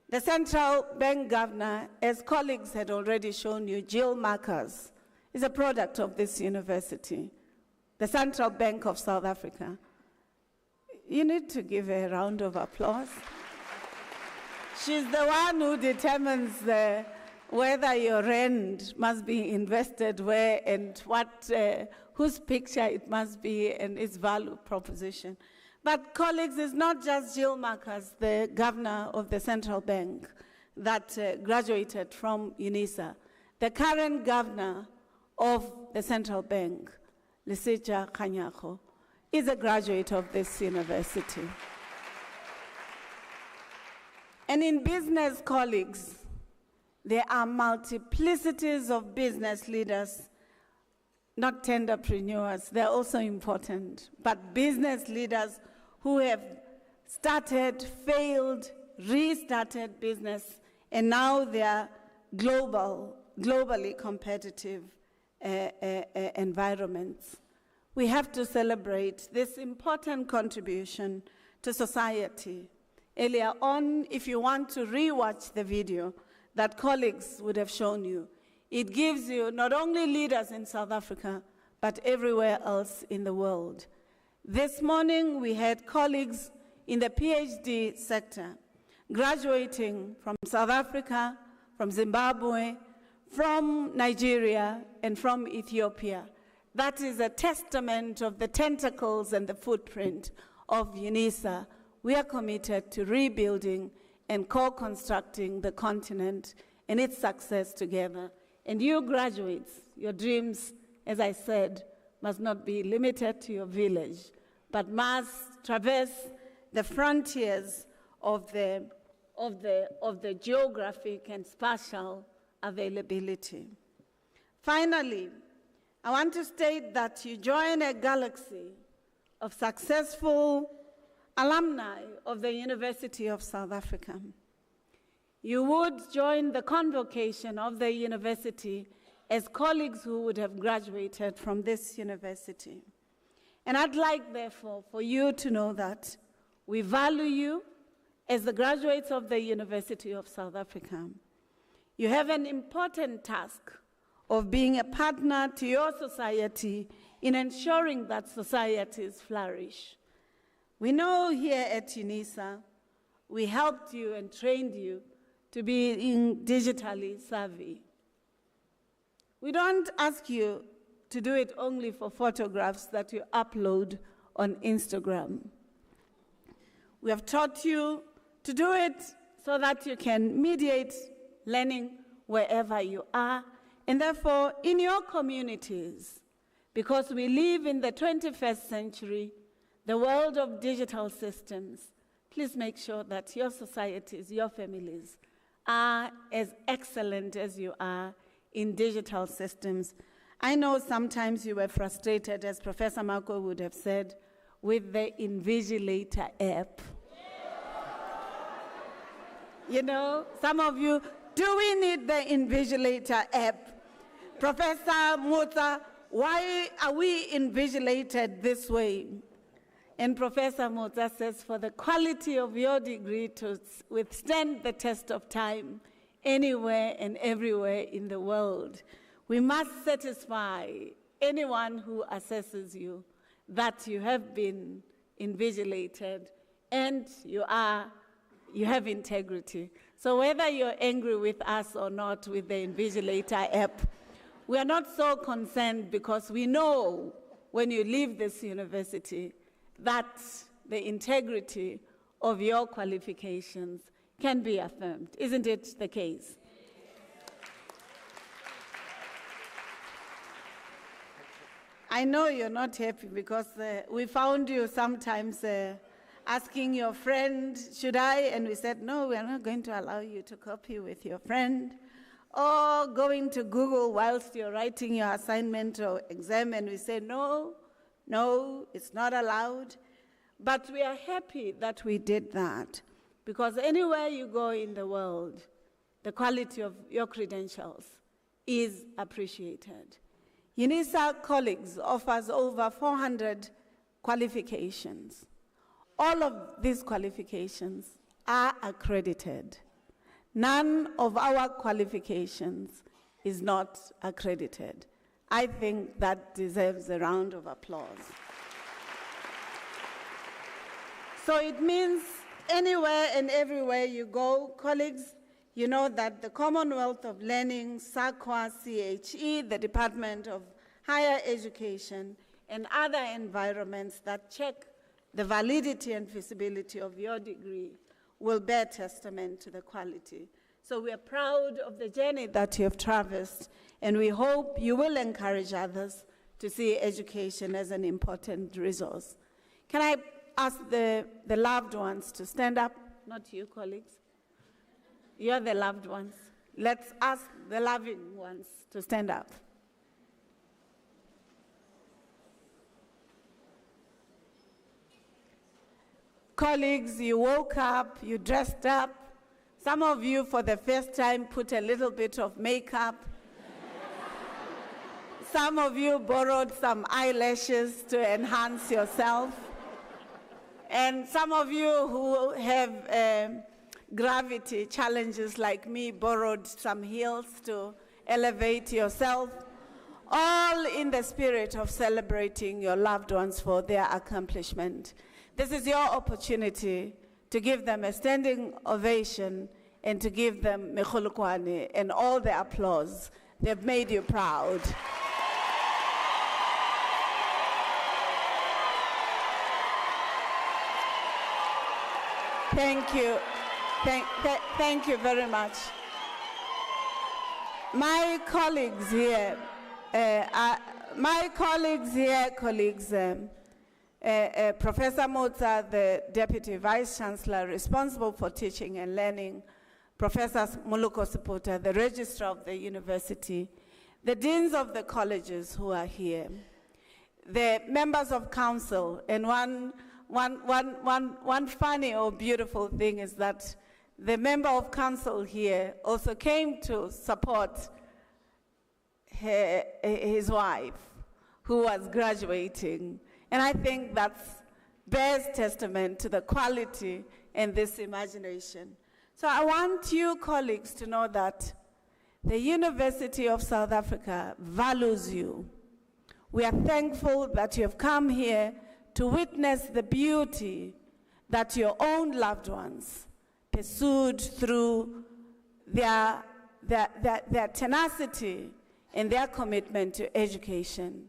The central bank governor, as colleagues had already shown you, Jill Marcus, is a product of this university, the Central Bank of South Africa. You need to give a round of applause. She's the one who determines whether your rand must be invested where and whose picture it must be and its value proposition. But colleagues, it's not just Jill Marcus, the governor of the central bank, that graduated from Unisa. The current governor of the central bank, Lesetja Kganyago, is a graduate of this university. And in business, colleagues, there are multiplicities of business leaders, not tenderpreneurs, they're also important, but business leaders who have started, failed, restarted business, and now they are globally competitive environments. We have to celebrate this important contribution to society. Earlier on, if you want to rewatch the video that colleagues would have shown you, it gives you not only leaders in South Africa, but everywhere else in the world. This morning, we had colleagues in the PhD sector graduating from South Africa, from Zimbabwe, from Nigeria, and from Ethiopia. That is a testament of the tentacles and the footprint of Unisa. We are committed to rebuilding and co-constructing the continent and its success together. And you graduates, your dreams, as I said, must not be limited to your village, but must traverse the frontiers of the geographic and spatial availability. Finally, I want to state that you join a galaxy of successful alumni of the University of South Africa. You would join the convocation of the university as colleagues who would have graduated from this university. And I'd like, therefore, for you to know that we value you as the graduates of the University of South Africa. You have an important task of being a partner to your society in ensuring that societies flourish. We know here at Unisa, we helped you and trained you to be digitally savvy. We don't ask you to do it only for photographs that you upload on Instagram. We have taught you to do it so that you can mediate learning wherever you are, and therefore in your communities, because we live in the 21st century, the world of digital systems. Please make sure that your societies, your families, are as excellent as you are in digital systems. I know sometimes you were frustrated, as Professor Marco would have said, with the Invigilator app. You know, some of you, do we need the Invigilator app? Professor Mutsa, why are we invigilated this way? And Professor Mutsa says, for the quality of your degree to withstand the test of time anywhere and everywhere in the world, we must satisfy anyone who assesses you that you have been invigilated and you have integrity. So whether you're angry with us or not with the Invigilator app, we are not so concerned, because we know when you leave this university that the integrity of your qualifications can be affirmed. Isn't it the case? I know you're not happy because we found you sometimes asking your friend, should I? And we said, no, we are not going to allow you to copy with your friend. Or going to Google whilst you're writing your assignment or exam, and we say, no, it's not allowed. But we are happy that we did that, because anywhere you go in the world, the quality of your credentials is appreciated. Unisa colleagues offers over 400 qualifications. All of these qualifications are accredited. None of our qualifications is not accredited. I think that deserves a round of applause. So it means Anywhere and everywhere you go, colleagues, you know that the Commonwealth of Learning, SAQA, CHE, the Department of Higher Education, and other environments that check the validity and feasibility of your degree will bear testament to the quality. So we are proud of the journey that you have traversed, and we hope you will encourage others to see education as an important resource. Can I ask the loved ones to stand up? Not you, colleagues. You're the loved ones. Let's ask the loving ones to stand up. Colleagues, you woke up, you dressed up. Some of you, for the first time, put a little bit of makeup. Some of you borrowed some eyelashes to enhance yourself. And some of you who have gravity challenges like me borrowed some heels to elevate yourself, all in the spirit of celebrating your loved ones for their accomplishment. This is your opportunity to give them a standing ovation and to give them mechulukwane and all the applause. They've made you proud. Thank you. Thank you very much. My colleagues here, Professor Motsa, the Deputy Vice Chancellor responsible for teaching and learning, Professor Muluko Sipota, the Registrar of the University, the Deans of the colleges who are here, the members of council, and one funny or beautiful thing is that the member of council here also came to support his wife, who was graduating. And I think that bears testament to the quality and this imagination. So I want you colleagues to know that the University of South Africa values you. We are thankful that you have come here to witness the beauty that your own loved ones pursued through their tenacity and their commitment to education.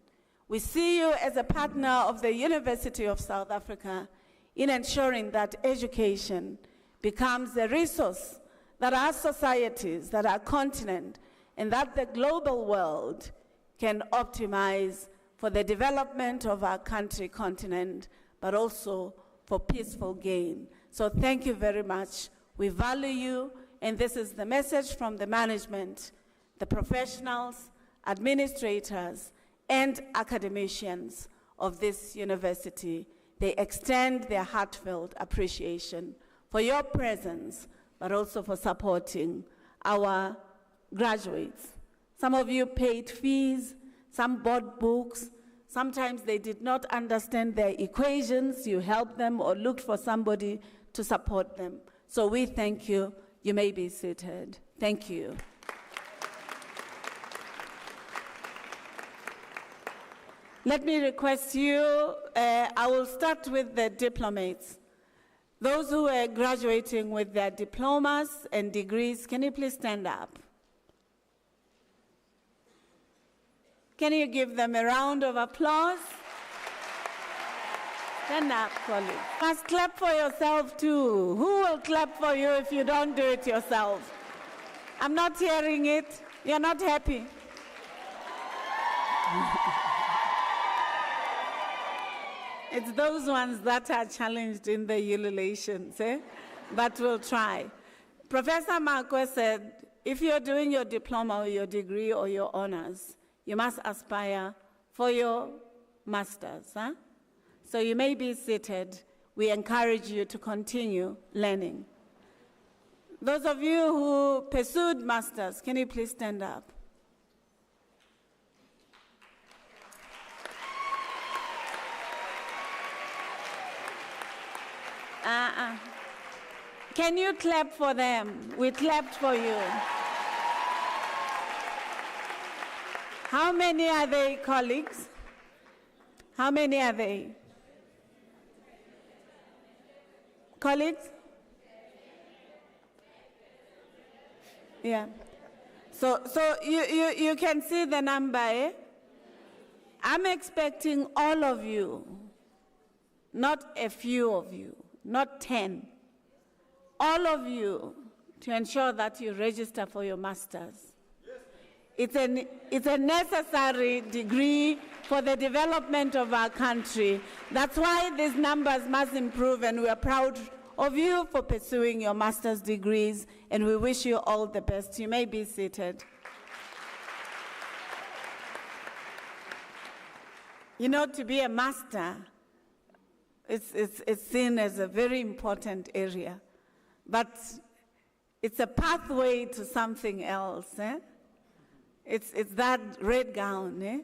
We see you as a partner of the University of South Africa in ensuring that education becomes a resource that our societies, that our continent, and that the global world can optimize for the development of our country, continent, but also for peaceful gain. So thank you very much. We value you, and this is the message from the management, the professionals, administrators, and academicians of this university. They extend their heartfelt appreciation for your presence, but also for supporting our graduates. Some of you paid fees, some bought books. Sometimes they did not understand their equations. You helped them or looked for somebody to support them. So we thank you. You may be seated. Thank you. Let me request you, I will start with the diplomates. Those who are graduating with their diplomas and degrees, can you please stand up? Can you give them a round of applause? Stand up, colleagues. You must clap for yourself too. Who will clap for you if you don't do it yourself? I'm not hearing it. You're not happy. It's those ones that are challenged in the ululations, but we'll try. Professor Marco said, if you're doing your diploma or your degree or your honors, you must aspire for your master's. So you may be seated. We encourage you to continue learning. Those of you who pursued masters, can you please stand up? Can you clap for them? We clapped for you. How many are they, colleagues? How many are they? Colleagues? Yeah. So you can see the number, eh? I'm expecting all of you, not a few of you, not 10, all of you to ensure that you register for your masters. It's a necessary degree for the development of our country. That's why these numbers must improve, and we are proud of you for pursuing your master's degrees, and we wish you all the best. You may be seated. You know, to be a master, it's seen as a very important area, but it's a pathway to something else. Eh? It's that red gown. Eh?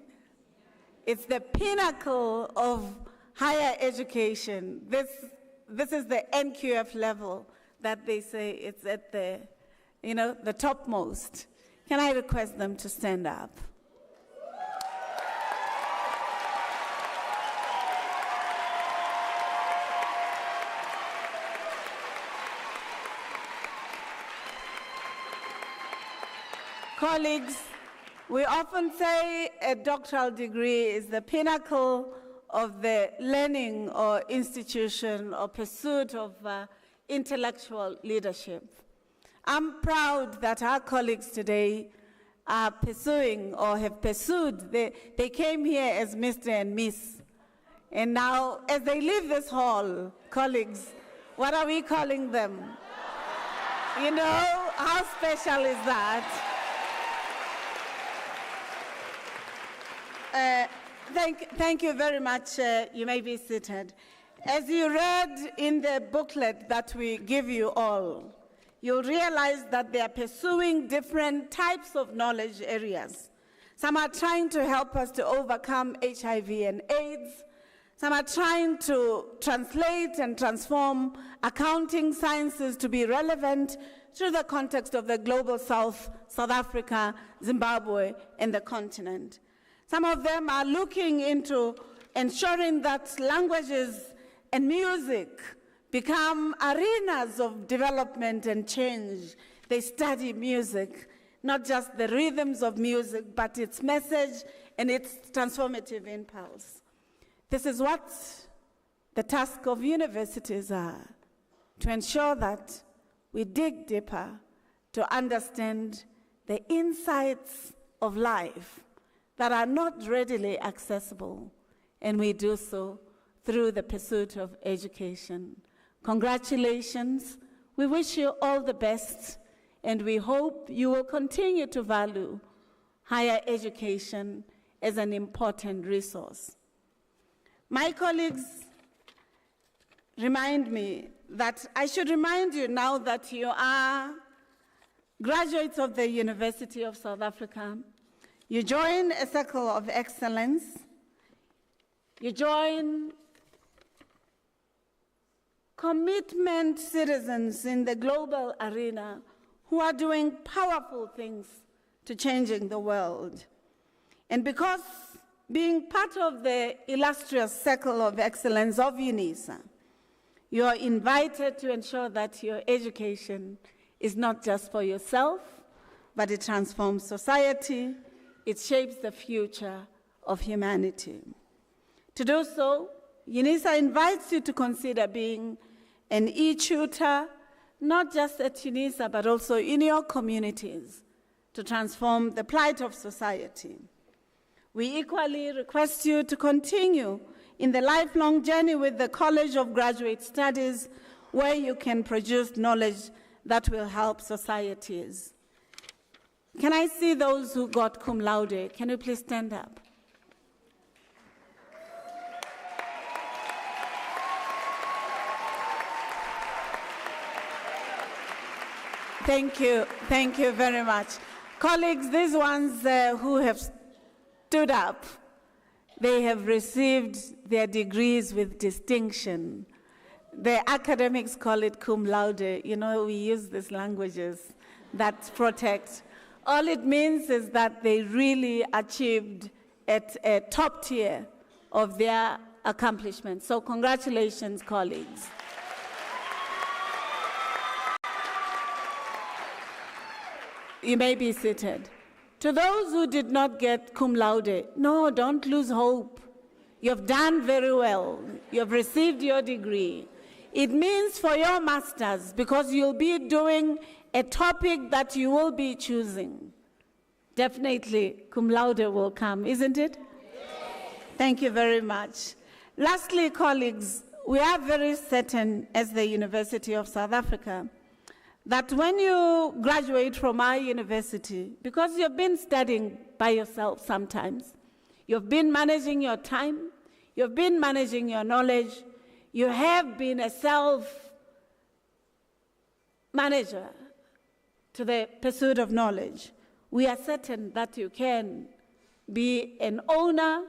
It's the pinnacle of higher education. This is the NQF level that they say it's at the, the topmost. Can I request them to stand up? Colleagues, we often say a doctoral degree is the pinnacle of the learning or institution or pursuit of intellectual leadership. I'm proud that our colleagues today are pursuing or have pursued. They came here as Mr. and Miss. And now, as they leave this hall, colleagues, what are we calling them? You know, how special is that? Thank you very much. You may be seated. As you read in the booklet that we give you all, you'll realize that they are pursuing different types of knowledge areas. Some are trying to help us to overcome HIV and AIDS. Some are trying to translate and transform accounting sciences to be relevant to the context of the global South, South Africa, Zimbabwe, and the continent. Some of them are looking into ensuring that languages and music become arenas of development and change. They study music, not just the rhythms of music, but its message and its transformative impulse. This is what the task of universities are, to ensure that we dig deeper to understand the insights of life that are not readily accessible, and we do so through the pursuit of education. Congratulations. We wish you all the best, and we hope you will continue to value higher education as an important resource. My colleagues remind me that I should remind you now that you are graduates of the University of South Africa. You join a circle of excellence. You join commitment citizens in the global arena who are doing powerful things to changing the world. And because being part of the illustrious circle of excellence of Unisa, you are invited to ensure that your education is not just for yourself, but it transforms society. It shapes the future of humanity. To do so, Unisa invites you to consider being an e-tutor, not just at Unisa, but also in your communities, to transform the plight of society. We equally request you to continue in the lifelong journey with the College of Graduate Studies, where you can produce knowledge that will help societies. Can I see those who got cum laude? Can you please stand up? Thank you very much. Colleagues, these ones who have stood up, they have received their degrees with distinction. The academics call it cum laude. You know, we use these languages that protect. All it means is that they really achieved at a top tier of their accomplishments. So congratulations, colleagues. You may be seated. To those who did not get cum laude, no, don't lose hope. You've done very well. You've received your degree. It means for your masters, because you'll be doing a topic that you will be choosing. Definitely cum laude will come, isn't it? Thank you very much. Lastly, colleagues, we are very certain as the University of South Africa that when you graduate from our university, because you've been studying by yourself sometimes, you've been managing your time, you've been managing your knowledge, you have been a self-manager to the pursuit of knowledge, we are certain that you can be an owner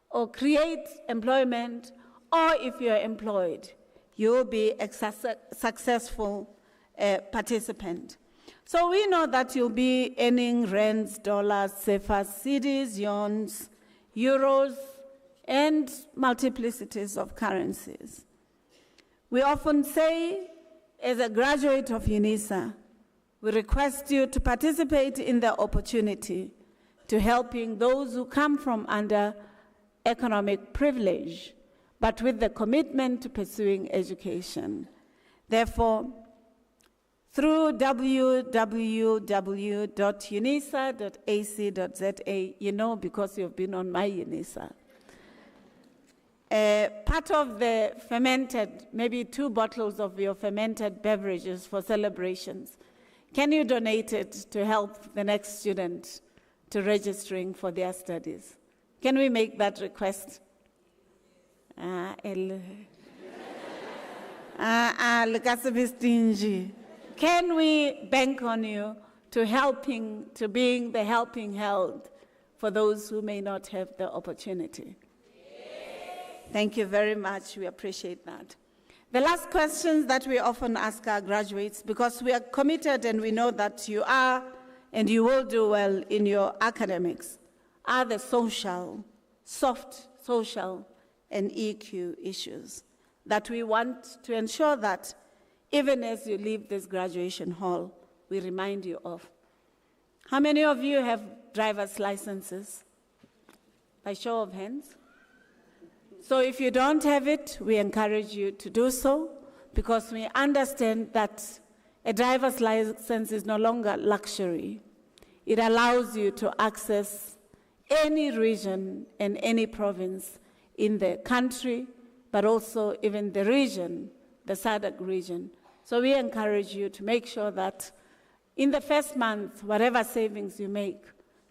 or create employment, or if you're employed, you will be a successful participant. So we know that you'll be earning rands, dollars, CFAs, cedis, yuans, euros, and multiplicities of currencies. We often say, as a graduate of Unisa, we request you to participate in the opportunity to helping those who come from under economic privilege, but with the commitment to pursuing education. Therefore, through www.unisa.ac.za, you know, because you've been on my Unisa, part of the fermented, maybe 2 bottles of your fermented beverages for celebrations, can you donate it to help the next student to registering for their studies? Can we make that request? Can we bank on you to being the helping hand for those who may not have the opportunity? Yes. Thank you very much. We appreciate that. The last questions that we often ask our graduates, because we are committed and we know that you are and you will do well in your academics, are the social, soft social, and EQ issues that we want to ensure that even as you leave this graduation hall, we remind you of. How many of you have driver's licenses? By show of hands. So if you don't have it, we encourage you to do so, because we understand that a driver's license is no longer luxury. It allows you to access any region and any province in the country, but also even the region, the SADC region. So we encourage you to make sure that in the first month, whatever savings you make,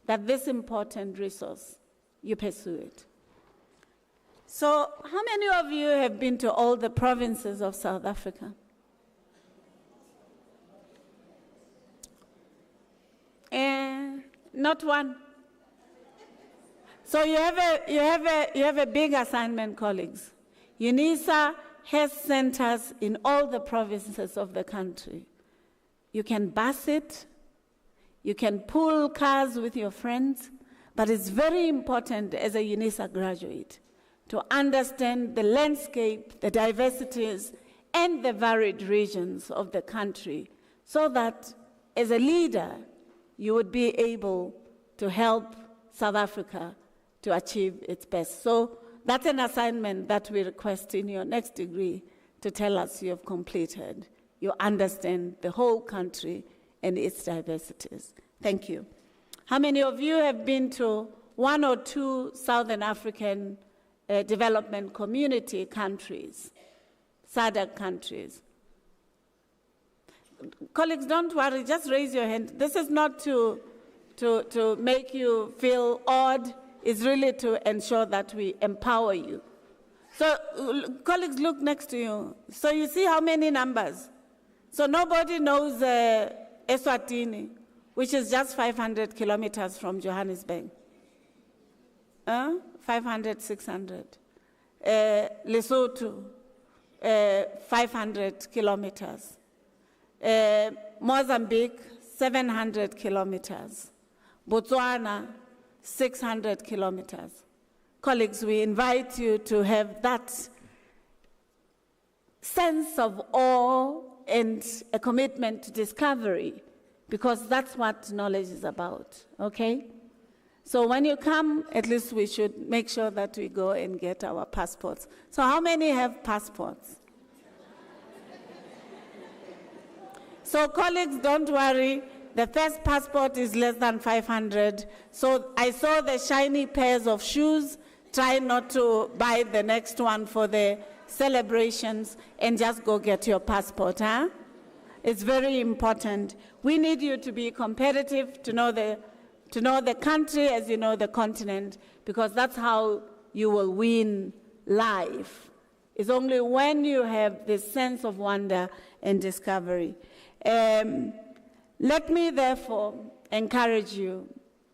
that this important resource, you pursue it. So how many of you have been to all the provinces of South Africa? Not one. So you have a big assignment, colleagues. Unisa has centers in all the provinces of the country. You can bus it, you can pool cars with your friends, but it's very important as a Unisa graduate to understand the landscape, the diversities, and the varied regions of the country, so that as a leader, you would be able to help South Africa to achieve its best. So that's an assignment that we request in your next degree to tell us you have completed. You understand the whole country and its diversities. Thank you. How many of you have been to 1 or 2 Southern African development community countries, SADC countries? Colleagues, don't worry, just raise your hand. This is not to make you feel odd. It's really to ensure that we empower you. So, colleagues, look next to you. So you see how many numbers? So nobody knows Eswatini, which is just 500 kilometers from Johannesburg. 500, 600. Lesotho, 500 kilometers. Mozambique, 700 kilometers. Botswana, 600 kilometers. Colleagues, we invite you to have that sense of awe and a commitment to discovery because that's what knowledge is about, okay? So when you come, at least we should make sure that we go and get our passports. So how many have passports? So colleagues, don't worry. The first passport is less than 500. So I saw the shiny pairs of shoes. Try not to buy the next one for the celebrations and just go get your passport, huh? It's very important. We need you to be competitive, to know the country as you know the continent, because that's how you will win life. It's only when you have this sense of wonder and discovery. Let me therefore encourage you,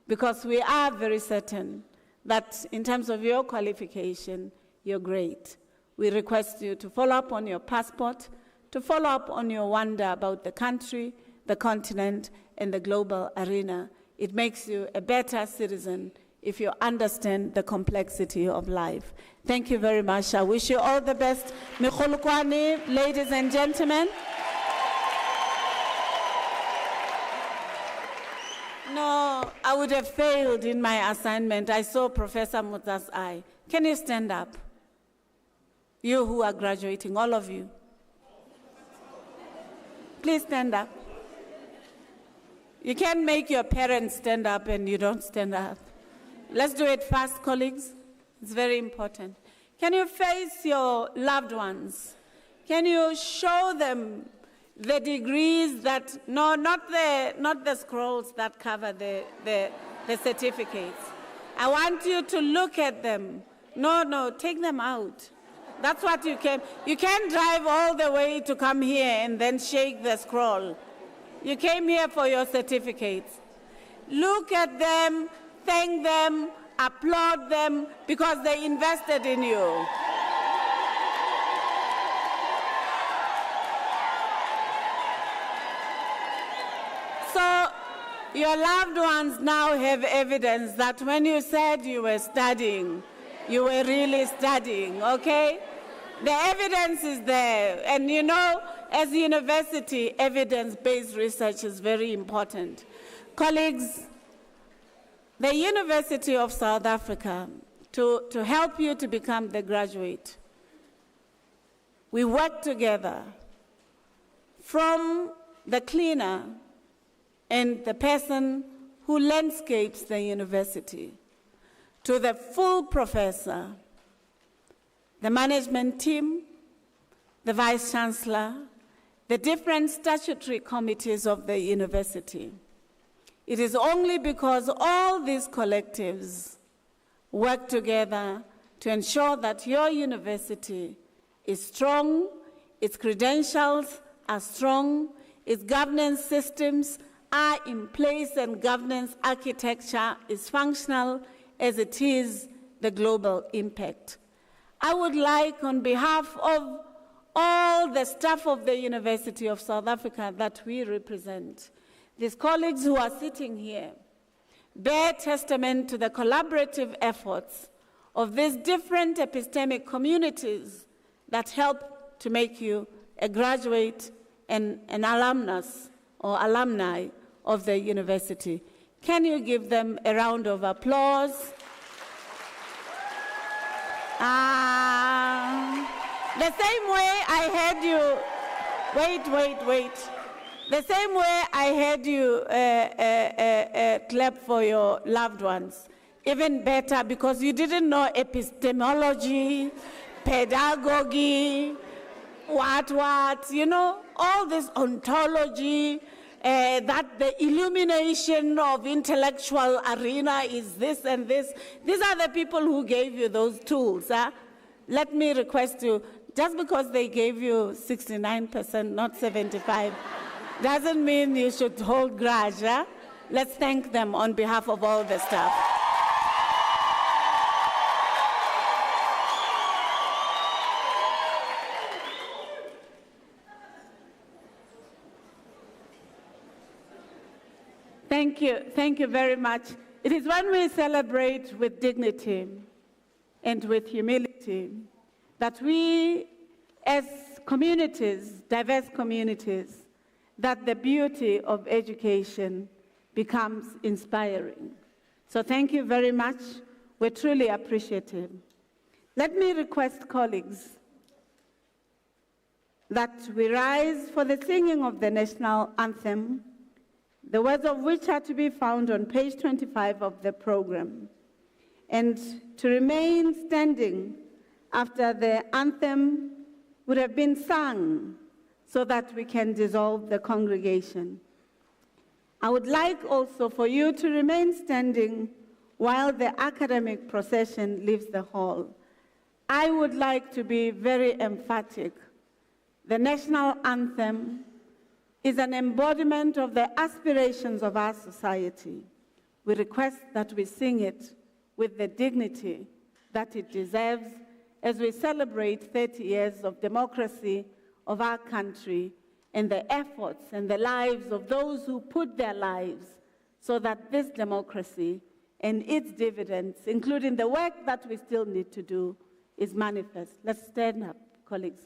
because we are very certain that in terms of your qualification, you're great. We request you to follow up on your passport, to follow up on your wonder about the country, the continent, and the global arena. It makes you a better citizen if you understand the complexity of life. Thank you very much. I wish you all the best. Mikhulukwani, ladies and gentlemen. No, I would have failed in my assignment. I saw Professor Muta's eye. Can you stand up? You who are graduating, all of you. Please stand up. You can't make your parents stand up and you don't stand up. Let's do it fast, colleagues. It's very important. Can you face your loved ones? Can you show them the degrees that, no, not the scrolls that cover the certificates. I want you to look at them. No, take them out. That's what you can. You can't drive all the way to come here and then shake the scroll. You came here for your certificates. Look at them, thank them, applaud them, because they invested in you. So your loved ones now have evidence that when you said you were studying, you were really studying, okay? The evidence is there. And you know, as a university, evidence-based research is very important. Colleagues, the University of South Africa, to help you to become the graduate, we work together from the cleaner and the person who landscapes the university to the full professor, the management team, the vice chancellor, the different statutory committees of the university. It is only because all these collectives work together to ensure that your university is strong, its credentials are strong, its governance systems are in place, and governance architecture is functional as it is the global impact. I would like, on behalf of all the staff of the University of South Africa that we represent, these colleagues who are sitting here, bear testament to the collaborative efforts of these different epistemic communities that help to make you a graduate and an alumnus or alumni of the university. Can you give them a round of applause? The same way I heard you, wait. The same way I heard you clap for your loved ones, even better, because you didn't know epistemology, pedagogy, what, you know, all this ontology, that the illumination of intellectual arena is this and this. These are the people who gave you those tools. Let me request you, just because they gave you 69%, not 75%, doesn't mean you should hold grudge. Let's thank them on behalf of all the staff. Thank you very much. It is when we celebrate with dignity and with humility that we, as communities, diverse communities, that the beauty of education becomes inspiring. So thank you very much. We're truly appreciative. Let me request colleagues that we rise for the singing of the national anthem, the words of which are to be found on page 25 of the program, and to remain standing after the anthem would have been sung so that we can dissolve the congregation. I would like also for you to remain standing while the academic procession leaves the hall. I would like to be very emphatic. The national anthem is an embodiment of the aspirations of our society. We request that we sing it with the dignity that it deserves as we celebrate 30 years of democracy of our country and the efforts and the lives of those who put their lives so that this democracy and its dividends, including the work that we still need to do, is manifest. Let's stand up, colleagues.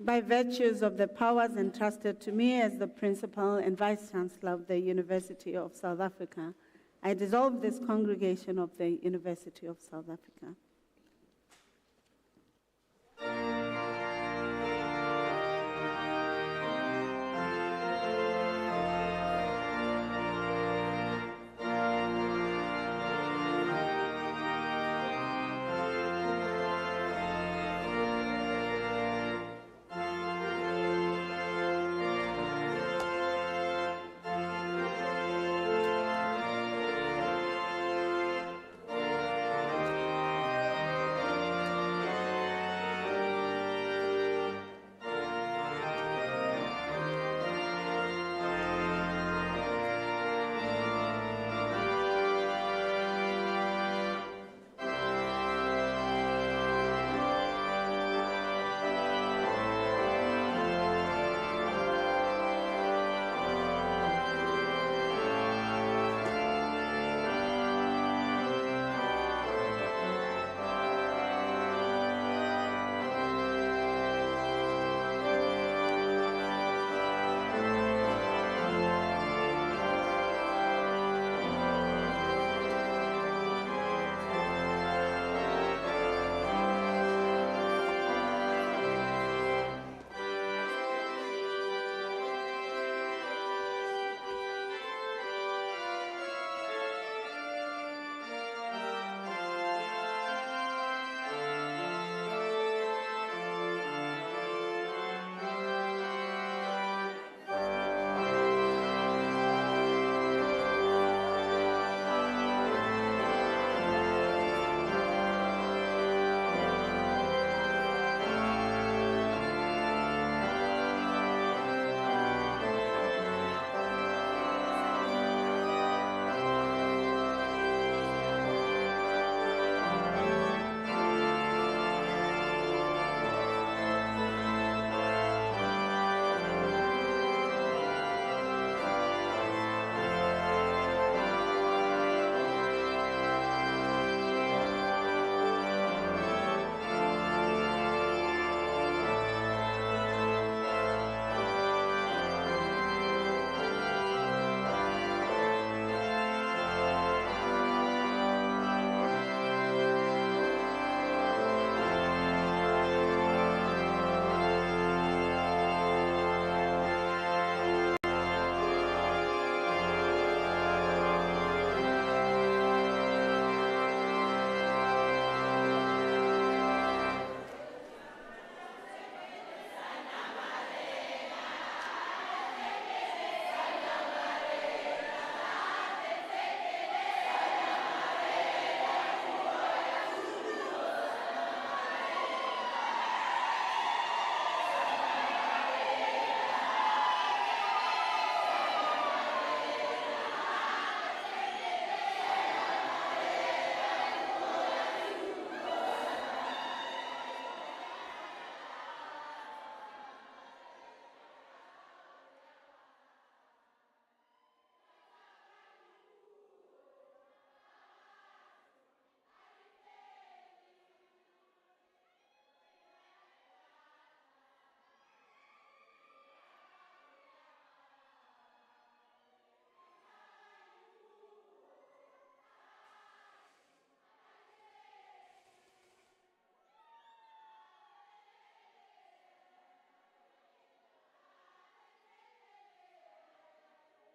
By virtues of the powers entrusted to me as the Principal and Vice-Chancellor of the University of South Africa, I dissolve this congregation of the University of South Africa.